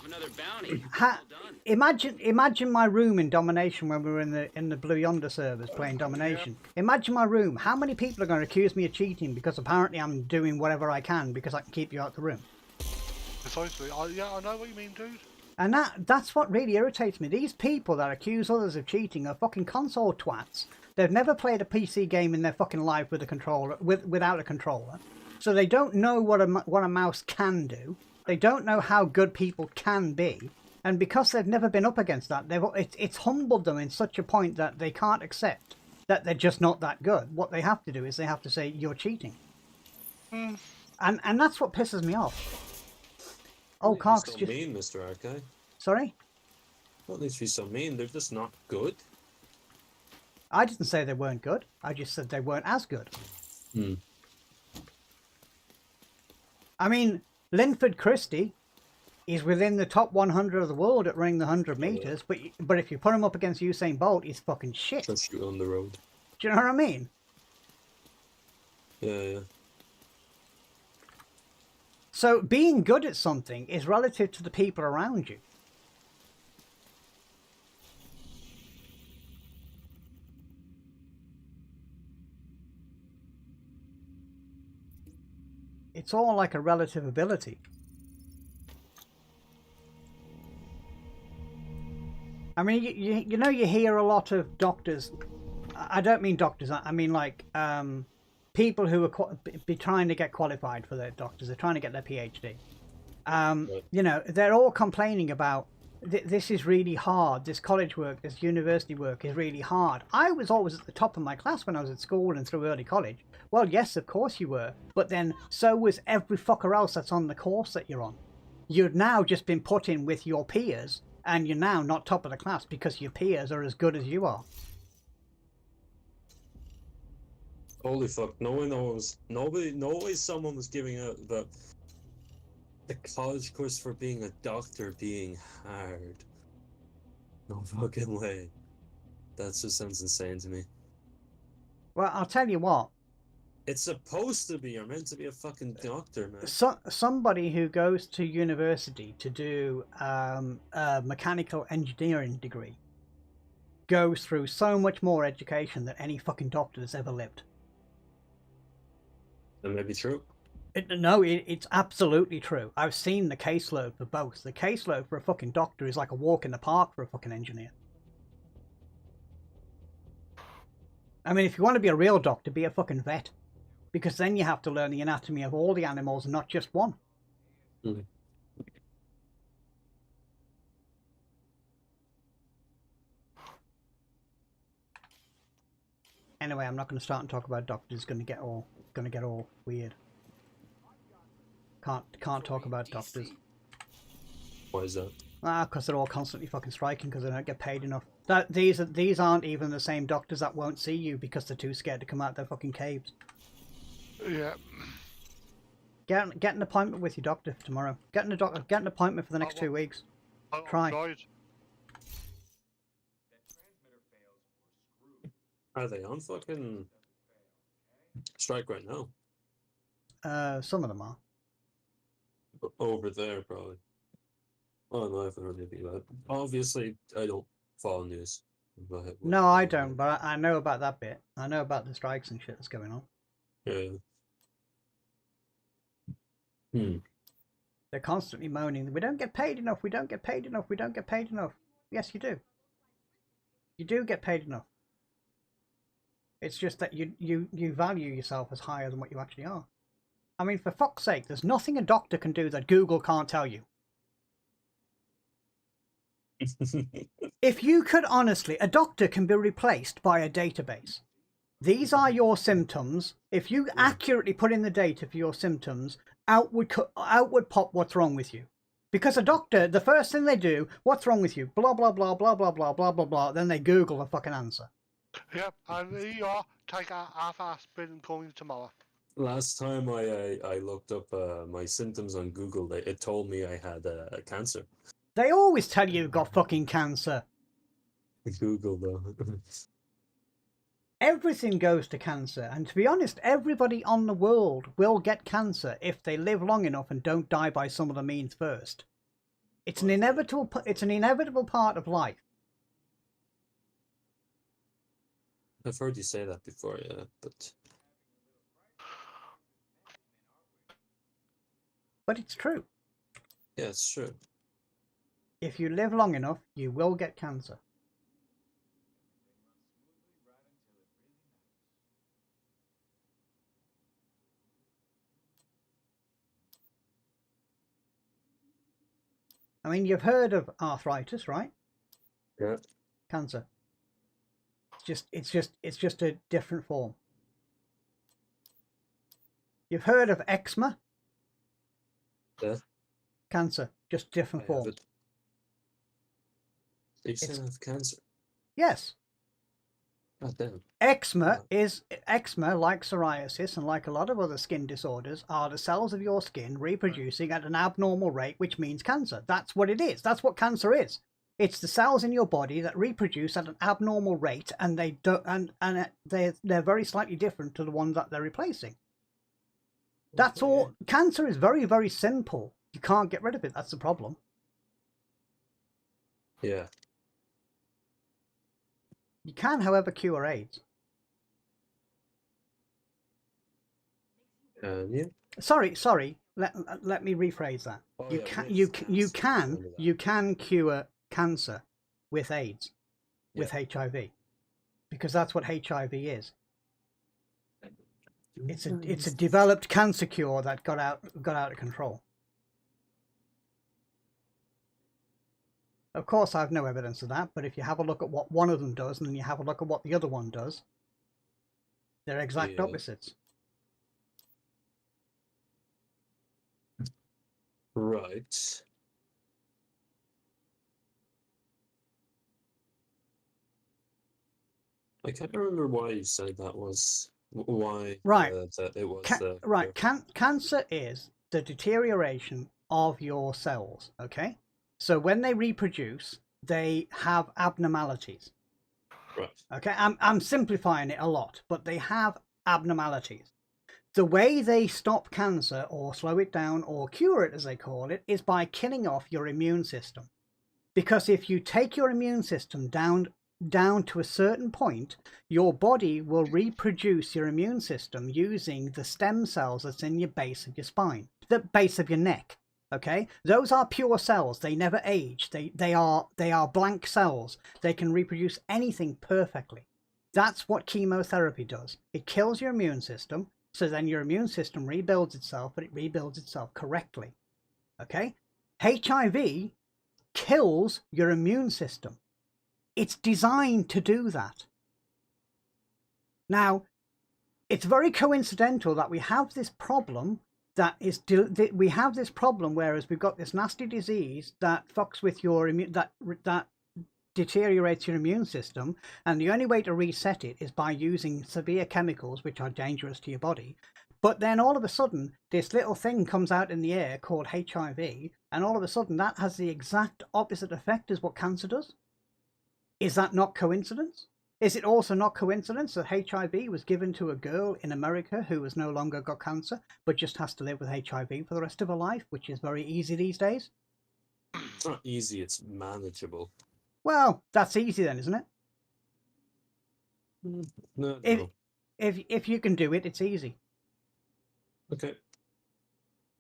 Imagine my room in Domination when we were in the Blue Yonder servers playing Domination. Imagine my room. How many people are going to accuse me of cheating because apparently I'm doing whatever I can because I can keep you out the room? Precisely. Yeah, I know what you mean, dude. And that's what really irritates me. These people that accuse others of cheating are fucking console twats. They've never played a PC game in their fucking life with a controller, without a controller. So they don't know what a mouse can do. They don't know how good people can be. And because they've never been up against that, it's humbled them in such a point that they can't accept that they're just not that good. What they have to do is they have to say, you're cheating. And that's what pisses me off. Oh, Cox just mean, Mr. Archive. Sorry? Not need to be so mean. They're just not good. I didn't say they weren't good. I just said they weren't as good. I mean, Linford Christie is within the top 100 of the world at running the 100 meters, but if you put him up against Usain Bolt, he's fucking shit. Just shoot on the road. Do you know what I mean? Yeah. So being good at something is relative to the people around you. It's all like a relative ability. I mean, you know, you hear a lot of doctors. I don't mean doctors. I mean like people who are trying to get qualified for their doctors. They're trying to get their PhD. You know, they're all complaining about this is really hard. This college work, this university work is really hard. I was always at the top of my class when I was at school and through early college. Well, yes, of course you were. But then so was every fucker else that's on the course that you're on. You've now just been put in with your peers, and you're now not top of the class because your peers are as good as you are. Holy fuck, no one knows. No way someone was giving out the college course for being a doctor being hard. No fucking way. That just sounds insane to me. Well, I'll tell you what. It's supposed to be. You're meant to be a fucking doctor, man. Somebody who goes to university to do a mechanical engineering degree goes through so much more education than any fucking doctor that's ever lived. That may be true. No, it's absolutely true. I've seen the caseload for both. The caseload for a fucking doctor is like a walk in the park for a fucking engineer. I mean, if you want to be a real doctor, be a fucking vet. Because then you have to learn the anatomy of all the animals and not just one. Anyway, I'm not going to start and talk about doctors. It's going to get all weird. Can't talk about doctors. Why is that? Because they're all constantly fucking striking because they don't get paid enough. These aren't even the same doctors that won't see you because they're too scared to come out their fucking caves. Yeah. Get an appointment with your doctor for tomorrow. Get an appointment for the next 2 weeks. Try. Are they on fucking strike right now? Some of them are. Over there, probably. Oh, no, I haven't heard anything about it. Obviously, I don't follow news. No, I don't, but I know about that bit. I know about the strikes and shit that's going on. Yeah. Hmm. They're constantly moaning, we don't get paid enough, we don't get paid enough, we don't get paid enough. Yes, you do. You do get paid enough. It's just that you value yourself as higher than what you actually are. I mean, for fuck's sake, there's nothing a doctor can do that Google can't tell you. If you could honestly, a doctor can be replaced by a database. These are your symptoms. If you accurately put in the data for your symptoms, out would pop what's wrong with you. Because a doctor, the first thing they do, what's wrong with you? Blah, blah, blah, blah, blah, blah, blah, blah, blah. Then they Google a fucking answer. Yep, and here you are. Take a half aspirin and call you tomorrow. Last time I looked up my symptoms on Google, it told me I had cancer. They always tell you you've got fucking cancer. Google, though. Everything goes to cancer, and to be honest, everybody on the world will get cancer if they live long enough and don't die by some of the means first. It's an inevitable part of life. I've heard you say that before, yeah, But it's true. Yeah, it's true. If you live long enough, you will get cancer. I mean, you've heard of arthritis, right? Yeah. Cancer. It's just a different form. You've heard of eczema? Yeah. Cancer, just different form. You said I have cancer. Yes. God damn. Eczema, like psoriasis and like a lot of other skin disorders, are the cells of your skin reproducing at an abnormal rate, which means cancer. That's what it is. That's what cancer is. It's the cells in your body that reproduce at an abnormal rate, and they don't, and they're very slightly different to the ones that they're replacing. That's all. Cancer is very, very simple. You can't get rid of it. That's the problem. Yeah. You can, however, cure AIDS. Yeah. Sorry. Let me rephrase that. Oh, You can cure cancer with AIDS, with HIV, because that's what HIV is. It's a developed cancer cure that got out of control. Of course, I have no evidence of that, but if you have a look at what one of them does and then you have a look at what the other one does, they're exact opposites. Right. I can't remember why you said that was. Why? Right. That it was. Right. Cancer is the deterioration of your cells. Okay. So when they reproduce, they have abnormalities. Right. Okay. I'm simplifying it a lot, but they have abnormalities. The way they stop cancer or slow it down or cure it, as they call it, is by killing off your immune system. Because if you take your immune system down to a certain point, your body will reproduce your immune system using the stem cells that's in your base of your spine, the base of your neck. Okay, those are pure cells. They never age. They are blank cells. They can reproduce anything perfectly. That's what chemotherapy does. It kills your immune system, so then your immune system rebuilds itself, but it rebuilds itself correctly. Okay, HIV kills your immune system. It's designed to do that. Now, it's very coincidental that we have this problem whereas we've got this nasty disease that fucks with your immune, that deteriorates your immune system, and the only way to reset it is by using severe chemicals which are dangerous to your body. But then all of a sudden, this little thing comes out in the air called HIV, and all of a sudden that has the exact opposite effect as what cancer does. Is that not coincidence? Is it also not coincidence that HIV was given to a girl in America who has no longer got cancer, but just has to live with HIV for the rest of her life, which is very easy these days? It's not easy, it's manageable. Well, that's easy then, isn't it? No. If you can do it, it's easy. Okay.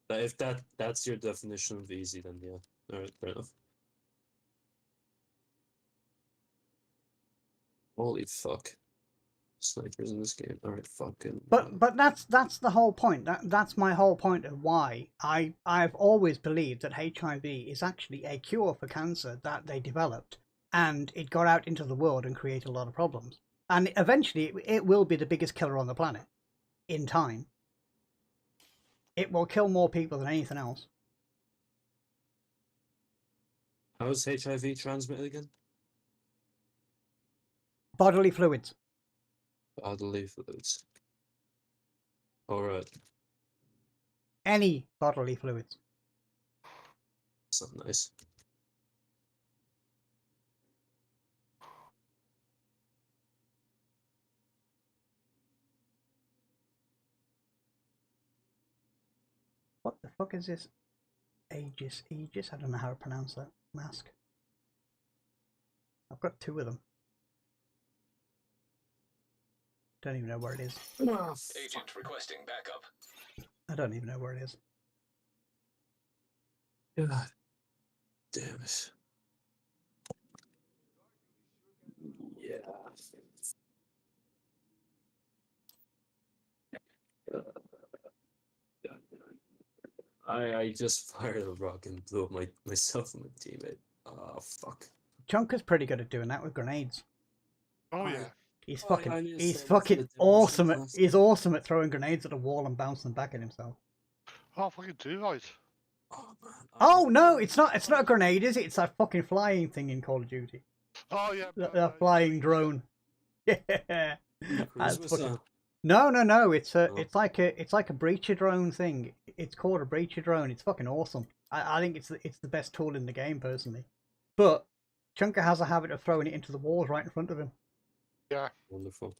But if that's your definition of easy, then yeah. Alright, fair enough. Holy fuck. Snipers in this game. Alright, fucking. But that's the whole point. That's my whole point of why I've always believed that HIV is actually a cure for cancer that they developed, and it got out into the world and created a lot of problems. And eventually it will be the biggest killer on the planet in time. It will kill more people than anything else. How is HIV transmitted again? Bodily fluids. Bodily fluids. Alright. Any bodily fluids. That's not nice. What the fuck is this? Aegis? I don't know how to pronounce that mask. I've got 2 of them. Don't even know where it is. Agent requesting backup. I don't even know where it is. God damn it. Yeah. I just fired a rock and blew up myself and my teammate. Oh fuck. Chunker's pretty good at doing that with grenades. Oh yeah. He's fucking awesome at awesome at throwing grenades at a wall and bouncing them back at himself. Oh, fucking do right. Oh no, it's not a grenade, is it? It's that fucking flying thing in Call of Duty. Oh yeah. The flying drone. Yeah. That's fucking... No. It's like a breacher drone thing. It's called a breacher drone. It's fucking awesome. I think it's the best tool in the game personally. But Chunker has a habit of throwing it into the walls right in front of him. Yeah. Wonderful.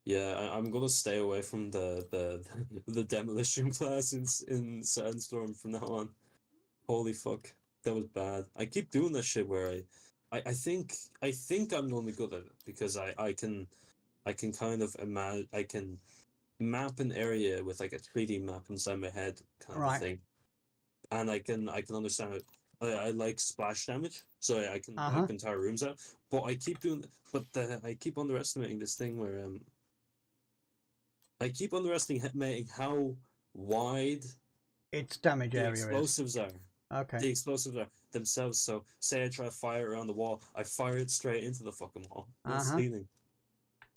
Yeah, I'm gonna stay away from the demolition class in Sandstorm from now on. Holy fuck, that was bad. I keep doing that shit where I think I'm only good at it because I can kind of imagine, I can map an area with like a 3D map inside my head kind of thing, and I can understand it. I like splash damage, so I can wipe entire rooms out. But I keep doing, I keep underestimating this thing where I keep underestimating how wide its damage area explosives are. Okay. The explosives are themselves. So say I try to fire around the wall, I fire it straight into the fucking wall. No stealing.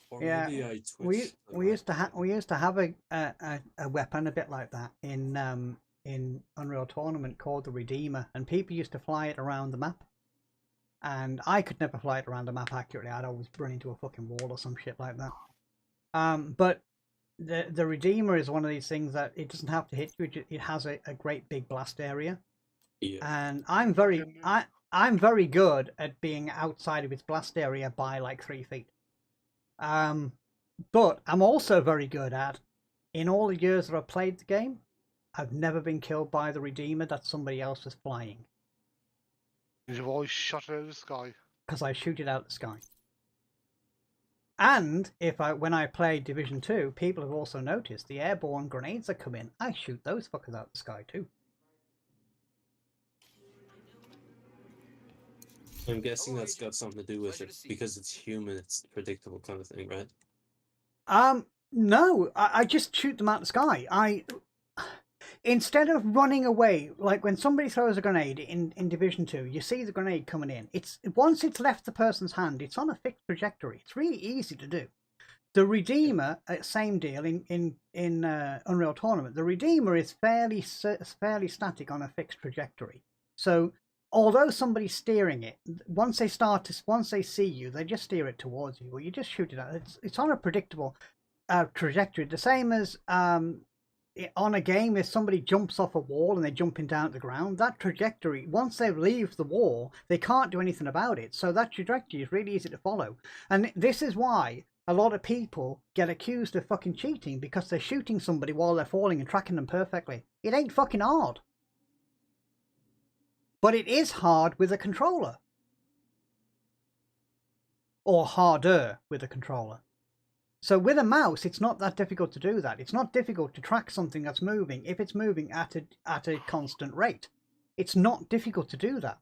Or yeah, maybe I we used to have a weapon a bit like that in Unreal Tournament called the Redeemer, and people used to fly it around the map. And I could never fly it around the map accurately. I'd always run into a fucking wall or some shit like that. But the Redeemer is one of these things that it doesn't have to hit you. It has a great big blast area. Yeah. And I'm very good at being outside of its blast area by like 3 feet. But I'm also very good at, in all the years that I've played the game, I've never been killed by the Redeemer that somebody else was flying. You've always shot it out of the sky. Because I shoot it out of the sky. And when I play Division 2, people have also noticed the airborne grenades that come in, I shoot those fuckers out of the sky too. I'm guessing that's got something to do with it because it's human, it's predictable kind of thing, right? No, I just shoot them out of the sky. Instead of running away, like when somebody throws a grenade in Division 2, you see the grenade coming in. Once it's left the person's hand, it's on a fixed trajectory. It's really easy to do. The Redeemer, same deal in Unreal Tournament. The Redeemer is fairly static on a fixed trajectory. So although somebody's steering it, once they see you, they just steer it towards you, or you just shoot it out. It's on a predictable trajectory. The same as on a game, if somebody jumps off a wall and they're jumping down at the ground, that trajectory, once they leave the wall, they can't do anything about it. So that trajectory is really easy to follow. And this is why a lot of people get accused of fucking cheating, because they're shooting somebody while they're falling and tracking them perfectly. It ain't fucking hard. But it is hard with a controller. Or harder with a controller. So with a mouse, it's not that difficult to do that. It's not difficult to track something that's moving if it's moving at a constant rate. It's not difficult to do that.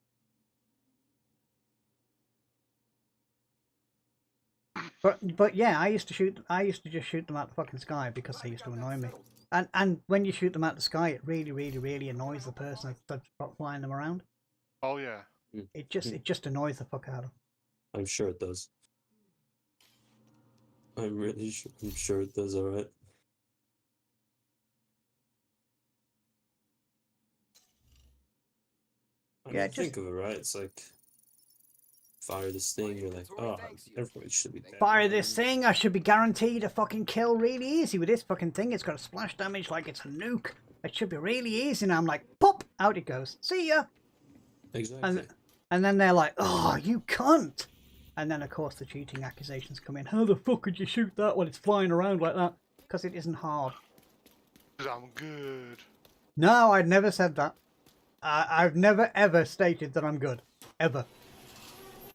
But yeah, I used to just shoot them out the fucking sky because they used to annoy me. And when you shoot them out the sky, it really annoys the person that's flying them around. Oh yeah. It just annoys the fuck out of them. I'm sure it does. I'm sure it does, alright. Yeah, think of it, right? It's like fire this thing, you're like, oh, everybody should be dead. Fire this thing, I should be guaranteed a fucking kill really easy with this fucking thing. It's got a splash damage like it's a nuke. It should be really easy. And I'm like, pop, out it goes. See ya. Exactly. And then they're like, oh, you cunt. And then, of course, the cheating accusations come in. How the fuck could you shoot that when it's flying around like that? Because it isn't hard. I'm good. No, I'd never said that. I've never, ever stated that I'm good. Ever.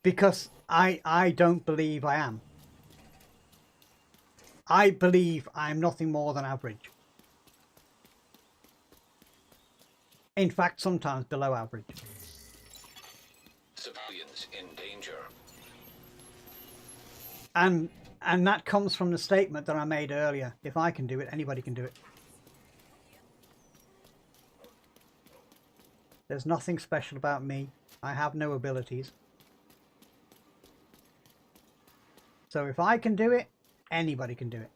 Because I don't believe I am. I believe I'm nothing more than average. In fact, sometimes below average. Civilians in danger. And that comes from the statement that I made earlier. If I can do it, anybody can do it. There's nothing special about me. I have no abilities. So if I can do it, anybody can do it.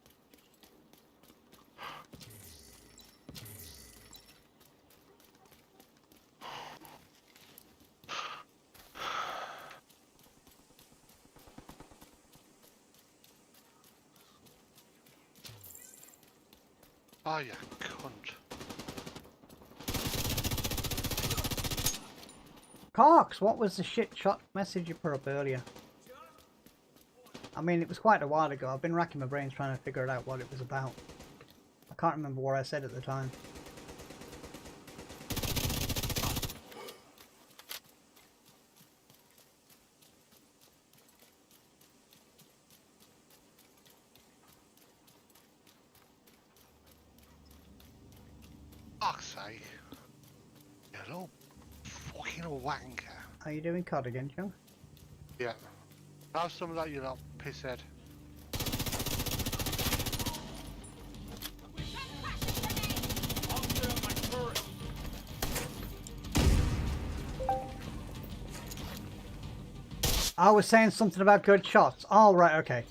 Oh, you cunt. Cox, what was the shit shot message you put up earlier? I mean, it was quite a while ago. I've been racking my brains trying to figure out what it was about. I can't remember what I said at the time. Fuck's sake. You little fucking wanker. How you doing, COD again, Joe? Yeah. Have some of that, you little pisshead. I was saying something about good shots. Oh, right, okay.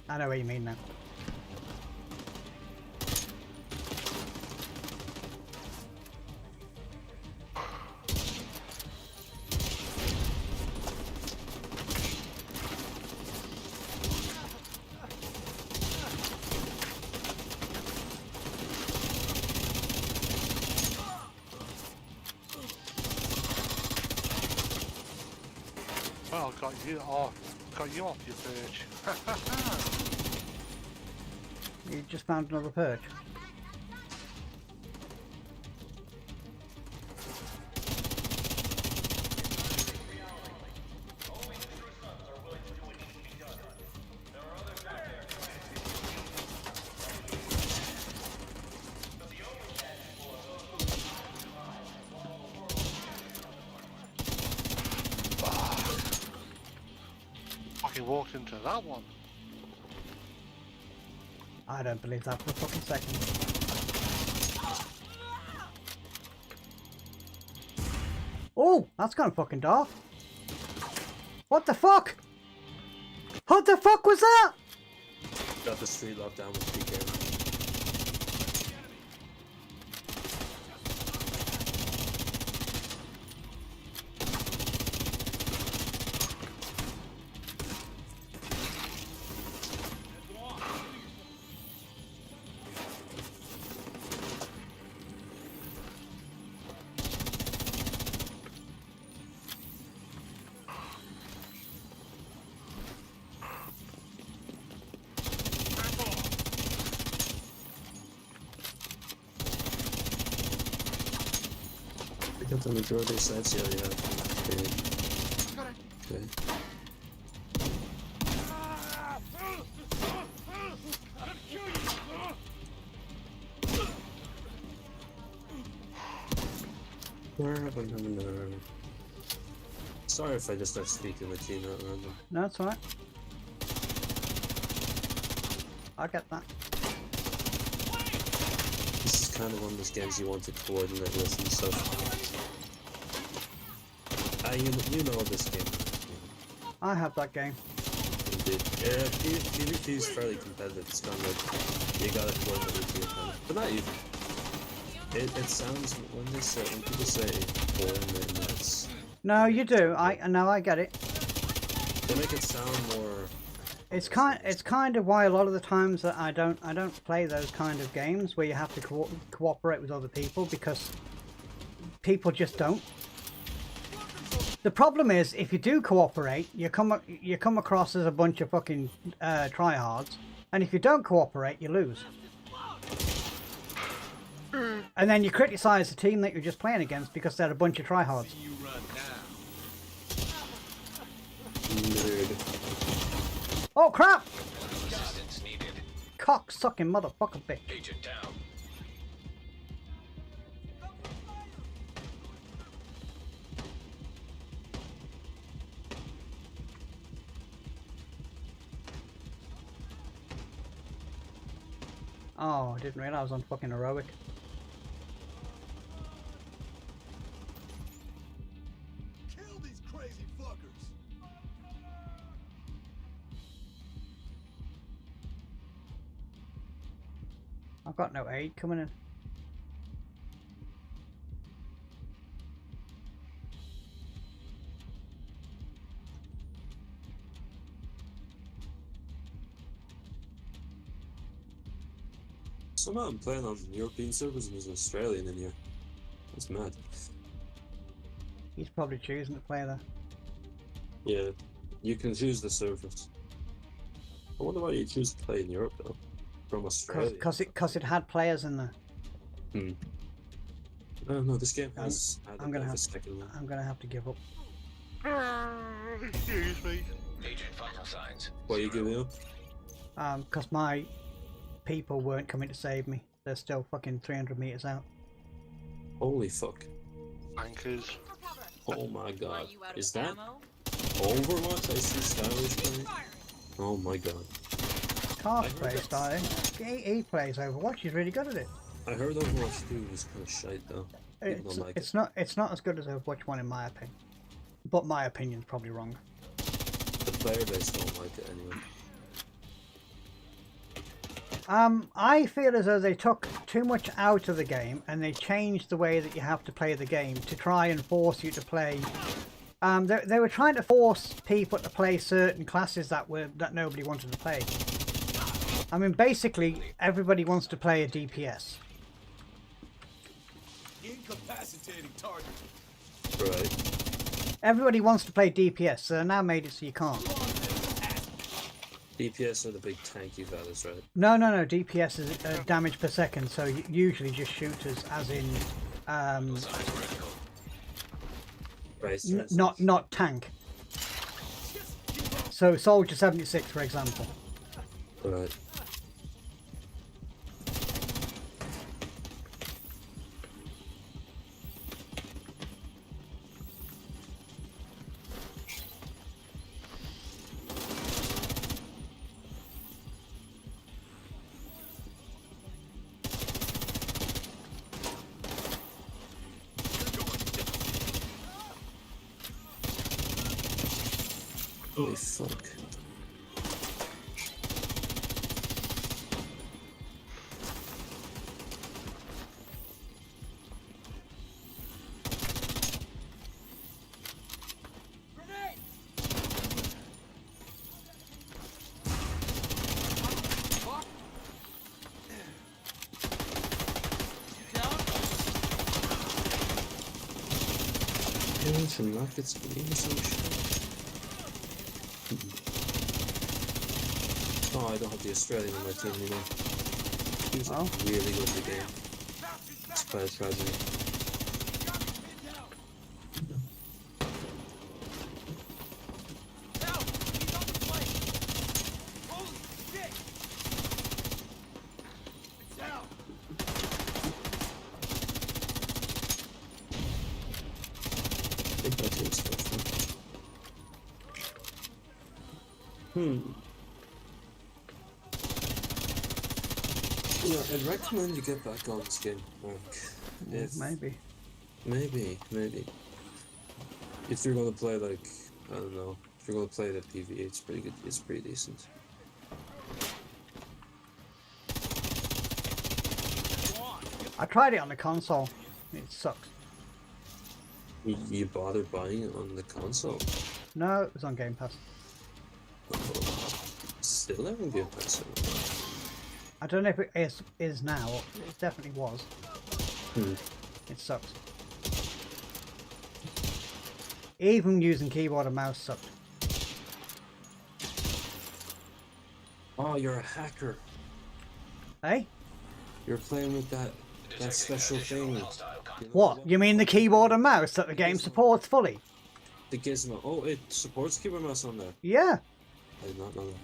I know what you mean now. Well, got you off. Got you off your perch. You just found another perch. Fucking walked into that one. I don't believe that for a fucking second. Oh, that's kind of fucking dark. What the fuck? What the fuck was that? Got the street locked down with PK. Get the majority of sites, yeah. Okay. Sorry if I just start speaking with you, not random. No, it's alright. I get that. This is kind of one of those games you want to coordinate with and stuff. You know this game. I have that game. Indeed. Yeah, PvP is fairly competitive. It's kind of like you gotta coordinate with your opponent. But not even. It sounds when people say coordinate, it's. No, you do. I get it. They make it sound more. It's kind of why a lot of the times that I don't play those kind of games where you have to cooperate with other people, because people just don't. The problem is, if you do cooperate, you come across as a bunch of fucking tryhards, and if you don't cooperate, you lose. And then you criticize the team that you're just playing against because they're a bunch of tryhards. Oh crap! Assistance needed. Cock-sucking motherfucker bitch. Agent down. Oh, I didn't realize I was on fucking heroic. Kill these crazy fuckers. I've got no aid coming in. Somehow I'm playing on European servers and there's an Australian in here. That's mad. He's probably choosing to play there. Yeah, you can choose the servers. I wonder why you choose to play in Europe though. From Australia. Because it had players in there. No, this game has. I'm gonna have to give up. Excuse me. Agent vital signs. Why are you giving up? Because my people weren't coming to save me. They're still fucking 300 meters out. Holy fuck. Anchors. Oh my god. Is that Overwatch? I see Skywars playing. Oh my god. Cast plays starting. He plays Overwatch. He's really good at it. I heard Overwatch 2 was kind of shite though. It's not as good as Overwatch 1 in my opinion. But my opinion's probably wrong. The player base don't like it anyway. I feel as though they took too much out of the game and they changed the way that you have to play the game to try and force you to play. They were trying to force people to play certain classes that nobody wanted to play. I mean, basically, everybody wants to play a DPS. Incapacitating target. Right. Everybody wants to play DPS, so they now made it so you can't. DPS are the big tanky fellas, right? No. DPS is damage per second, so usually just shooters, as in not tank. So Soldier 76, for example. Right. Holy fuck. Some rockets, some shit. Oh, I don't have the Australian on my team anymore. He was really good at the game. It's quite a tragedy. You know, I'd recommend you get back on this game. Like, if Maybe. Maybe. If you're gonna play, like, I don't know, if you're gonna play it at PvE, it's pretty good. It's pretty decent. I tried it on the console. It sucks. You bother buying it on the console? No, it was on Game Pass. Still haven't Game Pass. I don't know if it is now. It definitely was. It sucks. Even using keyboard and mouse sucked. Oh, you're a hacker. Hey? You're playing with that special thing. What? You mean the keyboard and mouse that the game supports fully? The gizmo. Oh, it supports keyboard and mouse on there. Yeah. I did not know that.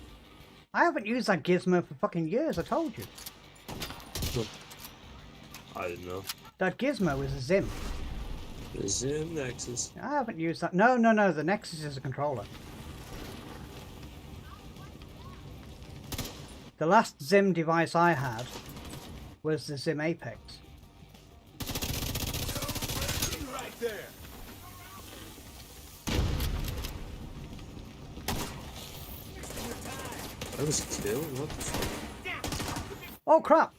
I haven't used that gizmo for fucking years, I told you. I didn't know. That gizmo is a Zim. The Zim Nexus. I haven't used that. No, the Nexus is a controller. The last Zim device I had was the Zim Apex. Right there. I was killed? What the fuck? Oh crap!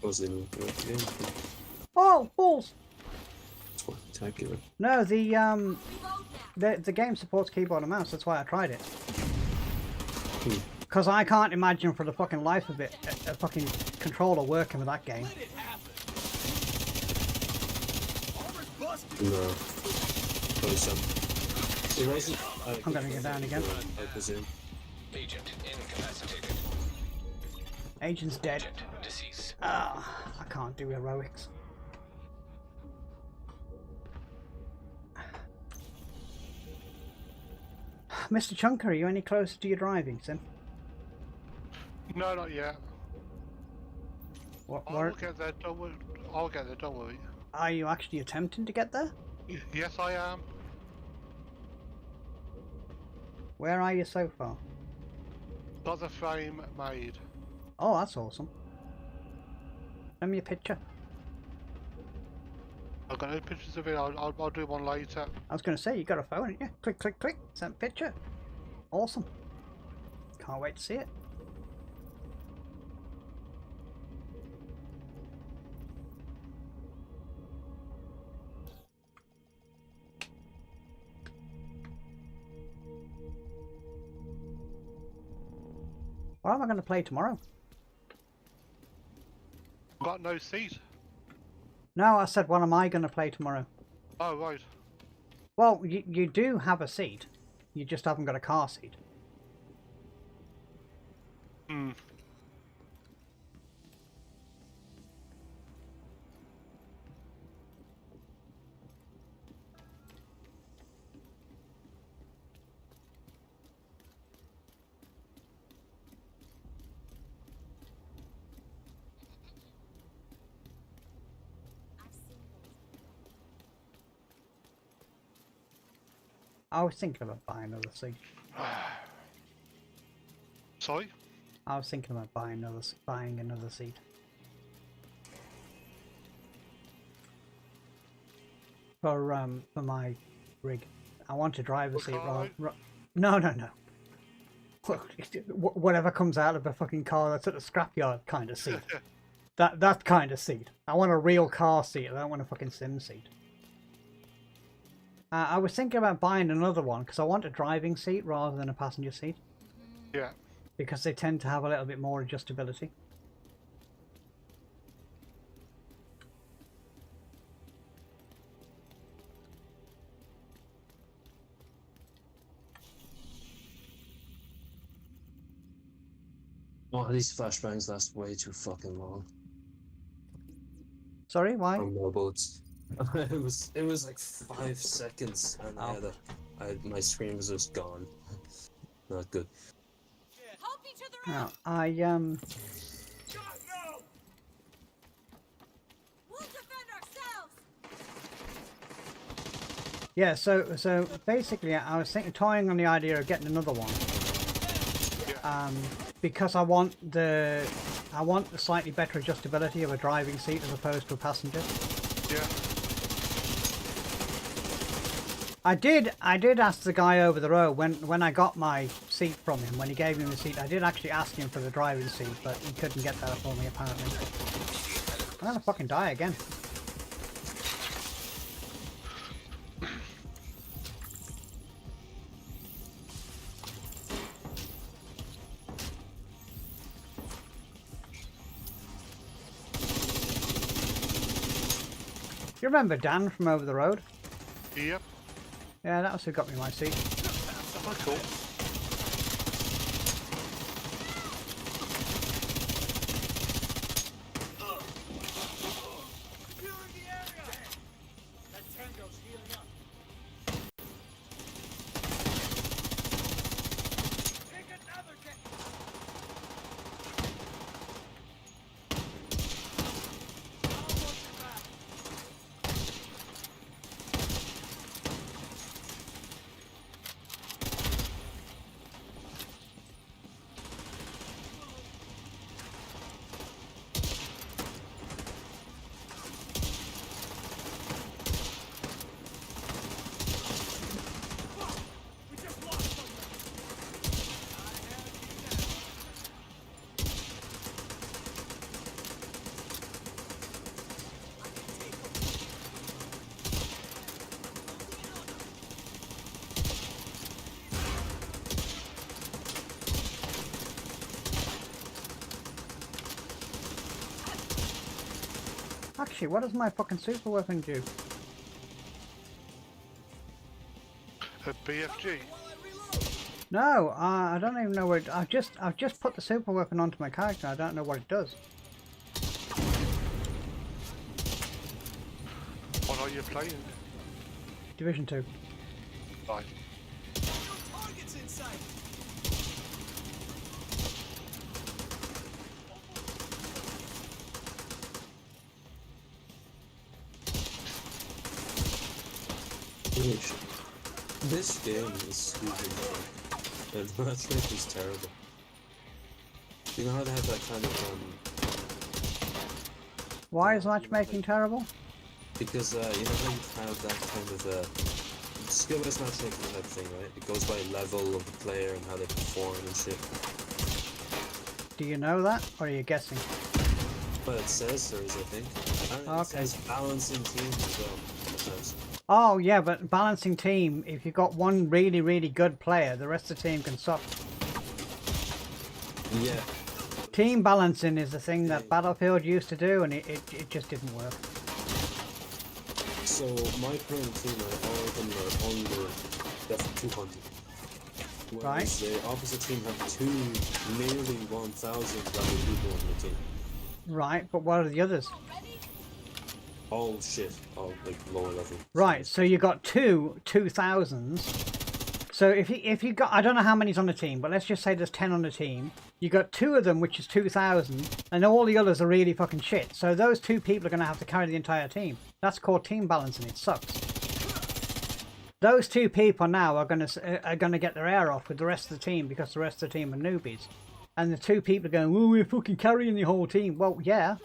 Was it in the game? Oh, balls! Spectacular. No, the game supports keyboard and mouse, that's why I tried it. Because I can't imagine for the fucking life of it a fucking controller working with that game. No. It wasn't. I'm gonna go down again. I presume. Agent incapacitated. Agent's dead. Agent deceased. Ah, I can't do heroics. Mr. Chunker, are you any closer to your driving, Sim? No, not yet. What? Get there. Don't worry. I'll get there. Don't worry. Are you actually attempting to get there? Yes, I am. Where are you so far? Got the frame made. Oh, that's awesome. Send me a picture. I've got no pictures of it. I'll do one later. I was going to say, you got a phone, haven't you? Click, click, click. Send picture. Awesome. Can't wait to see it. What am I going to play tomorrow? Got no seat. No, I said, what am I going to play tomorrow? Oh, right. Well, you do have a seat. You just haven't got a car seat. Hmm. I was thinking about buying another seat. Sorry? I was thinking about buying another seat. For my rig. I want to drive a seat rather. No. Whatever comes out of a fucking car that's at the scrapyard kind of seat. that kind of seat. I want a real car seat. I don't want a fucking sim seat. I was thinking about buying another one because I want a driving seat rather than a passenger seat. Yeah. Because they tend to have a little bit more adjustability. Oh, these flashbangs last way too fucking long. Sorry, why? On mobiles. it was like 5 seconds, and my screen was just gone. Not good. No, Yeah, so basically I was toying on the idea of getting another one. Because I want the slightly better adjustability of a driving seat as opposed to a passenger. Yeah. I did ask the guy over the road when I got my seat from him, when he gave me the seat, I did actually ask him for the driving seat, but he couldn't get that for me apparently. I'm gonna fucking die again. You remember Dan from over the road? Yep. Yeah, that was who got me my seat. Oh, cool. Actually, what does my fucking super weapon do? A BFG? No, I don't even know what I've just put the super weapon onto my character. I don't know what it does. What are you playing? Division 2. Right. Targets in sight. This game is stupid, and the matchmaking is terrible. You know how they have that kind of Why is matchmaking terrible? because you know how you have that kind of skill-based matchmaking type thing, right? It goes by level of the player and how they perform and shit. Do you know that, or are you guessing? But it says there is, I think. And it says balancing teams as well. It says. Oh yeah, but balancing team, if you've got one really, really good player, the rest of the team can suck. Yeah. Team balancing is the thing that Battlefield used to do, and it just didn't work. So my current team all of them are under def 200. Whereas Right. the opposite team have two nearly 1,000 level people on the team. Right, but what are the others? All shit, all like lower level. Right, so you got two 2000s. So if you got, I don't know how many's on the team, but let's just say there's 10 on the team. You got two of them, which is 2000, and all the others are really fucking shit. So those two people are going to have to carry the entire team. That's called team balancing. It sucks. Those two people now are going to get their air off with the rest of the team because the rest of the team are newbies. And the two people are going, "Oh, we're fucking carrying the whole team." Well, yeah.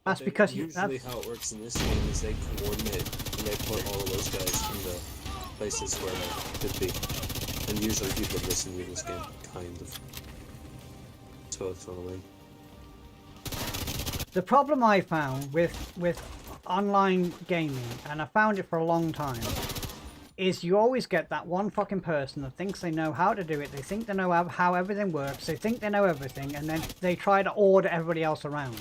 That's because usually how it works in this game is they coordinate and they put all of those guys in the places where they could be. And usually people listen to this game, kind of. So it's all away. The problem I found with online gaming, and I found it for a long time, is you always get that one fucking person that thinks they know how to do it, they think they know how everything works, they think they know everything, and then they try to order everybody else around.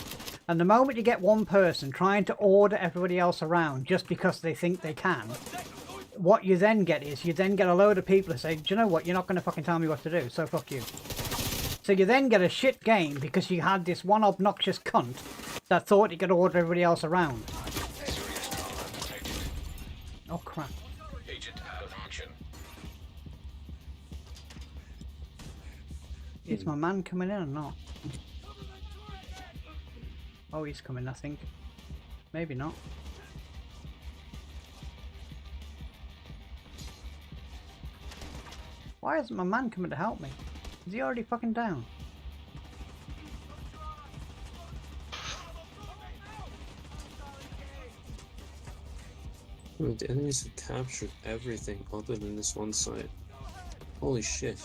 And the moment you get one person trying to order everybody else around just because they think they can, what you then get is you then get a load of people who say, "Do you know what, you're not going to fucking tell me what to do, so fuck you." So you then get a shit game because you had this one obnoxious cunt that thought he could order everybody else around. Oh crap. Agent malfunction. Is my man coming in or not? Oh, he's coming, I think. Maybe not. Why isn't my man coming to help me? Is he already fucking down? The enemies have captured everything other than this one site. Holy shit.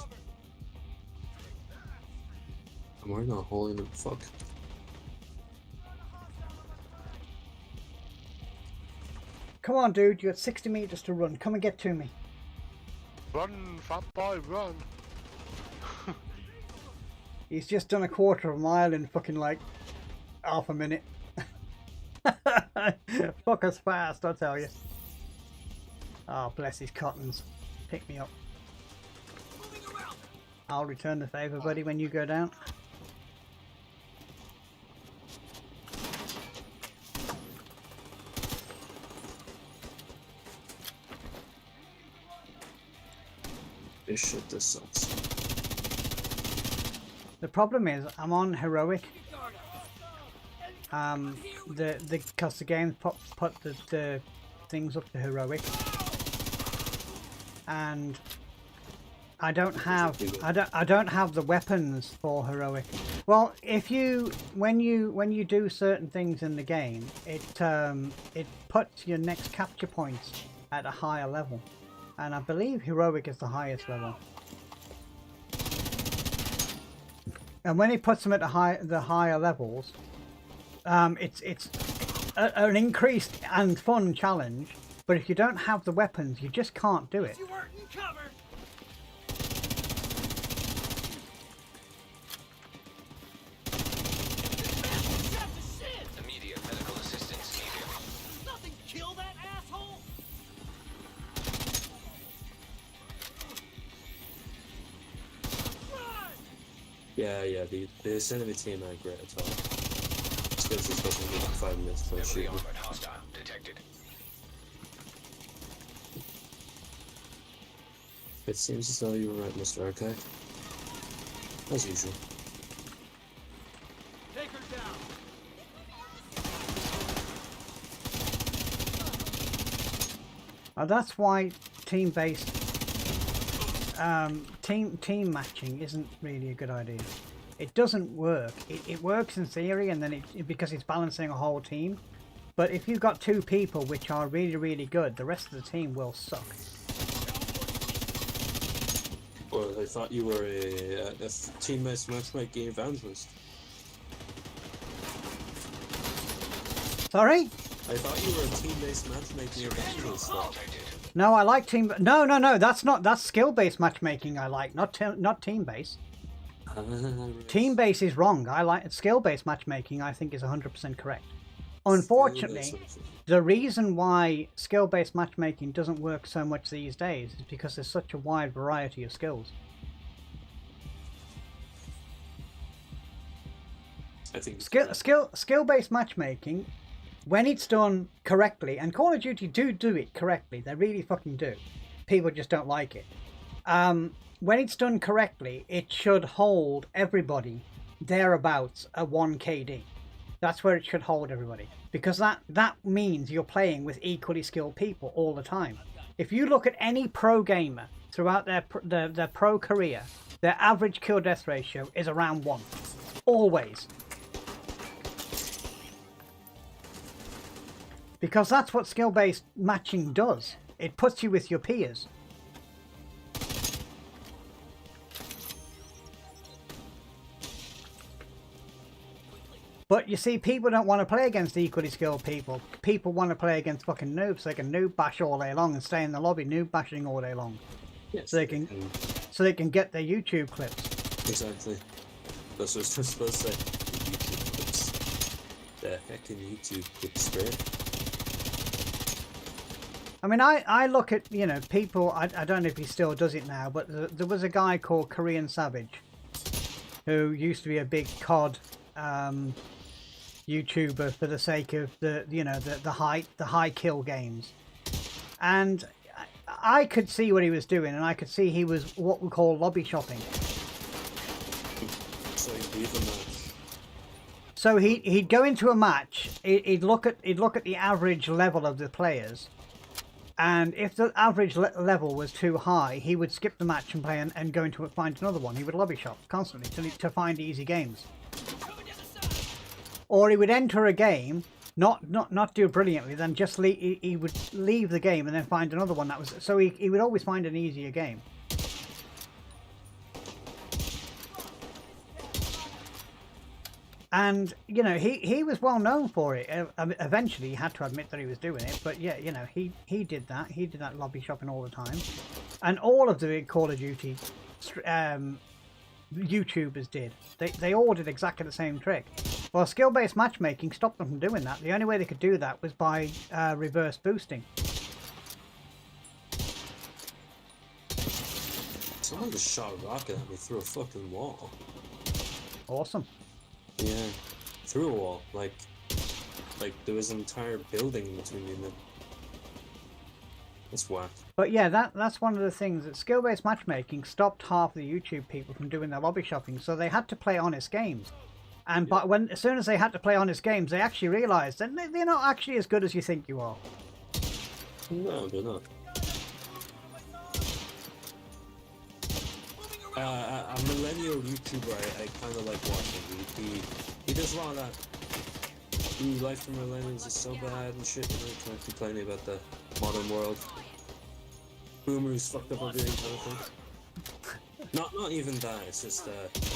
Am I not holding them? Fuck. Come on, dude. You got 60 meters to run. Come and get to me. Run, fat boy, run. He's just done a quarter of a mile in fucking like half a minute. Fuck us fast, I tell you. Oh, bless his cottons. Pick me up. I'll return the favour, buddy, when you go down. Shit, this sucks. The problem is, I'm on heroic. Because the game put the things up to heroic, and I don't have the weapons for heroic. Well, when you do certain things in the game, it puts your next capture points at a higher level. And I believe heroic is the highest level. And when he puts them at the higher levels, it's an increased and fun challenge. But if you don't have the weapons, you just can't do it. You weren't in cover. Immediate medical assistance needed. Does nothing kill that asshole? Yeah, the enemy team aren't great at all. Skills is supposed to be 5 minutes for shooting. Hostile detected. It seems as though you were right, Mr. Okay. As usual. Take her down. That's why team-based team matching isn't really a good idea. It doesn't work. It works in theory, and then because it's balancing a whole team. But if you've got 2 people which are really, really good, the rest of the team will suck. Well, I thought you were a team-based matchmaking evangelist. Sorry? I thought you were a team-based matchmaking evangelist. No, I like team. No. That's skill-based matchmaking. I like not team-based. Team-based is wrong. I like skill-based matchmaking. I think is 100% correct. Unfortunately, the reason why skill-based matchmaking doesn't work so much these days is because there's such a wide variety of skills. I think skill-based matchmaking, when it's done correctly, and Call of Duty do it correctly, they really fucking do. People just don't like it. When it's done correctly, it should hold everybody thereabouts at 1 KD. That's where it should hold everybody, because that means you're playing with equally skilled people all the time. If you look at any pro gamer throughout their pro career, their average kill death ratio is around 1, always. Because that's what skill-based matching does. It puts you with your peers. But you see, people don't want to play against equally skilled people. People want to play against fucking noobs. They can noob bash all day long and stay in the lobby noob bashing all day long. Yes, so they can get their YouTube clips. Exactly. That's what I was supposed to say. YouTube clips. The heckin' YouTube clips, great. I mean, I look at, people, I don't know if he still does it now, but there was a guy called Korean Savage who used to be a big COD YouTuber for the sake of the high kill games. And I could see what he was doing, and I could see he was what we call lobby shopping. So he'd leave a match. So he'd go into a match, he'd look at the average level of the players, And if the average level was too high, he would skip the match and play and go into it, find another one. He would lobby shop constantly to find easy games. Or he would enter a game, not do brilliantly, then just he would leave the game and then find another one that was... So he would always find an easier game. And, you know, he was well known for it. Eventually, he had to admit that he was doing it. But, yeah, you know, he did that. He did that lobby shopping all the time. And all of the big Call of Duty YouTubers did. They all did exactly the same trick. Well, skill-based matchmaking stopped them from doing that. The only way they could do that was by reverse boosting. Someone just shot a rocket at me through a fucking wall. Awesome. Yeah, through a wall. Like there was an entire building between me and them. That's whack. But yeah, that's one of the things that skill-based matchmaking stopped half the YouTube people from doing their lobby shopping, so they had to play honest games. And but as soon as they had to play honest games, they actually realised that they're not actually as good as you think you are. No, they're not. A millennial YouTuber I kind of like watching. He does a lot of that. Ooh, life for millennials is so bad and shit. You know, kind of complaining about the modern world. Boomers fucked up everything kind of thing. Not even that. It's just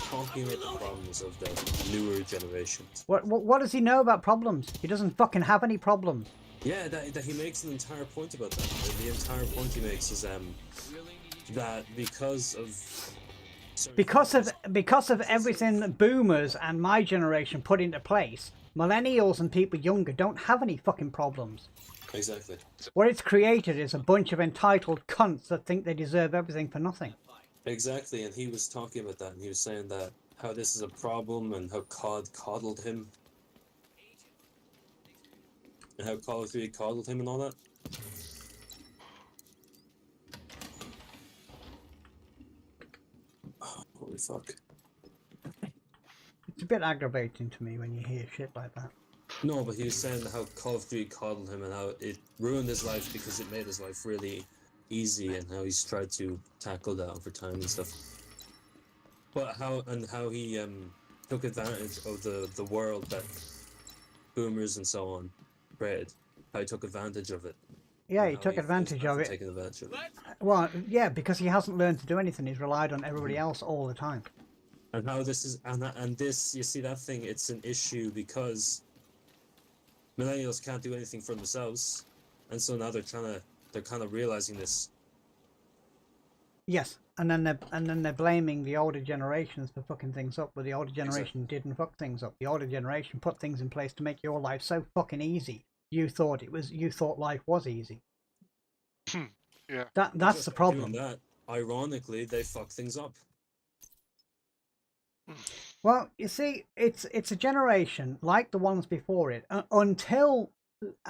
talking about the problems of the newer generations. What does he know about problems? He doesn't fucking have any problems. Yeah, that he makes an entire point about that. The entire point he makes is that because of everything that boomers and my generation put into place, millennials and people younger don't have any fucking problems. Exactly. What it's created is a bunch of entitled cunts that think they deserve everything for nothing. Exactly, and he was talking about that, and he was saying that how this is a problem and how COD coddled him. And how Call of Duty coddled him and all that. Oh, holy fuck. It's a bit aggravating to me when you hear shit like that. No, but he was saying how Call of Duty coddled him and how it ruined his life because it made his life really easy, and how he's tried to tackle that over time and stuff. But how he took advantage of the world that boomers and so on created. How he took advantage of it. Yeah, he took advantage of it. Taking advantage of it. Well, yeah, because he hasn't learned to do anything. He's relied on everybody else all the time. And how this is, and this, you see that thing, it's an issue because millennials can't do anything for themselves, and so now they're kind of realizing this. Yes, and then they're blaming the older generations for fucking things up, but the older generation didn't fuck things up. The older generation put things in place to make your life so fucking easy. You thought life was easy. Yeah. That's the problem. Doing that, ironically, they fuck things up. Well, you see, it's a generation like the ones before it until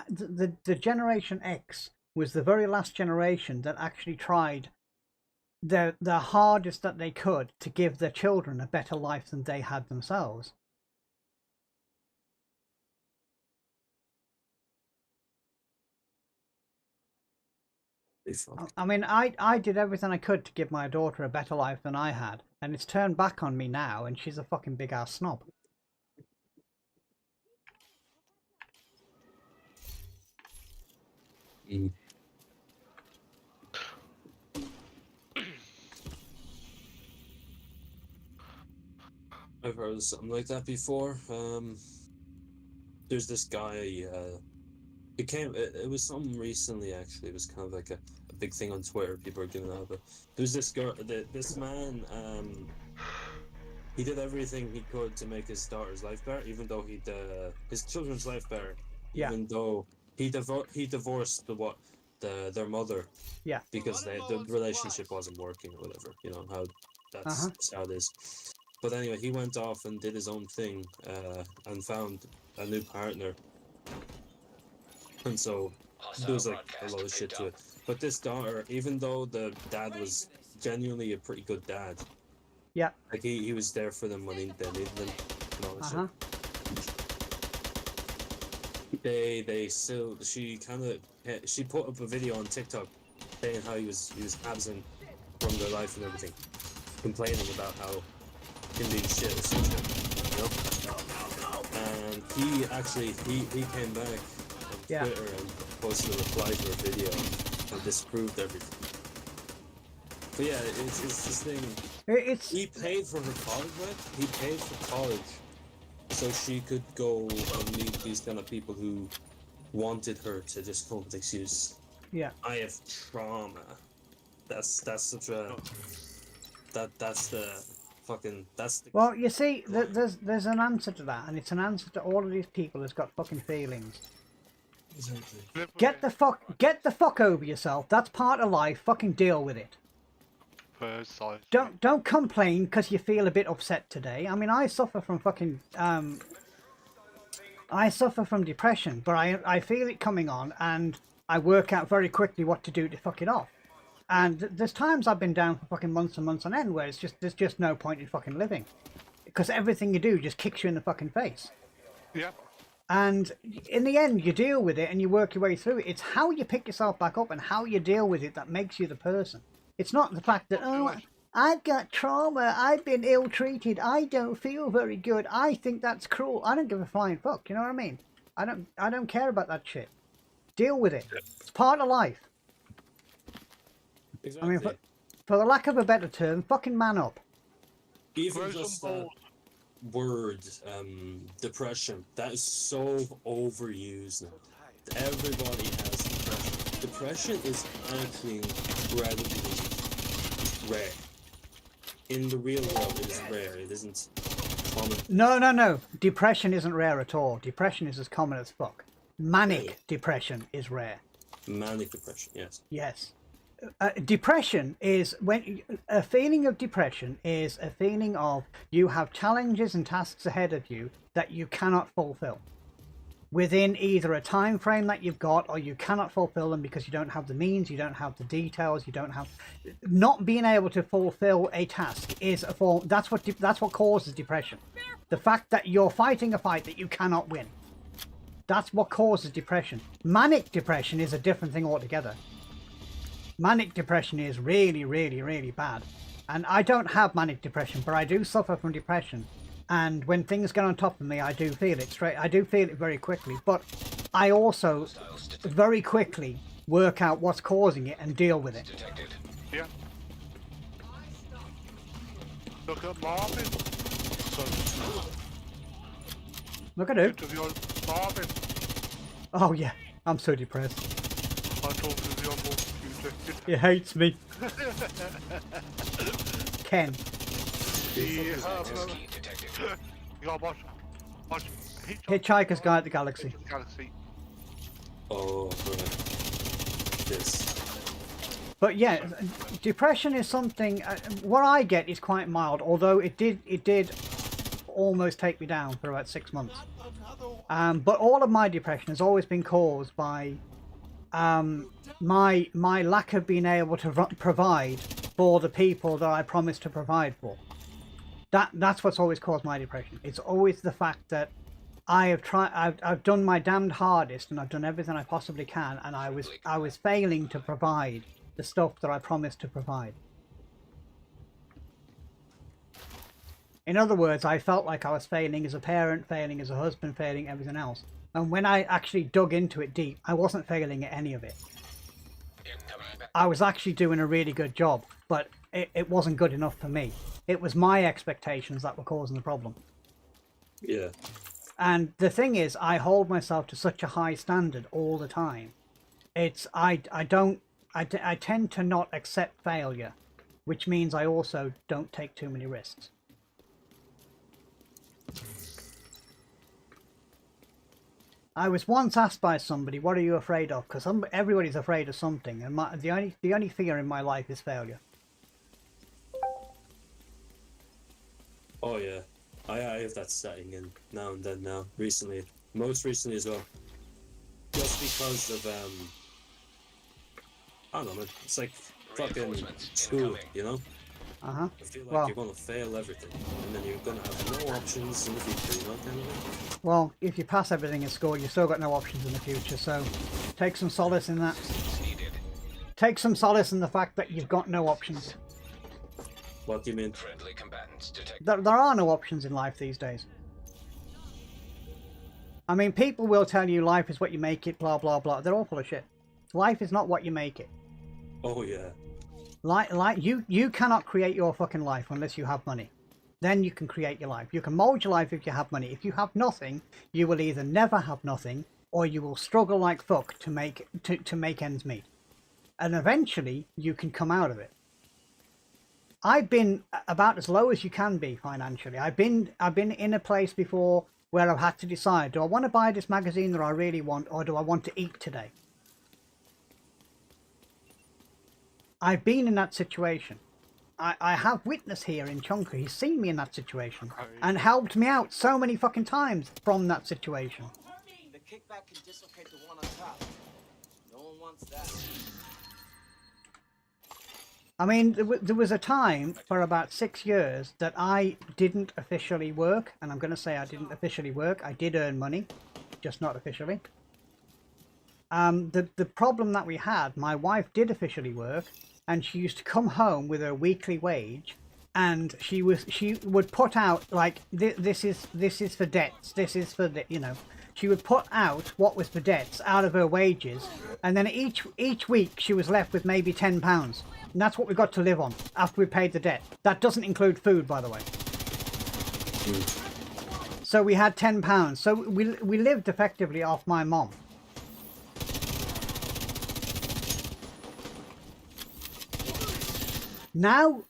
the Generation X was the very last generation that actually tried the hardest that they could to give their children a better life than they had themselves. I mean, I did everything I could to give my daughter a better life than I had, and it's turned back on me now, and she's a fucking big ass snob. I've heard of something like that before. There's this guy, it was something recently actually. It was kind of like a big thing on Twitter. People are giving out, but there's this girl, this man, he did everything he could to make his daughter's life better, even though his children's life better. Yeah. Even though he divorced their mother. Yeah. Because the relationship wasn't working or whatever. You know how that's how it is. But anyway, he went off and did his own thing, and found a new partner. And so there was like a lot of shit to it. But this daughter, even though the dad was genuinely a pretty good dad, yeah, like he was there for them when they needed them and all that she put up a video on TikTok saying how he was absent from their life and everything, complaining about how him being shit essentially, you know. And he came back on Twitter and posted a reply to a video and disproved everything. But yeah, it's this thing. He paid for her college, right? He paid for college so she could go and meet these kind of people who wanted her to just come up with excuse. Yeah. I have trauma. That's such a that's the Well, you see, there's an answer to that, and it's an answer to all of these people that's got fucking feelings. Exactly. Get the fuck over yourself. That's part of life. Fucking deal with it. Don't complain because you feel a bit upset today. I mean, I suffer from fucking I suffer from depression, but I feel it coming on, and I work out very quickly what to do to fuck it off. And there's times I've been down for fucking months and months on end where there's just no point in fucking living, because everything you do just kicks you in the fucking face. Yeah. And in the end, you deal with it and you work your way through it. It's how you pick yourself back up and how you deal with it that makes you the person. It's not the fact that, oh, I've got trauma, I've been ill-treated, I don't feel very good, I think that's cruel. I don't give a flying fuck, you know what I mean? I don't care about that shit. Deal with it. It's part of life. Exactly. I mean, for the lack of a better term, fucking man up. Even just that word, depression, that is so overused now. Everybody has depression. Depression is actually incredibly rare. In the real world, it is rare. It isn't common. No. Depression isn't rare at all. Depression is as common as fuck. Manic depression is rare. Manic depression, yes. Yes. Depression is a feeling of depression is a feeling of you have challenges and tasks ahead of you that you cannot fulfill within either a time frame that you've got, or you cannot fulfill them because you don't have the means, you don't have the details, you don't have. Not being able to fulfill a task is a form. That's what causes depression. The fact that you're fighting a fight that you cannot win. That's what causes depression. Manic depression is a different thing altogether. Manic depression is really, really, really bad. And I don't have manic depression, but I do suffer from depression. And when things get on top of me, I do feel it straight. I do feel it very quickly. But I also very quickly work out what's causing it and deal with it. Yeah. Look at Marvin. Look at who? Marvin. Oh yeah, I'm so depressed. I talk to the other computer. He hates me. Ken. You gotta watch. Hitchhiker's Guide to the Galaxy. Oh, this. But yeah, depression is something. What I get is quite mild, although it did almost take me down for about 6 months. But all of my depression has always been caused by my lack of being able to provide for the people that I promised to provide for. That's what's always caused my depression. It's always the fact that I've done my damned hardest and I've done everything I possibly can, and I was failing to provide the stuff that I promised to provide. In other words, I felt like I was failing as a parent, failing as a husband, failing everything else. And when I actually dug into it deep, I wasn't failing at any of it. I was actually doing a really good job, but it wasn't good enough for me. It was my expectations that were causing the problem. Yeah. And the thing is, I hold myself to such a high standard all the time. I tend to not accept failure, which means I also don't take too many risks. I was once asked by somebody, what are you afraid of? Because everybody's afraid of something, and the only fear in my life is failure. Oh yeah, I have that setting in now and then now, recently. Most recently as well. Just because of, I don't know, it's like fucking school, you know? I feel like you're gonna fail everything, and then you're gonna have no options in the future, you know, kind of thing. Well, if you pass everything in school, you've still got no options in the future, so take some solace in that. Take some solace in the fact that you've got no options. What do you mean? Friendly combatants detected. There are no options in life these days. I mean, people will tell you life is what you make it, blah, blah, blah. They're all full of shit. Life is not what you make it. Oh, yeah. You cannot create your fucking life unless you have money. Then you can create your life. You can mold your life if you have money. If you have nothing, you will either never have nothing, or you will struggle like fuck to make ends meet. And eventually, you can come out of it. I've been about as low as you can be financially. I've been in a place before where I've had to decide, do I want to buy this magazine that I really want, or do I want to eat today? I've been in that situation. I have witness here in Chonka. He's seen me in that situation and helped me out so many fucking times from that situation. The kickback can dislocate the one on top. No one wants that. I mean, there was a time for about 6 years that I didn't officially work, and I'm going to say I didn't officially work. I did earn money, just not officially. The problem that we had, my wife did officially work, and she used to come home with her weekly wage, and she would put out like this is for debts, this is for the, you know. She would put out what was for debts out of her wages, and then each week she was left with maybe £10. And that's what we got to live on after we paid the debt. That doesn't include food, by the way. So we had £10. So we lived effectively off my mom. Now,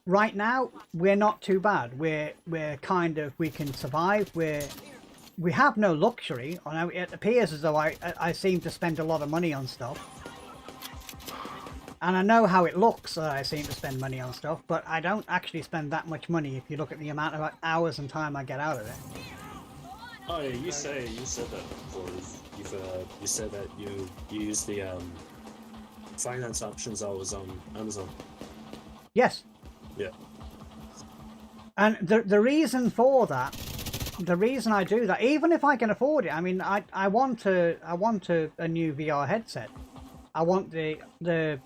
right now, we're not too bad. We're kind of, we can survive. We have no luxury. It appears as though I seem to spend a lot of money on stuff. And I know how it looks that I seem to spend money on stuff, but I don't actually spend that much money if you look at the amount of hours and time I get out of it. Oh yeah, you said that before. You said that you use the finance options always on Amazon. Yes. Yeah. And the reason for that, the reason I do that, even if I can afford it, I mean, I want a new VR headset. I want the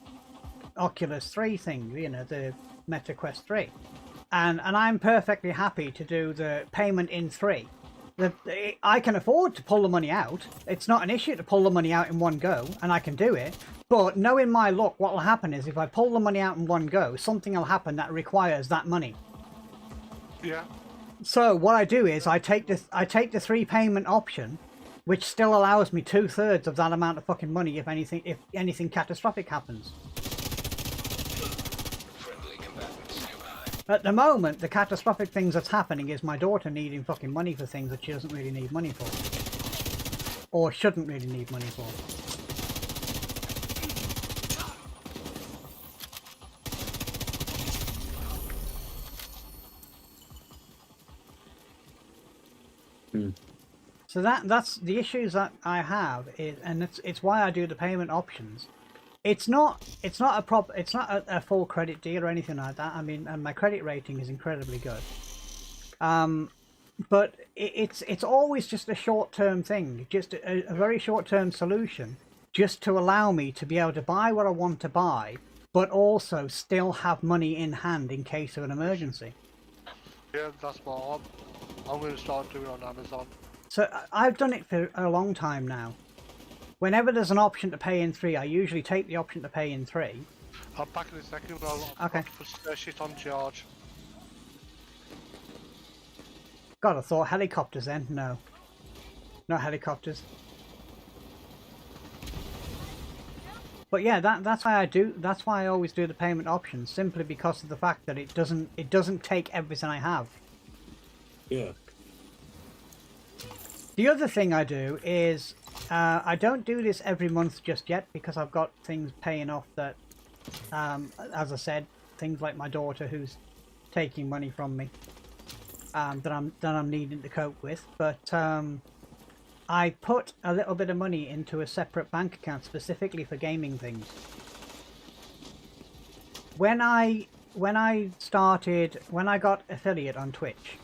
Oculus 3 thing, you know, the Meta Quest 3, and I'm perfectly happy to do the payment in 3. I can afford to pull the money out. It's not an issue to pull the money out in one go, and I can do it. But knowing my luck, what will happen is if I pull the money out in one go, something will happen that requires that money. Yeah. So what I do is I take the 3 payment option, which still allows me 2/3 of that amount of fucking money if anything catastrophic happens. At the moment, the catastrophic things that's happening is my daughter needing fucking money for things that she doesn't really need money for. Or shouldn't really need money for. So that's the issues that I have, and it's why I do the payment options. It's not a full credit deal or anything like that. I mean, and my credit rating is incredibly good. But it's always just a short-term thing, just a very short-term solution, just to allow me to be able to buy what I want to buy, but also still have money in hand in case of an emergency. Yeah, that's what I'm going to start doing on Amazon. So I've done it for a long time now. Whenever there's an option to pay in 3, I usually take the option to pay in 3. I'm back in a second. I'll put shit on charge. God, I thought helicopters then. No. Not helicopters. But yeah, that's why that's why I always do the payment options, simply because of the fact that it doesn't take everything I have. Yeah. The other thing I do is I don't do this every month just yet because I've got things paying off that, as I said, things like my daughter who's taking money from me that I'm needing to cope with. But I put a little bit of money into a separate bank account specifically for gaming things. When I when I got affiliate on Twitch,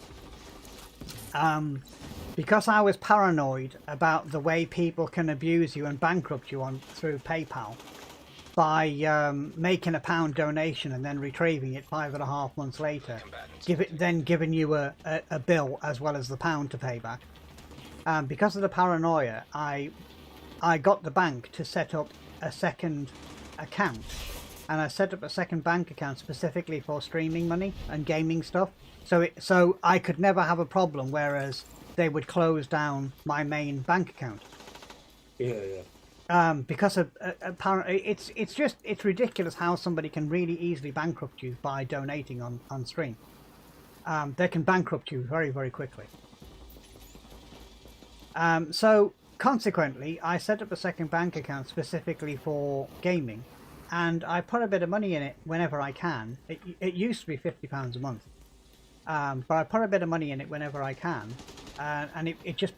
because I was paranoid about the way people can abuse you and bankrupt you through PayPal by making a £1 donation and then retrieving it 5.5 months later, giving you a bill as well as the £1 to pay back. Because of the paranoia, I got the bank to set up a second account, and I set up a second bank account specifically for streaming money and gaming stuff, so I could never have a problem, whereas they would close down my main bank account. Because of apparently it's ridiculous how somebody can really easily bankrupt you by donating on stream. They can bankrupt you very, very quickly. So consequently, I set up a second bank account specifically for gaming, and I put a bit of money in it whenever I can. It used to be £50 a month, but I put a bit of money in it whenever I can, and it just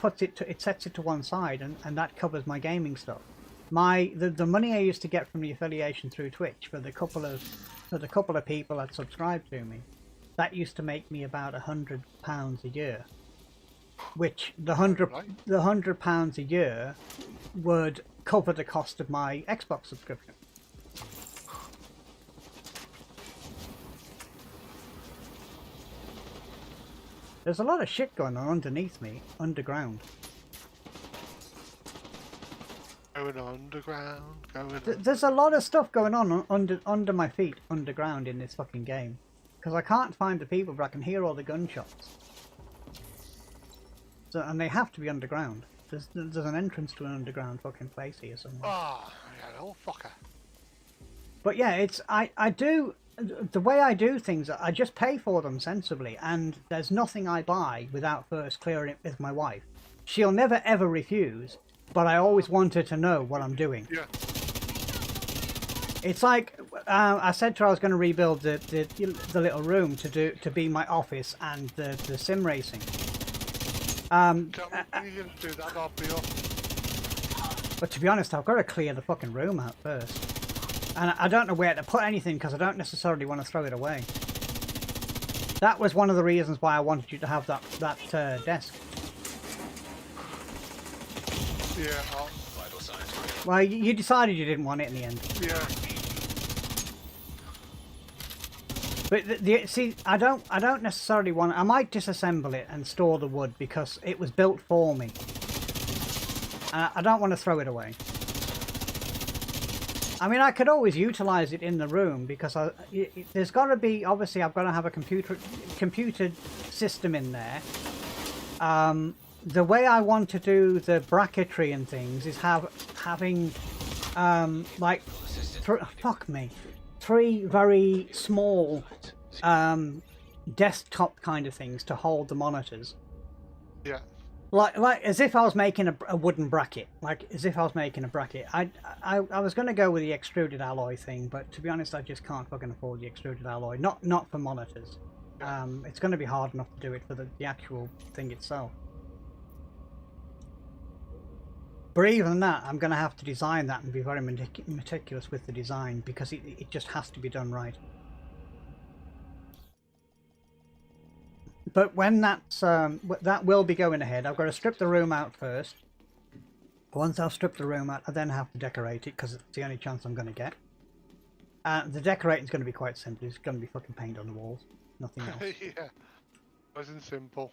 sets it to one side, and that covers my gaming stuff. The money I used to get from the affiliation through Twitch for the couple of people that subscribed to me, that used to make me about £100 a year. Which the £100 a year would cover the cost of my Xbox subscription. There's a lot of shit going on underneath me, underground. Going underground, There's a lot of stuff going on under my feet, underground in this fucking game. Because I can't find the people, but I can hear all the gunshots. So, and they have to be underground. There's an entrance to an underground fucking place here somewhere. Oh, yeah, old fucker. But yeah, I do, the way I do things, I just pay for them sensibly, and there's nothing I buy without first clearing it with my wife. She'll never ever refuse, but I always want her to know what I'm doing. Yeah. It's like, I said to her I was going to rebuild the little room to be my office and the sim racing. But to be honest, I've got to clear the fucking room out first. And I don't know where to put anything because I don't necessarily want to throw it away. That was one of the reasons why I wanted you to have that desk. Yeah. Well, you decided you didn't want it in the end. Yeah. But see, I don't necessarily want. I might disassemble it and store the wood because it was built for me. I don't want to throw it away. I mean, I could always utilize it in the room because there's got to be. Obviously, I've got to have a computer system in there. The way I want to do the bracketry and things is having like three very small desktop kind of things to hold the monitors. Yeah. Like as if I was making a wooden bracket. Like as if I was making a bracket. I was going to go with the extruded alloy thing, but to be honest, I just can't fucking afford the extruded alloy. Not for monitors. It's going to be hard enough to do it for the actual thing itself. But even that, I'm going to have to design that and be very meticulous with the design because it just has to be done right. But when that will be going ahead, I've got to strip the room out first. Once I've stripped the room out, I then have to decorate it because it's the only chance I'm going to get. The decorating is going to be quite simple. It's going to be fucking paint on the walls, nothing else. Yeah, wasn't simple.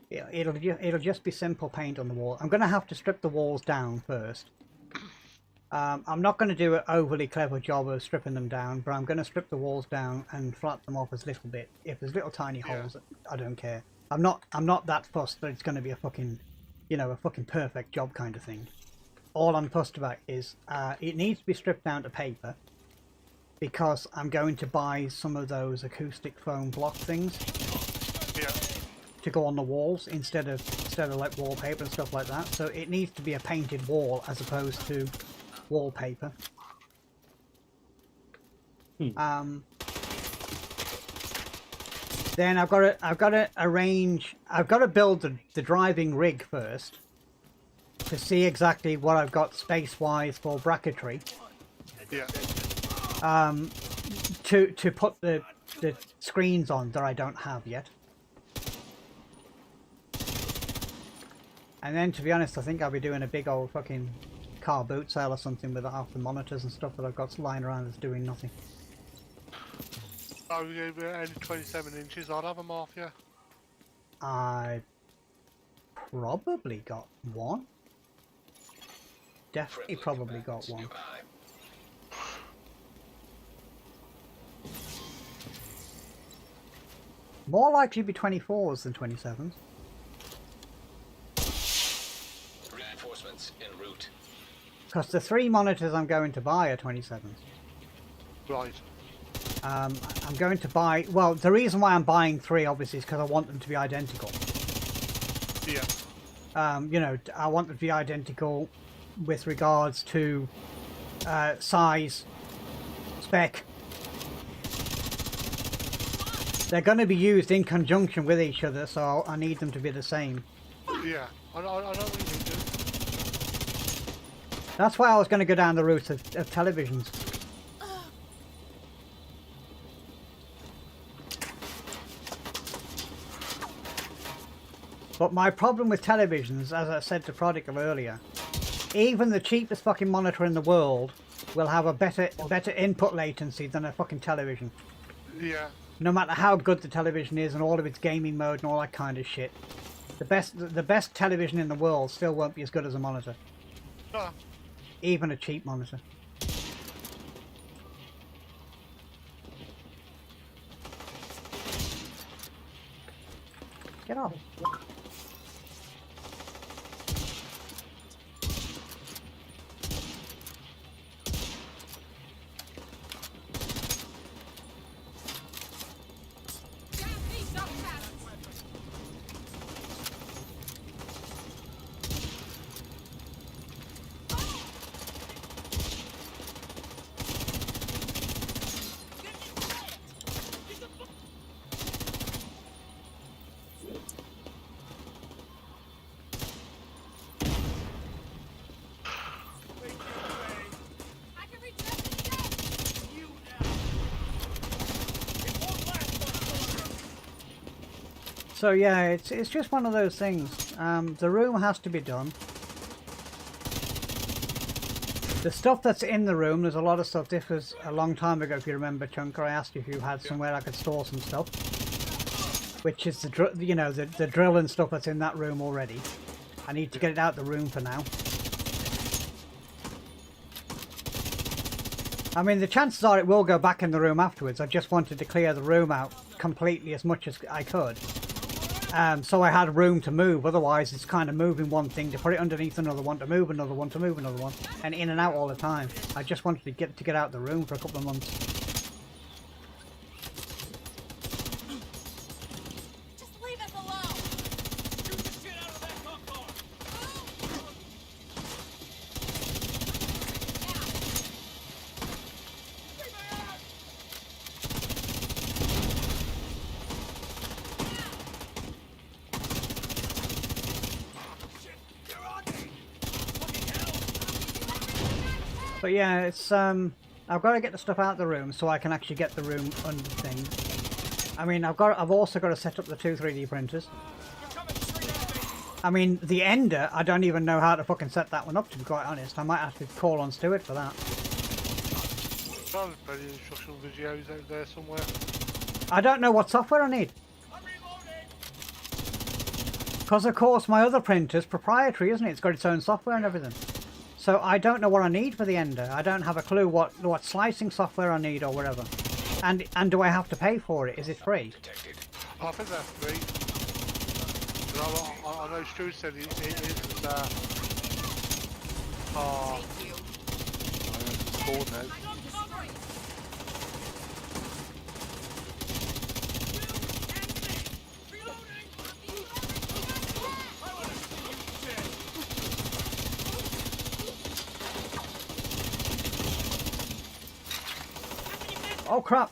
Yeah, it'll just be simple paint on the wall. I'm going to have to strip the walls down first. I'm not going to do an overly clever job of stripping them down, but I'm going to strip the walls down and flat them off as little bit. If there's little tiny holes, I don't care. I'm not that fussed that it's going to be a fucking, a fucking perfect job kind of thing. All I'm fussed about is it needs to be stripped down to paper because I'm going to buy some of those acoustic foam block things. Yeah. To go on the walls instead of like wallpaper and stuff like that. So it needs to be a painted wall as opposed to wallpaper. Then I've got to arrange. I've got to build the driving rig first to see exactly what I've got space wise for bracketry. Yeah. to put the screens on that I don't have yet. And then, to be honest, I think I'll be doing a big old fucking car boot sale or something with half the monitors and stuff that I've got lying around that's doing nothing. Oh, you only 27 inches, I'd have them off, yeah. I probably got one. Definitely probably got one. More likely to be 24s than 27s. Reinforcements en route. Because the 3 monitors I'm going to buy are 27s. Right. I'm going to buy... Well, the reason why I'm buying 3, obviously, is because I want them to be identical. Yeah. You know, I want them to be identical with regards to size, spec. They're going to be used in conjunction with each other, so I need them to be the same. Yeah, I know what you mean, dude. That's why I was going to go down the route of televisions. But my problem with televisions, as I said to Prodigal earlier, even the cheapest fucking monitor in the world will have a better input latency than a fucking television. Yeah. No matter how good the television is and all of its gaming mode and all that kind of shit. The best television in the world still won't be as good as a monitor. Even a cheap monitor. Get off. So yeah, it's just one of those things. The room has to be done. The stuff that's in the room, there's a lot of stuff. This was a long time ago, if you remember, Chunker. I asked you if you had somewhere I could store some stuff, which is the drill and stuff that's in that room already. I need to get it out the room for now. I mean, the chances are it will go back in the room afterwards. I just wanted to clear the room out completely as much as I could. So I had room to move, otherwise it's kind of moving one thing to put it underneath another one, to move another one, to move another one, and in and out all the time. I just wanted to get out the room for a couple of months. Just leave us alone! Shoot the shit out of that car! But yeah, it's I've got to get the stuff out of the room so I can actually get the room under thing. I mean, I've also got to set up the 2 3D printers. I mean, the Ender, I don't even know how to fucking set that one up, to be quite honest. I might have to call on Stuart for that. There's plenty of instructional videos out there somewhere. I don't know what software I need. Because of course my other printer's proprietary, isn't it? It's got its own software and everything. So I don't know what I need for the Ender. I don't have a clue what slicing software I need or whatever. And do I have to pay for it? Is it free? I think that's free. I know Stu said it is oh, it's called now. Oh crap!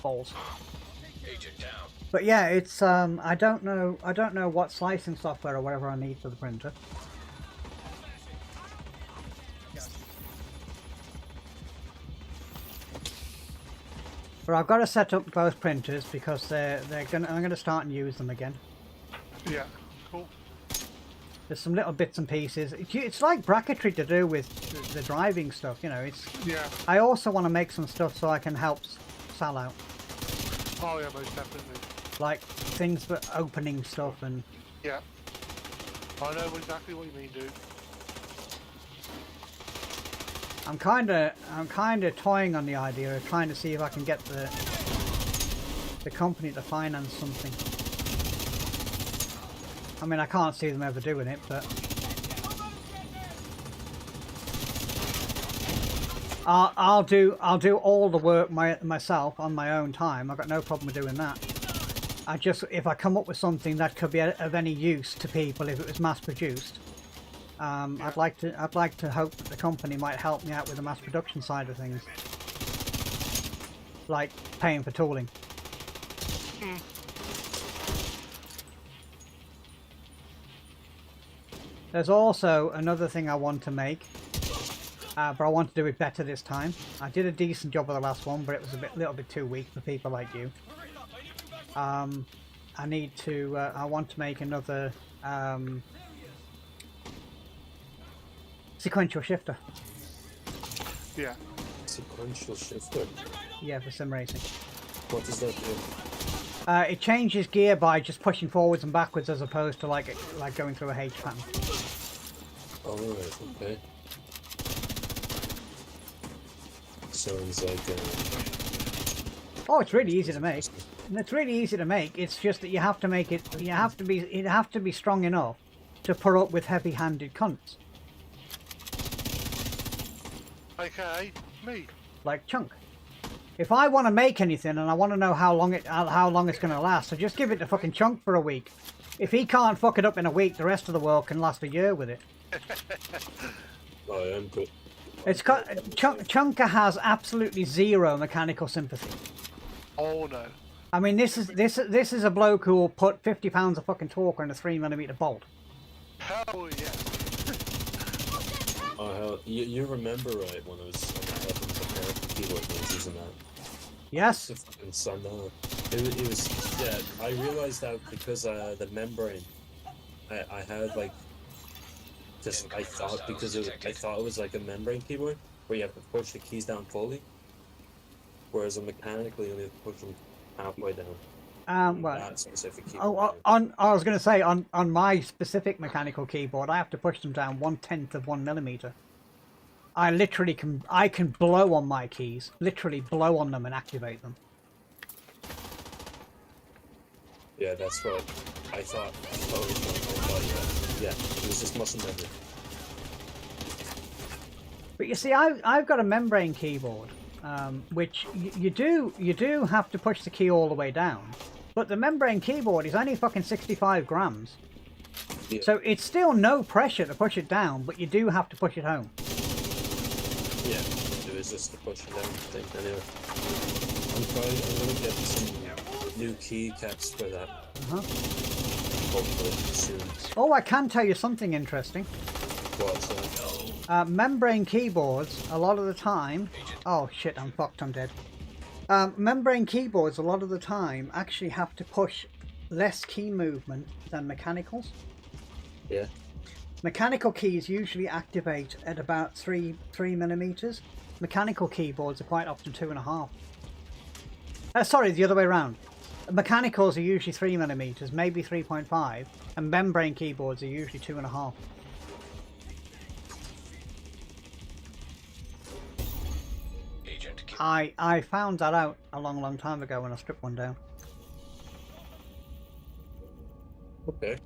Balls. But yeah, it's I don't know what slicing software or whatever I need for the printer. But I've got to set up both printers because I'm gonna start and use them again. Yeah, cool. There's some little bits and pieces. It's like bracketry to do with the driving stuff, you know. It's. Yeah. I also want to make some stuff so I can help Sal out. Oh yeah, most definitely. Like things for opening stuff and. Yeah. I know exactly what you mean, dude. I'm kind of toying on the idea of trying to see if I can get the company to finance something. I mean, I can't see them ever doing it, but I'll do all the work myself on my own time. I've got no problem with doing that. If I come up with something that could be of any use to people, if it was mass produced. I'd like to hope that the company might help me out with the mass production side of things, like paying for tooling. There's also another thing I want to make, but I want to do it better this time. I did a decent job of the last one, but it was little bit too weak for people like you. I want to make another sequential shifter. Yeah. Sequential shifter? Yeah, for sim racing. What does that do? It changes gear by just pushing forwards and backwards as opposed to like going through a H pattern. Oh, right, okay. Sounds like Oh, it's really easy to make. And it's really easy to make. It's just that you have to make it. You have to be strong enough to put up with heavy-handed cunts. Okay, me. Like Chunk. If I want to make anything and I want to know how long it's going to last, I just give it to fucking Chunk for a week. If he can't fuck it up in a week, the rest of the world can last a year with it. I am good. Chunker has absolutely zero mechanical sympathy. Oh no. I mean, this is a bloke who will put 50 pounds of fucking torque in a 3mm bolt. Hell yeah. Oh hell, you remember right when I was helping prepare for keyboard when I was using that? Yes. It was yeah. I realized that because the membrane, I had like. I thought it was like a membrane keyboard where you have to push the keys down fully, whereas mechanically you only have to push them halfway down. Well, that specific keyboard. I was going to say on my specific mechanical keyboard, I have to push them down 1/10 of 1mm. I literally can blow on my keys, literally blow on them and activate them. Yeah, that's what I thought. Yeah, it was just muscle memory. But you see, I've got a membrane keyboard, which you do have to push the key all the way down, but the membrane keyboard is only fucking 65 grams. Yeah. So it's still no pressure to push it down, but you do have to push it home. Yeah, it was just the push it down thing anyway. I'm gonna get some new keycaps for that. Hopefully soon. Oh, I can tell you something interesting. What's that? Membrane keyboards, a lot of the time... Oh shit, I'm fucked, I'm dead. Membrane keyboards, a lot of the time, actually have to push less key movement than mechanicals. Yeah. Mechanical keys usually activate at about 3mm. Mechanical keyboards are quite often 2.5. Sorry, the other way around. Mechanicals are usually 3mm, maybe 3.5, and membrane keyboards are usually 2.5. I found that out a long time ago when I stripped one down. Okay.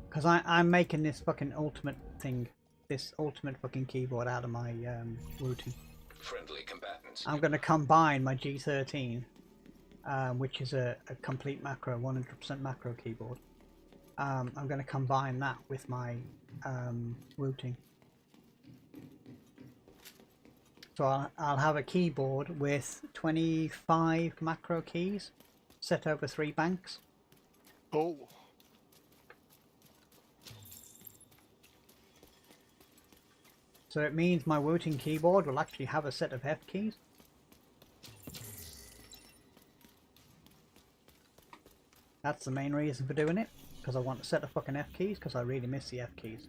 Because I'm making this fucking ultimate thing, this ultimate fucking keyboard out of my routing. Friendly combatants. I'm going to combine my G13. Which is a complete macro, 100% macro keyboard. I'm going to combine that with my routing. So I'll have a keyboard with 25 macro keys set over 3 banks. Oh. So it means my routing keyboard will actually have a set of F keys. That's the main reason for doing it, because I want to set the fucking F keys, because I really miss the F keys.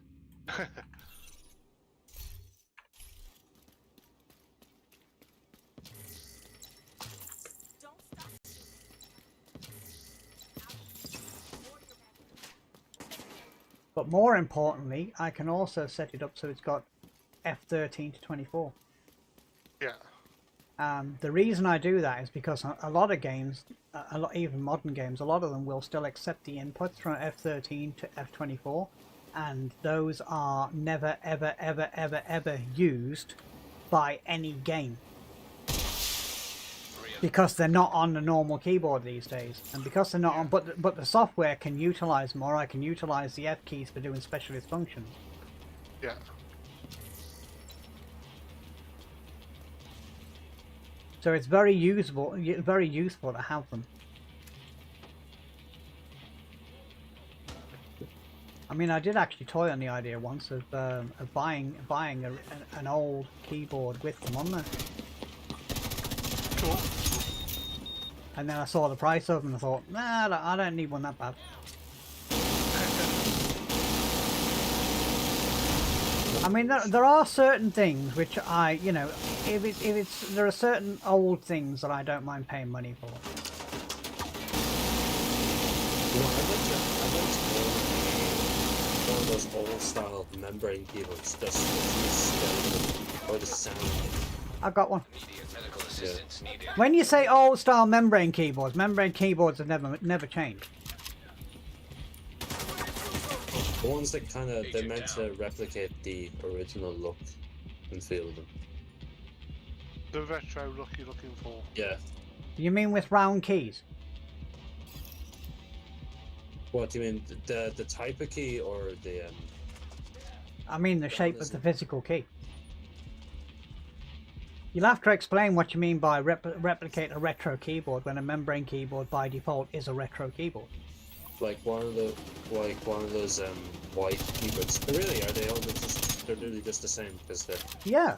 But more importantly, I can also set it up so it's got F13 to 24. Yeah. The reason I do that is because a lot of games, even modern games, a lot of them will still accept the inputs from F13 to F24, and those are never, ever, ever, ever, ever used by any game. Because they're not on the normal keyboard these days, and because they're not on, but the software can utilize more. I can utilize the F keys for doing specialist functions. Yeah. So it's very useful to have them. I mean, I did actually toy on the idea once of buying an old keyboard with them on there. Cool. And then I saw the price of them and I thought, nah, I don't need one that bad. I mean, there are certain things which I, you know, there are certain old things that I don't mind paying money for. You know, I'd like to one of those old style membrane keyboards that's or the sound. I've got one. Yeah. When you say old style membrane keyboards have never changed. The ones that they're meant to replicate the original look and feel of them. The retro look you're looking for. Yeah. You mean with round keys? What do you mean? The type of key or the? I mean the shape of the physical key. You'll have to explain what you mean by replicate a retro keyboard when a membrane keyboard by default is a retro keyboard. Like one of those white keyboards. Really, are they all they're really just the same because they're. Yeah.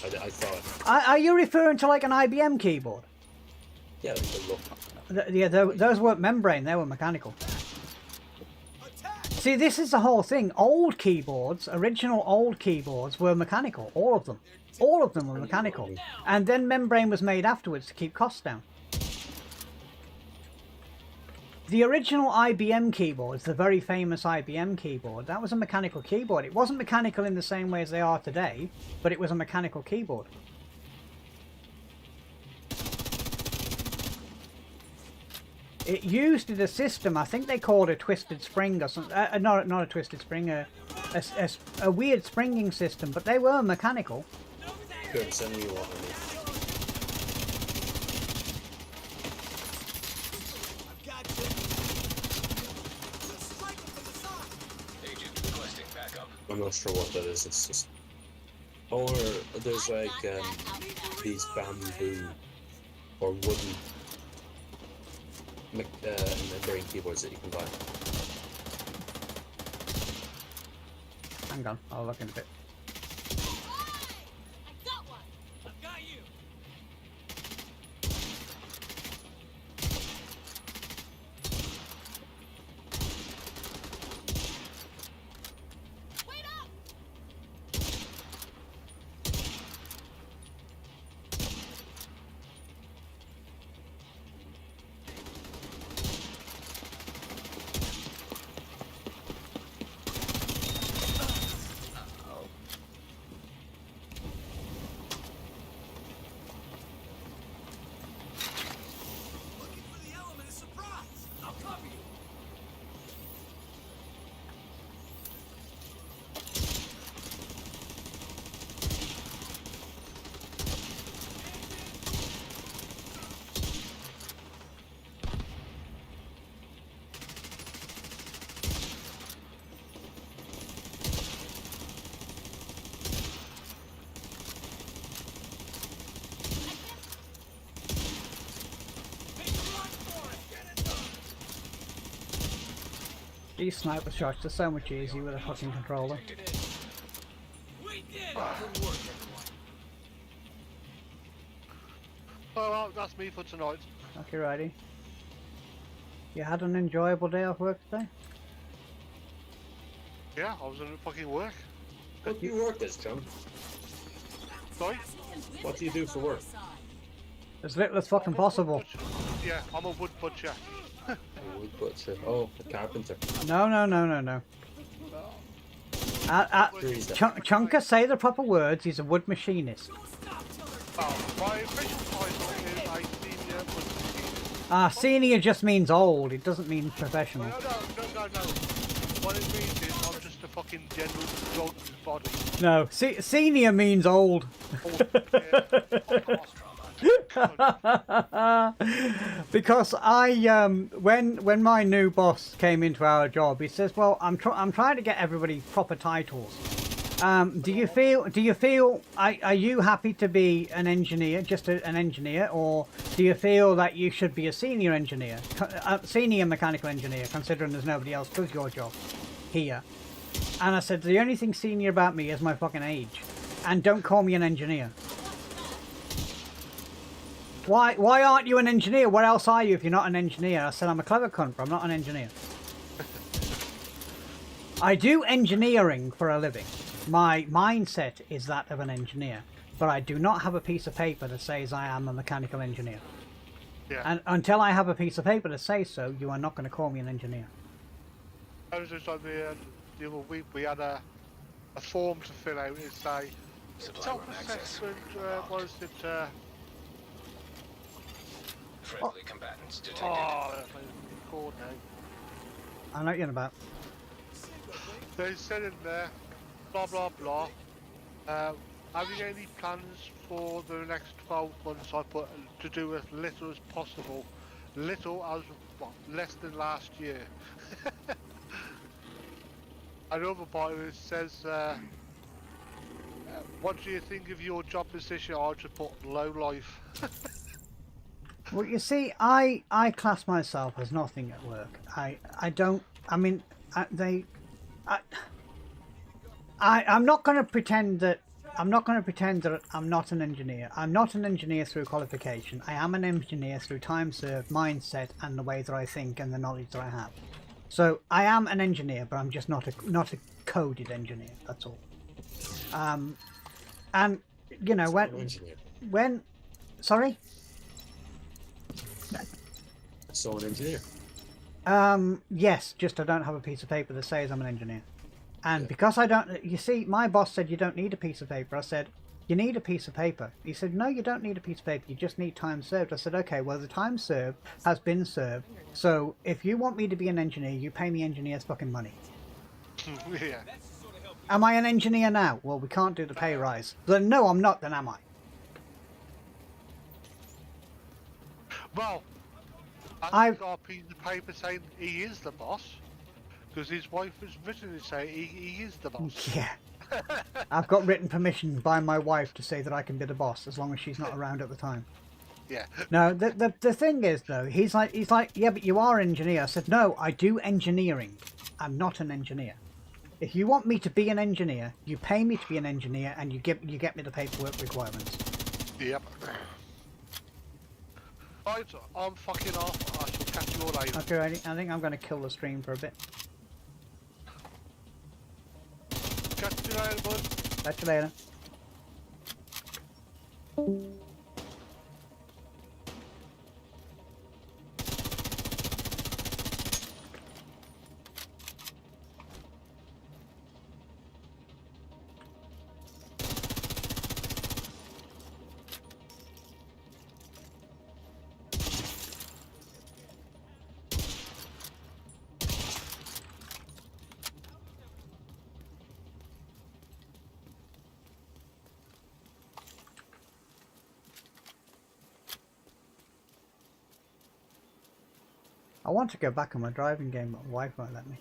I thought. Are you referring to like an IBM keyboard? Yeah, like the look. Yeah, those weren't membrane; they were mechanical. See, this is the whole thing. Old keyboards, original old keyboards, were mechanical. All of them. All of them were mechanical. And then membrane was made afterwards to keep costs down. The original IBM keyboards, the very famous IBM keyboard, that was a mechanical keyboard. It wasn't mechanical in the same way as they are today, but it was a mechanical keyboard. It used a system, I think they called a twisted spring or something. Not a twisted spring, a weird springing system, but they were mechanical. Good, send me one. I'm not sure what that is. It's just, or there's like these bamboo or wooden membrane keyboards that you can buy. Hang on, I'll look in a bit. These sniper shots are so much easier with a fucking controller. Well, that's me for tonight. Okay, righty. You had an enjoyable day off work today? Yeah, I was at fucking work. What do you work as, John? Sorry? What do you do for work? As little as fucking possible. Yeah, I'm a wood butcher. A wood butcher. Oh, a carpenter. No. Chunker, say the proper words. He's a wood machinist. Oh, my official title is a senior wood machinist. Senior just means old. It doesn't mean professional. No. What it means is I'm just a fucking general dog's body. No, senior means old. Because when my new boss came into our job, he says, "Well, I'm trying to get everybody proper titles. Do you feel are you happy to be an engineer, just an engineer, or do you feel that you should be a senior engineer, senior mechanical engineer, considering there's nobody else does your job here?" And I said, "The only thing senior about me is my fucking age, and don't call me an engineer." Why aren't you an engineer? What else are you if you're not an engineer? I said, "I'm a clever cunt, but I'm not an engineer." I do engineering for a living. My mindset is that of an engineer, but I do not have a piece of paper that says I am a mechanical engineer. Yeah. And until I have a piece of paper that says so, you are not going to call me an engineer. I was just on the other week, we had a form to fill out. It's a self-assessment, what is it? Friendly combatants detected. Oh, that's called now. I know what you're on about. They said in there, blah blah blah. Have you got any plans for the next 12 months? I put to do as little as possible. Little as what? Less than last year. Another part of it says, what do you think of your job position? I just put low life. Well, you see, I class myself as nothing at work. I'm not going to pretend that I'm not not an engineer. I'm not an engineer through qualification. I am an engineer through time served, mindset, and the way that I think and the knowledge that I have. So I am an engineer, but I'm just not a coded engineer. That's all. And you know when sorry. So an engineer. Yes, just I don't have a piece of paper that says I'm an engineer. And because I don't, you see, my boss said you don't need a piece of paper. I said, you need a piece of paper. He said, no, you don't need a piece of paper. You just need time served. I said, okay, well, the time served has been served. So if you want me to be an engineer, you pay me engineers fucking money. Yeah. Am I an engineer now? Well, we can't do the pay rise. Then no, I'm not. Then am I? Well, I've got a piece of paper saying he is the boss. Because his wife has written to say he is the boss. Yeah. I've got written permission by my wife to say that I can be the boss as long as she's not around at the time. Yeah. No, the thing is though, he's like, yeah, but you are an engineer. I said, no, I do engineering. I'm not an engineer. If you want me to be an engineer, you pay me to be an engineer, and you get me the paperwork requirements. Yep. Right, I'm fucking off. I shall catch you all later. Okay, I think I'm going to kill the stream for a bit. Catch you later, bud. Catch you later. I want to go back on my driving game, but my wife won't let me.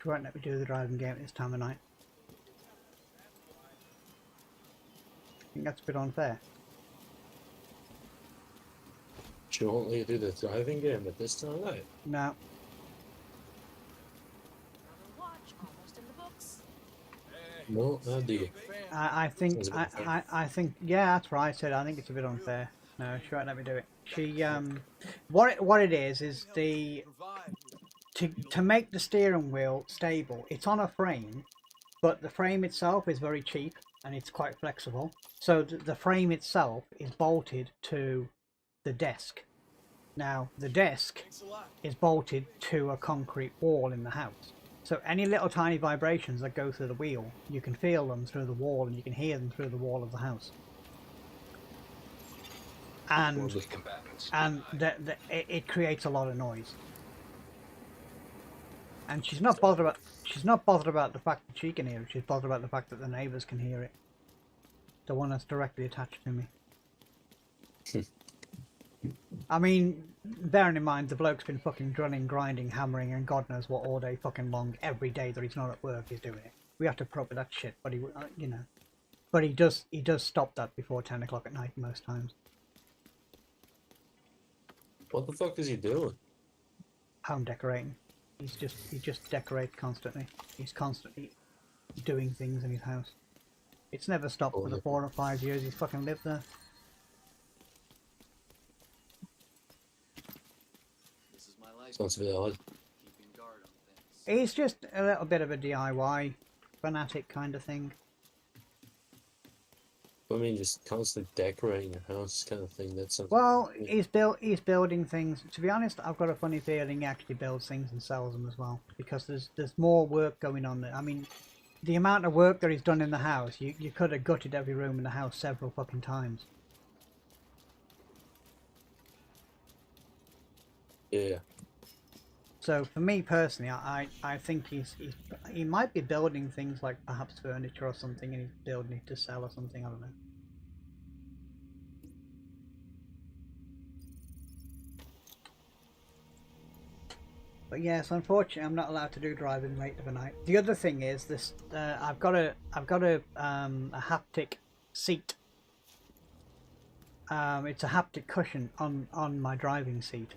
She won't let me do the driving game at this time of night. I think that's a bit unfair. She won't let you do the driving game at this time of night? No. No, how do you? I think, yeah, that's right. I said I think it's a bit unfair. No, she won't let me do it. She what it is the to make the steering wheel stable. It's on a frame, but the frame itself is very cheap and it's quite flexible. So the frame itself is bolted to the desk. Now the desk is bolted to a concrete wall in the house. So any little tiny vibrations that go through the wheel, you can feel them through the wall and you can hear them through the wall of the house. And it creates a lot of noise. And she's not bothered about the fact that she can hear it. She's bothered about the fact that the neighbours can hear it. The one that's directly attached to me. I mean, bearing in mind the bloke's been fucking drilling, grinding, hammering, and God knows what all day fucking long. Every day that he's not at work, he's doing it. We have to put up with that shit, but he, you know, but he does stop that before 10 o'clock at night most times. What the fuck is he doing? Home decorating. He just decorates constantly. He's constantly doing things in his house. It's never stopped for the 4 or 5 years he's fucking lived there. Sounds a bit odd. He's just a little bit of a DIY fanatic kind of thing. I mean, just constantly decorating your house kind of thing. That's something. Well, he's building things. To be honest, I've got a funny feeling he actually builds things and sells them as well, because there's more work going on there. I mean, the amount of work that he's done in the house, you could have gutted every room in the house several fucking times. Yeah. So for me personally, I think he might be building things like perhaps furniture or something, and he's building it to sell or something. I don't know. But yes, unfortunately, I'm not allowed to do driving late of the night. The other thing is this: I've got a haptic seat. It's a haptic cushion on my driving seat,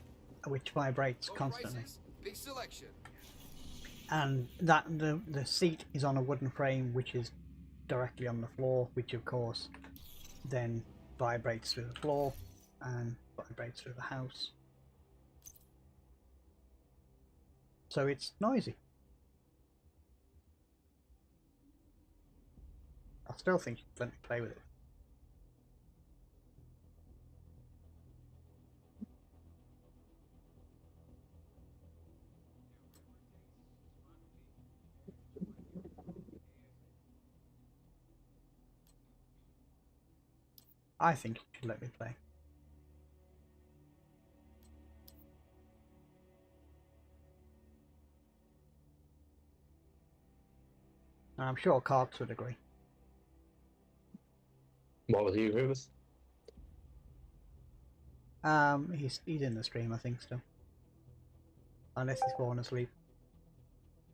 which vibrates constantly. Big selection. And that the seat is on a wooden frame which is directly on the floor, which of course then vibrates through the floor and vibrates through the house. So it's noisy. I still think you can let me play with it. I think you should let me play. And I'm sure Cox would agree. What would he agree with? He's in the stream, I think, still. Unless he's fallen asleep.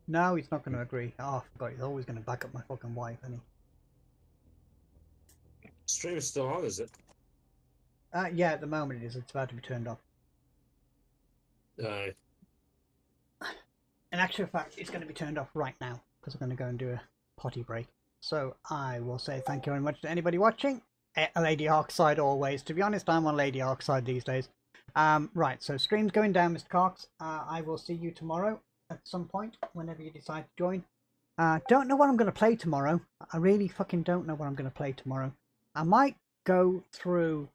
No, he's not going to agree. Oh, God, he's always going to back up my fucking wife, isn't he? Stream is still on, is it? Yeah, at the moment it is. It's about to be turned off. Aye. In actual fact, it's going to be turned off right now, because I'm going to go and do a potty break. So I will say thank you very much to anybody watching. Lady Arkside always. To be honest, I'm on Lady Arkside these days. Right, so stream's going down, Mr. Cox. I will see you tomorrow at some point, whenever you decide to join. Don't know what I'm going to play tomorrow. I really fucking don't know what I'm going to play tomorrow. I might go through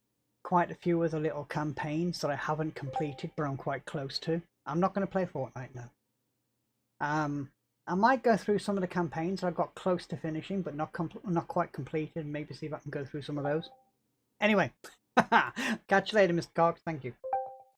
quite a few other little campaigns that I haven't completed, but I'm quite close to. I'm not going to play Fortnite now. I might go through some of the campaigns that I've got close to finishing, but not quite completed, and maybe see if I can go through some of those. Anyway, catch you later, Mr. Cox. Thank you.